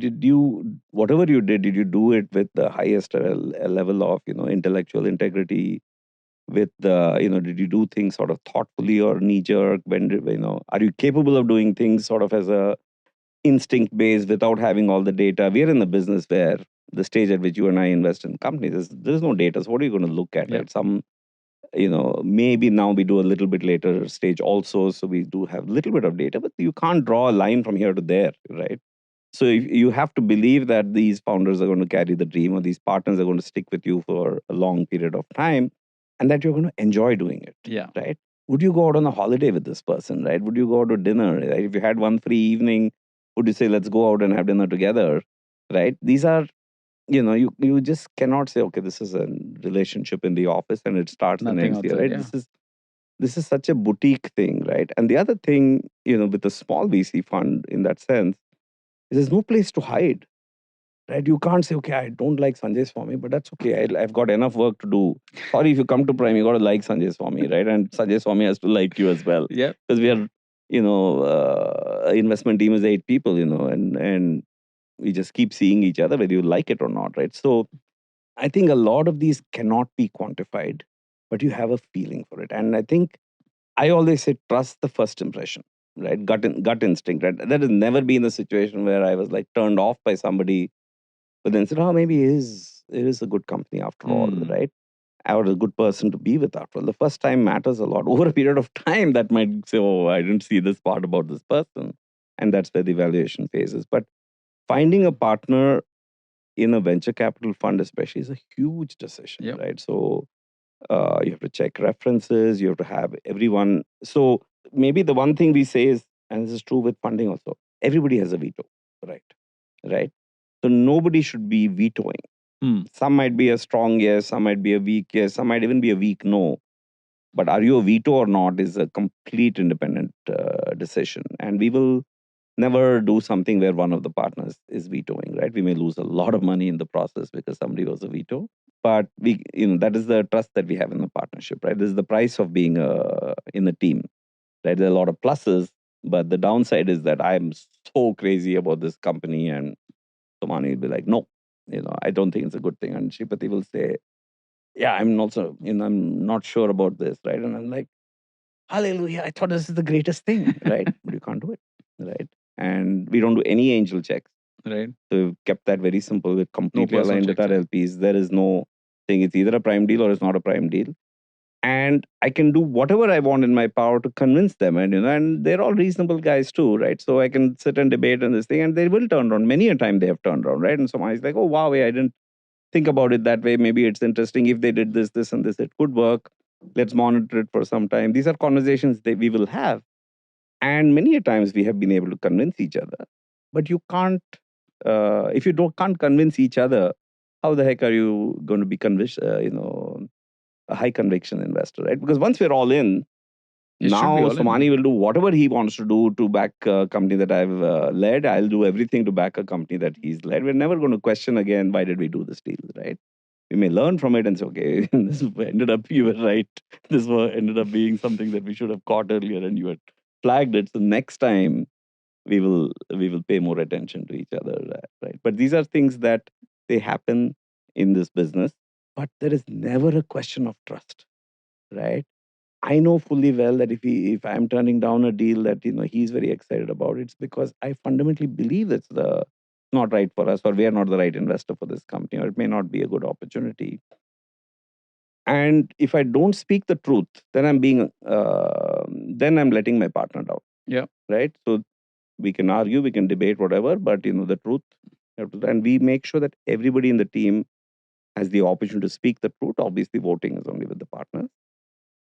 S2: whatever you did you do it with the highest level of intellectual integrity? With the did you do things sort of thoughtfully or knee jerk? When are you capable of doing things sort of as a instinct based without having all the data? We are in the business where the stage at which you and I invest in companies, there's no data. So what are you going to look at? Right? Some maybe now we do a little bit later stage also, so we do have a little bit of data, but you can't draw a line from here to there, right? So you have to believe that these founders are going to carry the dream, or these partners are going to stick with you for a long period of time, and that you're going to enjoy doing it.
S1: Yeah.
S2: Right? Would you go out on a holiday with this person, right? Would you go out to dinner? Right? If you had one free evening, would you say, let's go out and have dinner together? Right? These are, you just cannot say, okay, this is a relationship in the office and it starts the
S1: Nothing
S2: next year,
S1: outside,
S2: right?
S1: yeah.
S2: This is such a boutique thing, right? And the other thing, with a small VC fund in that sense, is there's no place to hide, right? You can't say, okay, I don't like Sanjay Swamy, but that's okay. I've got enough work to do. Sorry, if you come to Prime, you got to like Sanjay Swamy, right? And Sanjay Swamy has to like you as well.
S1: Yeah.
S2: Because we are, investment team is 8 people, and we just keep seeing each other whether you like it or not, right? So I think a lot of these cannot be quantified, but you have a feeling for it. And I think I always say trust the first impression, right? Gut instinct, right? That has never been a situation where I was like turned off by somebody, but then said, oh, maybe it is a good company after all, right? Or a good person to be with after all. The first time matters a lot. Over a period of time, that might say, oh, I didn't see this part about this person. And that's where the evaluation phase is. But finding a partner in a venture capital fund, especially, is a huge decision, right? So you have to check references, you have to have everyone. So maybe the one thing we say is, and this is true with funding also, everybody has a veto, right? Right. So nobody should be vetoing. Some might be a strong yes, some might be a weak yes, some might even be a weak no. But are you a veto or not is a complete independent decision. And we will never do something where one of the partners is vetoing, right? We may lose a lot of money in the process because somebody was a veto. But that is the trust that we have in the partnership, right? This is the price of being in a team, right? There are a lot of pluses, but the downside is that I'm so crazy about this company, and Somani will be like, no, I don't think it's a good thing. And Shripati will say, yeah, I'm also, I'm not sure about this, right? And I'm like, hallelujah, I thought this is the greatest thing, right? But you can't do it, right? And we don't do any angel checks.
S1: Right.
S2: So we've kept that very simple. We're completely
S1: personal
S2: aligned with our
S1: checks,
S2: LPs. There is no thing. It's either a prime deal or it's not a prime deal. And I can do whatever I want in my power to convince them. And they're all reasonable guys too, right? So I can sit and debate on this thing, and they will turn around. Many a time they have turned around, right? And somebody's like, oh, wow, I didn't think about it that way. Maybe it's interesting. If they did this, this, and this, it could work. Let's monitor it for some time. These are conversations that we will have. And many a times we have been able to convince each other. But you can't, if you can't convince each other, how the heck are you going to be a high conviction investor, right? Because once we're all in,
S1: It should be
S2: now
S1: all in.
S2: Swamy will do whatever he wants to do to back a company that I've led. I'll do everything to back a company that he's led. We're never going to question again, why did we do this deal, right? We may learn from it and say, okay, this ended up, you were right. Ended up being something that we should have caught earlier and you had flagged it. So next time we will pay more attention to each other, right? But these are things that they happen in this business, but there is never a question of trust, right? I know fully well that if I'm turning down a deal that he's very excited about, it's because I fundamentally believe it's the not right for us, or we are not the right investor for this company, or it may not be a good opportunity. And if I don't speak the truth, then I'm letting my partner down.
S1: Yeah.
S2: Right. So we can argue, we can debate, whatever, but the truth, and we make sure that everybody in the team has the opportunity to speak the truth. Obviously, voting is only with the partners,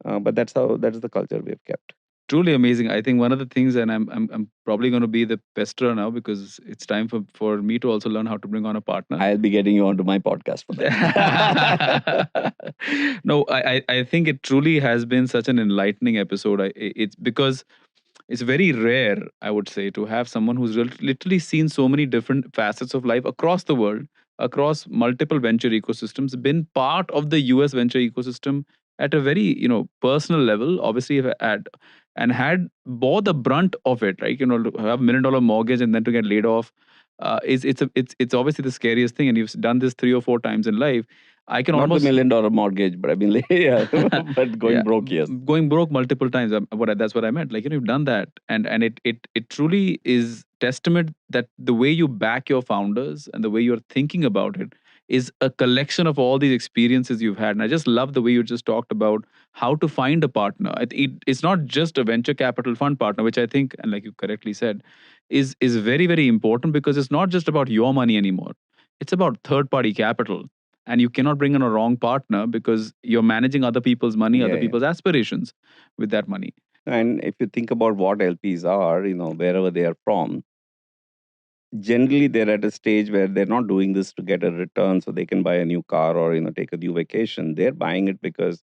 S2: but that is the culture we've kept.
S1: Truly amazing. I think one of the things, and I'm probably going to be the pesterer now because it's time for me to also learn how to bring on a partner.
S2: I'll be getting you onto my podcast for that.
S1: No, I think it truly has been such an enlightening episode. It's because it's very rare, I would say, to have someone who's literally seen so many different facets of life across the world, across multiple venture ecosystems, been part of the US venture ecosystem at a very personal level. Obviously, had bore the brunt of it, right? To have $1 million mortgage and then to get laid off, it's obviously the scariest thing. And you've done this 3 or 4 times in life. I can
S2: Not
S1: almost
S2: the $1 million mortgage, but I mean, yeah, but going
S1: yeah,
S2: broke, yes.
S1: going broke multiple times. That's what I meant. Like you've done that, and it truly is testament that the way you back your founders and the way you're thinking about it is a collection of all these experiences you've had. And I just love the way you just talked about how to find a partner. It's not just a venture capital fund partner, which I think, and like you correctly said, is very, very important, because it's not just about your money anymore. It's about third party capital, and you cannot bring in a wrong partner because you're managing other people's money, other people's aspirations with that money.
S2: And if you think about what LPs are, wherever they are from, generally they're at a stage where they're not doing this to get a return so they can buy a new car or take a new vacation. They're buying it because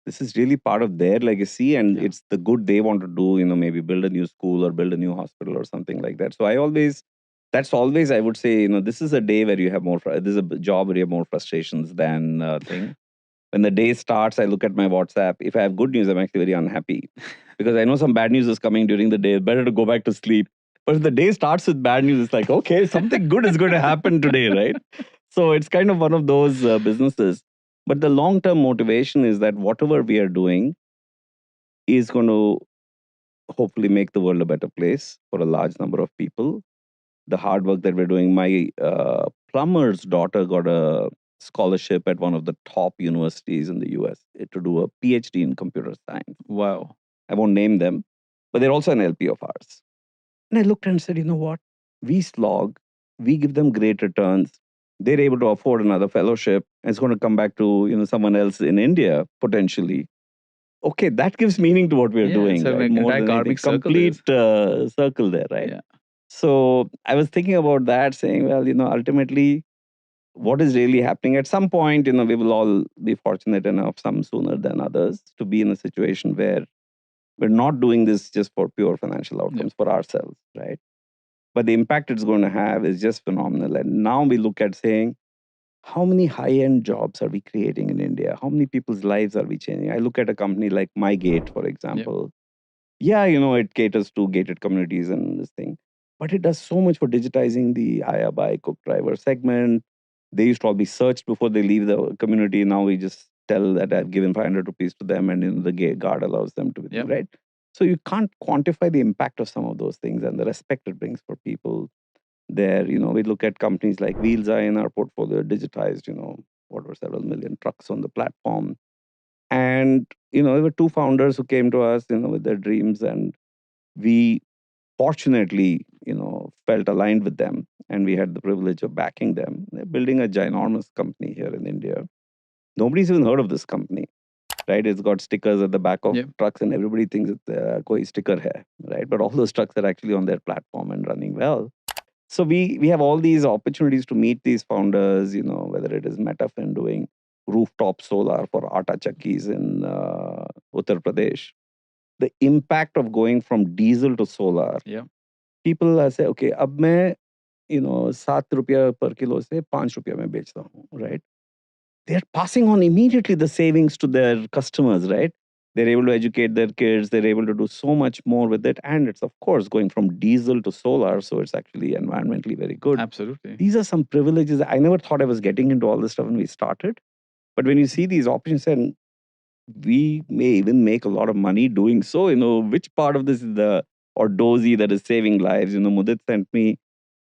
S2: this is really part of their legacy, and it's the good they want to do, maybe build a new school or build a new hospital or something like that. So that's always, I would say, this is a day where you have this is a job where you have more frustrations than thing. When the day starts, I look at my WhatsApp. If I have good news, I'm actually very unhappy because I know some bad news is coming during the day. Better to go back to sleep. But if the day starts with bad news, it's like, okay, something good is going to happen today, right? So it's kind of one of those businesses. But the long-term motivation is that whatever we are doing is going to hopefully make the world a better place for a large number of people. The hard work that we're doing, my plumber's daughter got a scholarship at one of the top universities in the US to do a PhD in computer science.
S1: Wow.
S2: I won't name them, but they're also an LP of ours. And I looked and said, you know what? We slog, we give them great returns. They're able to afford another fellowship. And it's going to come back to someone else in India potentially. Okay, that gives meaning to what we're doing.
S1: So
S2: right?
S1: like
S2: More
S1: entire
S2: than anything.
S1: karmic circle
S2: Complete circle there, right?
S1: Yeah.
S2: So I was thinking about that, saying, well, ultimately, what is really happening at some point, we will all be fortunate enough, some sooner than others, to be in a situation where we're not doing this just for pure financial outcomes for ourselves, right? But the impact it's going to have is just phenomenal. And now we look at saying, how many high-end jobs are we creating in India? How many people's lives are we changing? I look at a company like MyGate, for example. Yeah, it caters to gated communities and this thing. But it does so much for digitizing the Aya Buy Cook Driver segment. They used to all be searched before they leave the community. Now we just tell that I've given 500 rupees to them, and the gate guard allows them to, right? So you can't quantify the impact of some of those things and the respect it brings for people there. We look at companies like Wheels Eye in our portfolio, digitized, what were several million trucks on the platform. And, there were two founders who came to us, with their dreams, and we fortunately, felt aligned with them, and we had the privilege of backing them. They're building a ginormous company here in India. Nobody's even heard of this company, right? It's got stickers at the back of trucks, and everybody thinks it's koi sticker hai, right? But all those trucks are actually on their platform and running well. So we have all these opportunities to meet these founders, whether it is Metafin doing rooftop solar for atta chakkis in Uttar Pradesh. The impact of going from diesel to solar,
S1: Yeah,
S2: people say, okay, अब मैं, 7 रुपया per kilo से 5 रुपया में बेचता हूँ, right? They're passing on immediately the savings to their customers, right? They're able to educate their kids. They're able to do so much more with it. And it's, of course, going from diesel to solar. So it's actually environmentally very good.
S1: absolutely.
S2: These are some privileges. I never thought I was getting into all this stuff when we started. But when you see these options, and we may even make a lot of money doing so, which part of this is the or dozy that is saving lives? Mudit sent me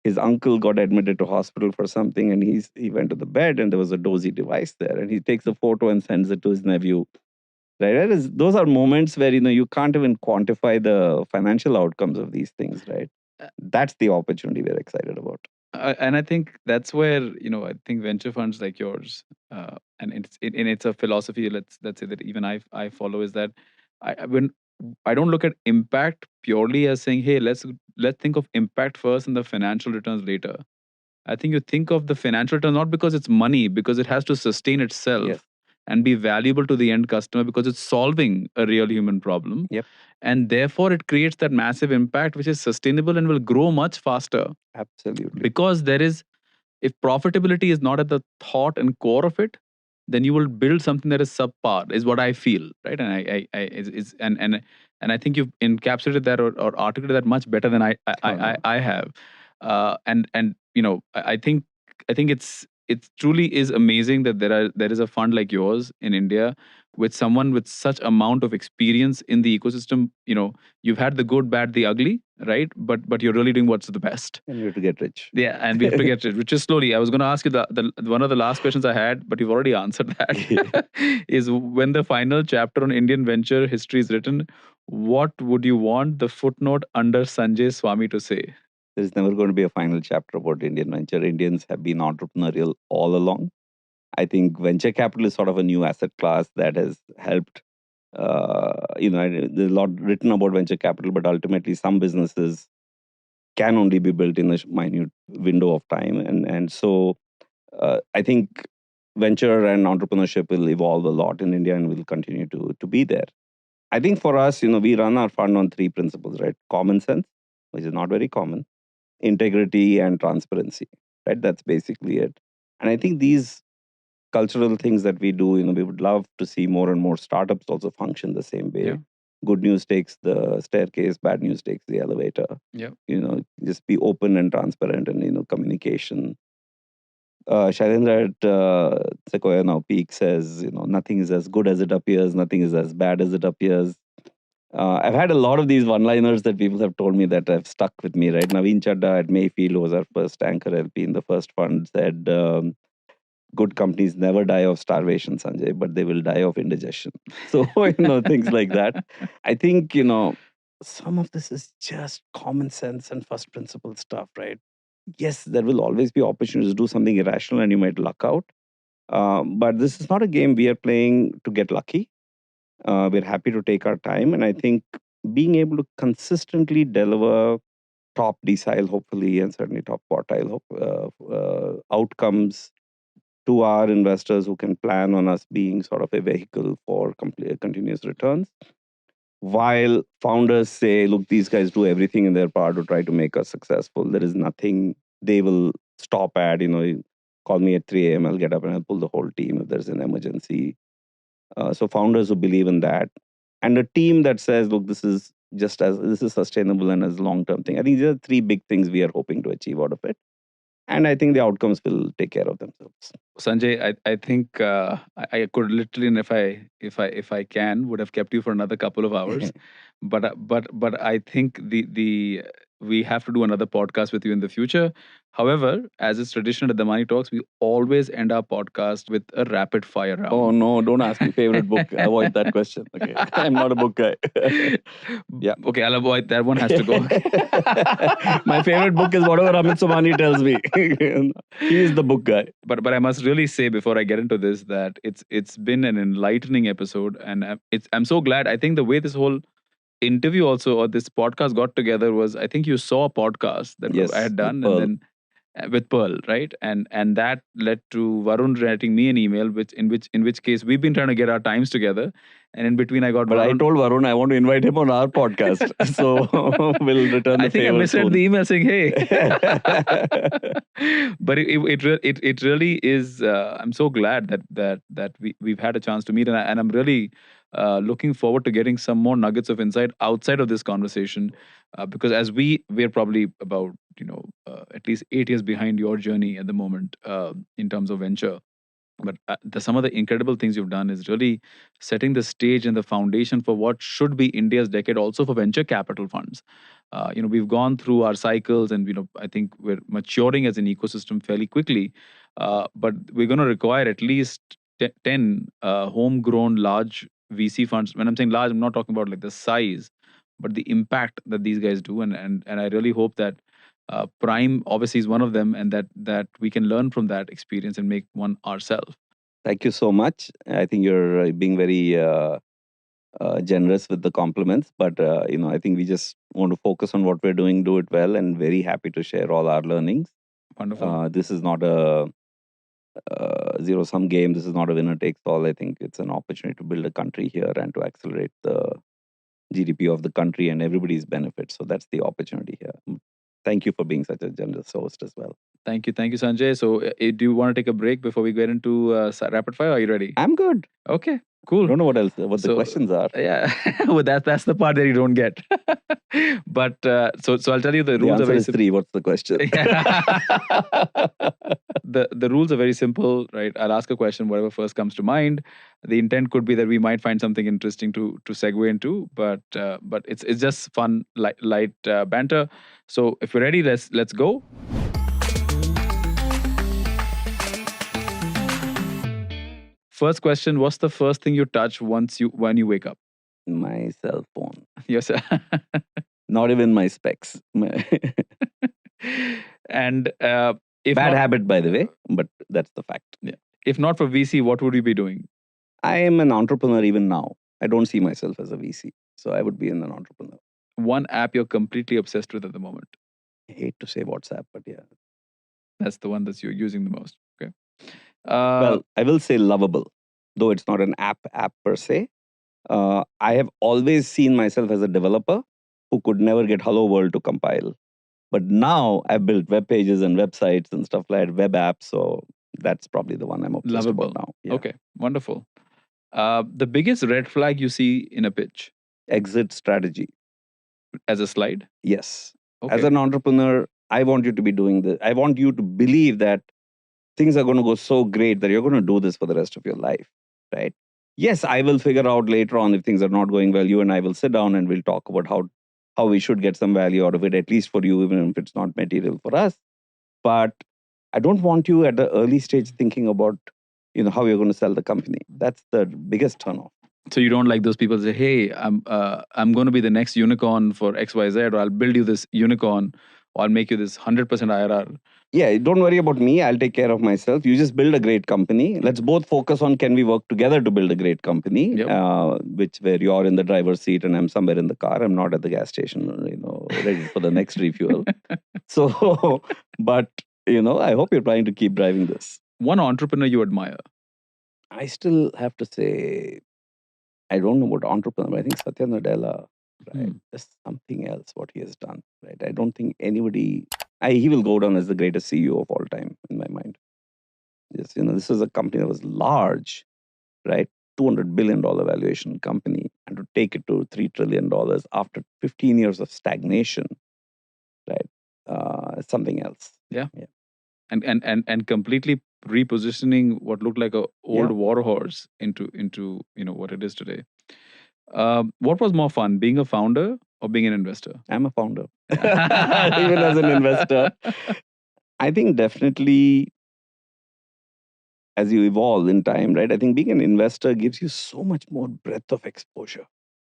S2: his uncle got admitted to hospital for something, and he went to the bed and there was a dozy device there, and he takes a photo and sends it to his nephew. Right? Those are moments where you can't even quantify the financial outcomes of these things, right? That's the opportunity we're excited about.
S1: And I think that's where I think venture funds like yours, and it's a philosophy. Let's say that even I follow is that when I don't look at impact purely as saying, hey, let's think of impact first and the financial returns later. I think you think of the financial return not because it's money, because it has to sustain itself.
S2: Yes.
S1: And be valuable to the end customer because it's solving a real human problem.
S2: Yep.
S1: And therefore, it creates that massive impact which is sustainable and will grow much faster.
S2: Absolutely.
S1: Because if profitability is not at the thought and core of it, then you will build something that is subpar, is what I feel, right? And and I think you've encapsulated that or articulated that much better than I have. And I think it truly is amazing that there is a fund like yours in India with someone with such amount of experience in the ecosystem. You've had the good, bad, the ugly, right? But you're really doing what's the best.
S2: And you have to get rich.
S1: Yeah, and we have to get rich, which is slowly. I was going to ask you the one of the last questions I had, but you've already answered that. Is when the final chapter on Indian venture history is written, what would you want the footnote under Sanjay Swamy to say?
S2: There's never going to be a final chapter about Indian venture. Indians have been entrepreneurial all along. I think venture capital is sort of a new asset class that has helped. There's a lot written about venture capital, but ultimately some businesses can only be built in a minute window of time. And so I think venture and entrepreneurship will evolve a lot in India and will continue to be there. I think for us, we run our fund on 3 principles, right? Common sense, which is not very common, integrity and transparency, right? That's basically it. And I think these cultural things that we do, we would love to see more and more startups also function the same way.
S1: Yeah.
S2: Good news takes the staircase, bad news takes the elevator.
S1: Yeah.
S2: Just be open and transparent and, communication. Shailendra at Sequoia Now Peak says, nothing is as good as it appears, nothing is as bad as it appears. I've had a lot of these one-liners that people have told me that have stuck with me, right? Naveen Chadda at Mayfield, who was our first anchor LP in the first fund, said, good companies never die of starvation, Sanjay, but they will die of indigestion. So, things like that. I think, some of this is just common sense and first principle stuff, right? Yes, there will always be opportunities to do something irrational and you might luck out. But this is not a game we are playing to get lucky. We're happy to take our time. And I think being able to consistently deliver top decile, hopefully, and certainly top quartile outcomes to our investors who can plan on us being sort of a vehicle for continuous returns. While founders say, look, these guys do everything in their power to try to make us successful, there is nothing they will stop at. Call me at 3 a.m., I'll get up and I'll pull the whole team if there's an emergency. So founders who believe in that, and a team that says, look, this is sustainable and as a long-term thing. I think these are 3 big things we are hoping to achieve out of it. And I think the outcomes will take care of themselves.
S1: Sanjay, I think I could literally, and if I can, would have kept you for another couple of hours, but I think the we have to do another podcast with you in the future. However, as is traditional at the Money Talks, we always end our podcast with a rapid fire round.
S2: Oh no, don't ask me favorite book. Avoid that question. Okay. I'm not a book guy. Yeah.
S1: Okay, I'll avoid that one has to go.
S2: My favorite book is whatever Amit Somani tells me. He is the book guy.
S1: But I must really say before I get into this that it's been an enlightening episode, and I'm so glad. I think the way this whole interview also, or this podcast got together was, I think you saw a podcast that I
S2: Yes,
S1: had
S2: with
S1: done, and
S2: Pearl.
S1: then with Pearl, right? And that led to Varun writing me an email, which case we've been trying to get our times together, and in between I got
S2: But I
S1: Varun.
S2: told Varun I want to invite him on our podcast. So we'll return
S1: I
S2: the
S1: think I
S2: favor
S1: misread
S2: soon.
S1: the email saying, "Hey," but it really is. I'm so glad that we've had a chance to meet, and I'm really looking forward to getting some more nuggets of insight outside of this conversation, because as we're probably about at least 8 years behind your journey at the moment in terms of venture. But some of the incredible things you've done is really setting the stage and the foundation for what should be India's decade also for venture capital funds. We've gone through our cycles, and I think we're maturing as an ecosystem fairly quickly, but we're going to require at least 10 homegrown large VC funds. When I'm saying large, I'm not talking about like the size, but the impact that these guys do. And I really hope that Prime obviously is one of them, and that we can learn from that experience and make one ourselves.
S2: Thank you so much. I think you're being very generous with the compliments, but I think we just want to focus on what we're doing, do it well, and very happy to share all our learnings.
S1: Wonderful.
S2: This is not a zero-sum game. This is not a winner takes all. I think it's an opportunity to build a country here and to accelerate the GDP of the country and everybody's benefit. So that's the opportunity here. Thank you for being such a generous host as well.
S1: Thank you, Sanjay. So, do you want to take a break before we get into rapid fire? Are you ready?
S2: I'm good.
S1: Okay, cool.
S2: I don't know what the questions are.
S1: Yeah, well, that's the part that you don't get. But so I'll tell you the rules
S2: The
S1: are very
S2: answer is 3. What's the question?
S1: The rules are very simple, right? I'll ask a question, whatever first comes to mind. The intent could be that we might find something interesting to segue into, but it's just fun, light banter. So if you're ready, let's go. First question: what's the first thing you touch when you wake up?
S2: My cell phone.
S1: Yes.
S2: Not even my specs.
S1: And
S2: if bad habit, by the way, but that's the fact.
S1: Yeah. If not for VC, what would you be doing?
S2: I am an entrepreneur even now. I don't see myself as a VC, so I would be an entrepreneur.
S1: One app you're completely obsessed with at the moment?
S2: I hate to say WhatsApp, but yeah,
S1: that's the one that you're using the most. Okay.
S2: Well, I will say lovable, though it's not an app per se. I have always seen myself as a developer who could never get Hello World to compile. But now I've built web pages and websites and stuff like that, web apps. So that's probably the one I'm obsessed
S1: lovable
S2: about now. Yeah.
S1: Okay, wonderful. The biggest red flag you see in a pitch?
S2: Exit strategy.
S1: As a slide?
S2: Yes. Okay. As an entrepreneur, I want you to be doing this. I want you to believe that things are going to go so great that you're going to do this for the rest of your life, right? Yes, I will figure out later on if things are not going well. You and I will sit down and we'll talk about how we should get some value out of it, at least for you, even if it's not material for us. But I don't want you at the early stage thinking about, how you're going to sell the company. That's the biggest turnoff. So
S1: you don't like those people say, "Hey, I'm going to be the next unicorn for XYZ, or I'll build you this unicorn, or I'll make you this 100% IRR." Yeah, don't worry about me. I'll take care of myself. You just build a great company. Let's both focus on can we work together to build a great company, where you're in the driver's seat and I'm somewhere in the car. I'm not at the gas station, ready for the next refuel. So, but, I hope you're trying to keep driving this. One entrepreneur you admire? I still have to say, I don't know about entrepreneur, but I think Satya Nadella, right? There's something else what he has done, right? I don't think anybody... he will go down as the greatest CEO of all time in my mind. Yes, this is a company that was large, right? $200 billion valuation company, and to take it to $3 trillion after 15 years of stagnation, right? Something else. Yeah. And completely repositioning what looked like a old war horse into what it is today. What was more fun, being a founder or being an investor? I'm a founder. Even as an investor. I think definitely as you evolve in time, right? I think being an investor gives you so much more breadth of exposure.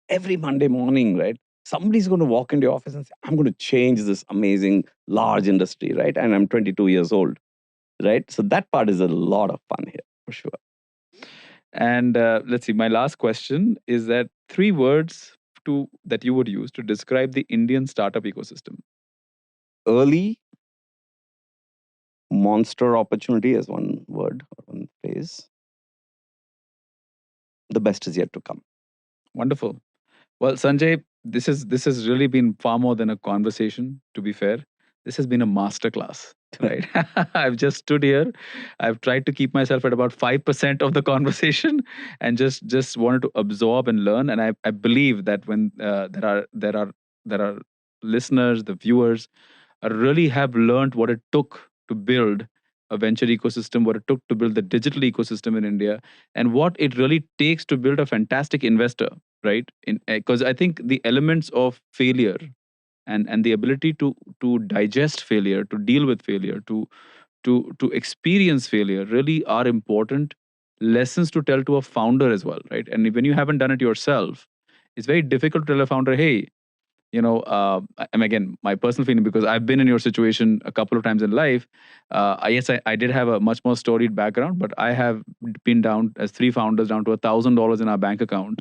S1: Every Monday morning, right? Somebody's going to walk into your office and say, I'm going to change this amazing large industry, right? And I'm 22 years old, right? So that part is a lot of fun here, for sure. And let's see, my last question is that 3 words that you would use to describe the Indian startup ecosystem?
S2: Early, monster opportunity as one word or one phrase. The best is yet to come.
S1: Wonderful. Well, Sanjay, this has really been far more than a conversation, to be fair. This has been a masterclass, right? I've just stood here. I've tried to keep myself at about 5% of the conversation and just wanted to absorb and learn. And I believe that when there are listeners, the viewers, really have learned what it took to build a venture ecosystem, what it took to build the digital ecosystem in India, and what it really takes to build a fantastic investor, right? Because I think the elements of failure and the ability to digest failure, to deal with failure, to experience failure really are important lessons to tell to a founder as well, right? And when you haven't done it yourself, it's very difficult to tell a founder, hey, and again, my personal feeling, because I've been in your situation a couple of times in life. Yes, I did have a much more storied background, but I have been down as three founders down to $1,000 in our bank account,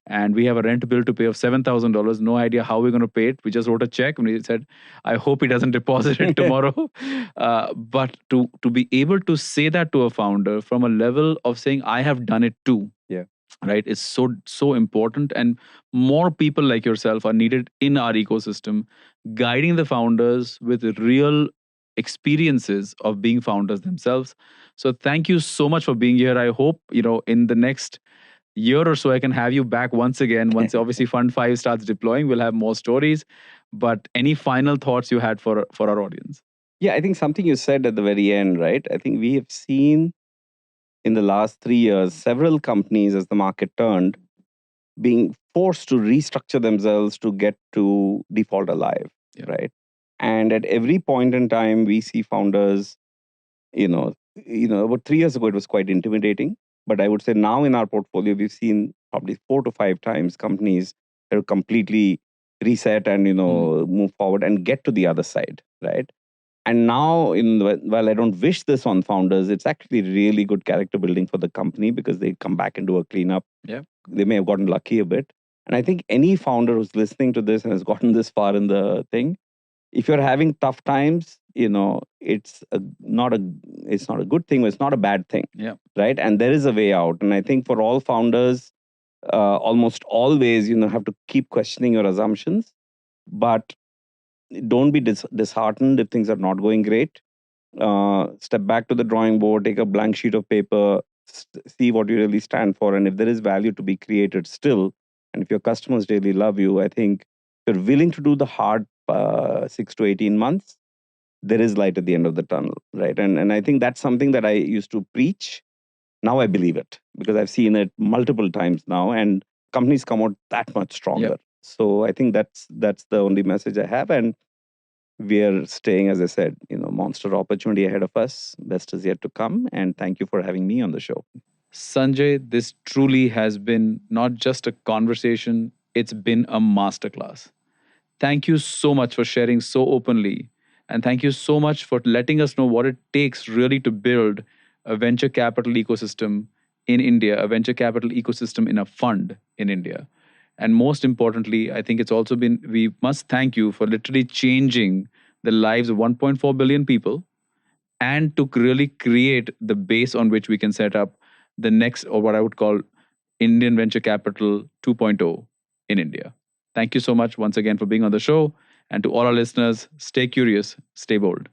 S1: and we have a rent bill to pay of $7,000. No idea how we're going to pay it. We just wrote a check and we said, I hope he doesn't deposit it tomorrow. But to be able to say that to a founder from a level of saying, I have done it too,
S2: Yeah.
S1: right, is so important. And more people like yourself are needed in our ecosystem, guiding the founders with real experiences of being founders themselves. So thank you so much for being here. I hope, in the next year or so I can have you back once again. Once obviously Fund 5 starts deploying, we'll have more stories. But any final thoughts you had for our audience?
S2: Yeah, I think something you said at the very end, right? I think we have seen in the last 3 years several companies, as the market turned, being forced to restructure themselves to get to default alive,
S1: Yeah.
S2: right? And at every point in time, we see founders, about 3 years ago, it was quite intimidating. But I would say now in our portfolio, we've seen probably 4 to 5 times companies that have completely reset and, move forward and get to the other side, right? And now, while I don't wish this on founders, it's actually really good character building for the company because they come back and do a cleanup.
S1: Yeah.
S2: They may have gotten lucky a bit. And I think any founder who's listening to this and has gotten this far in the thing, if you're having tough times, it's not a good thing, but it's not a bad thing.
S1: Yeah.
S2: Right. And there is a way out. And I think for all founders, almost always, have to keep questioning your assumptions, but don't be disheartened if things are not going great. Step back to the drawing board, take a blank sheet of paper, see what you really stand for. And if there is value to be created still, and if your customers really love you, I think if you're willing to do the hard 6 to 18 months, there is light at the end of the tunnel, right? And I think that's something that I used to preach. Now I believe it because I've seen it multiple times now, and companies come out that much stronger.
S1: Yep.
S2: So I think that's the only message I have. And we are staying, as I said, monster opportunity ahead of us. Best is yet to come. And thank you for having me on the show.
S1: Sanjay, this truly has been not just a conversation, it's been a masterclass. Thank you so much for sharing so openly. And thank you so much for letting us know what it takes really to build a venture capital ecosystem in India, a venture capital ecosystem in a fund in India. And most importantly, I think it's also been, we must thank you for literally changing the lives of 1.4 billion people and to really create the base on which we can set up the next, or what I would call, Indian venture capital 2.0 in India. Thank you so much once again for being on the show. And to all our listeners, stay curious, stay bold.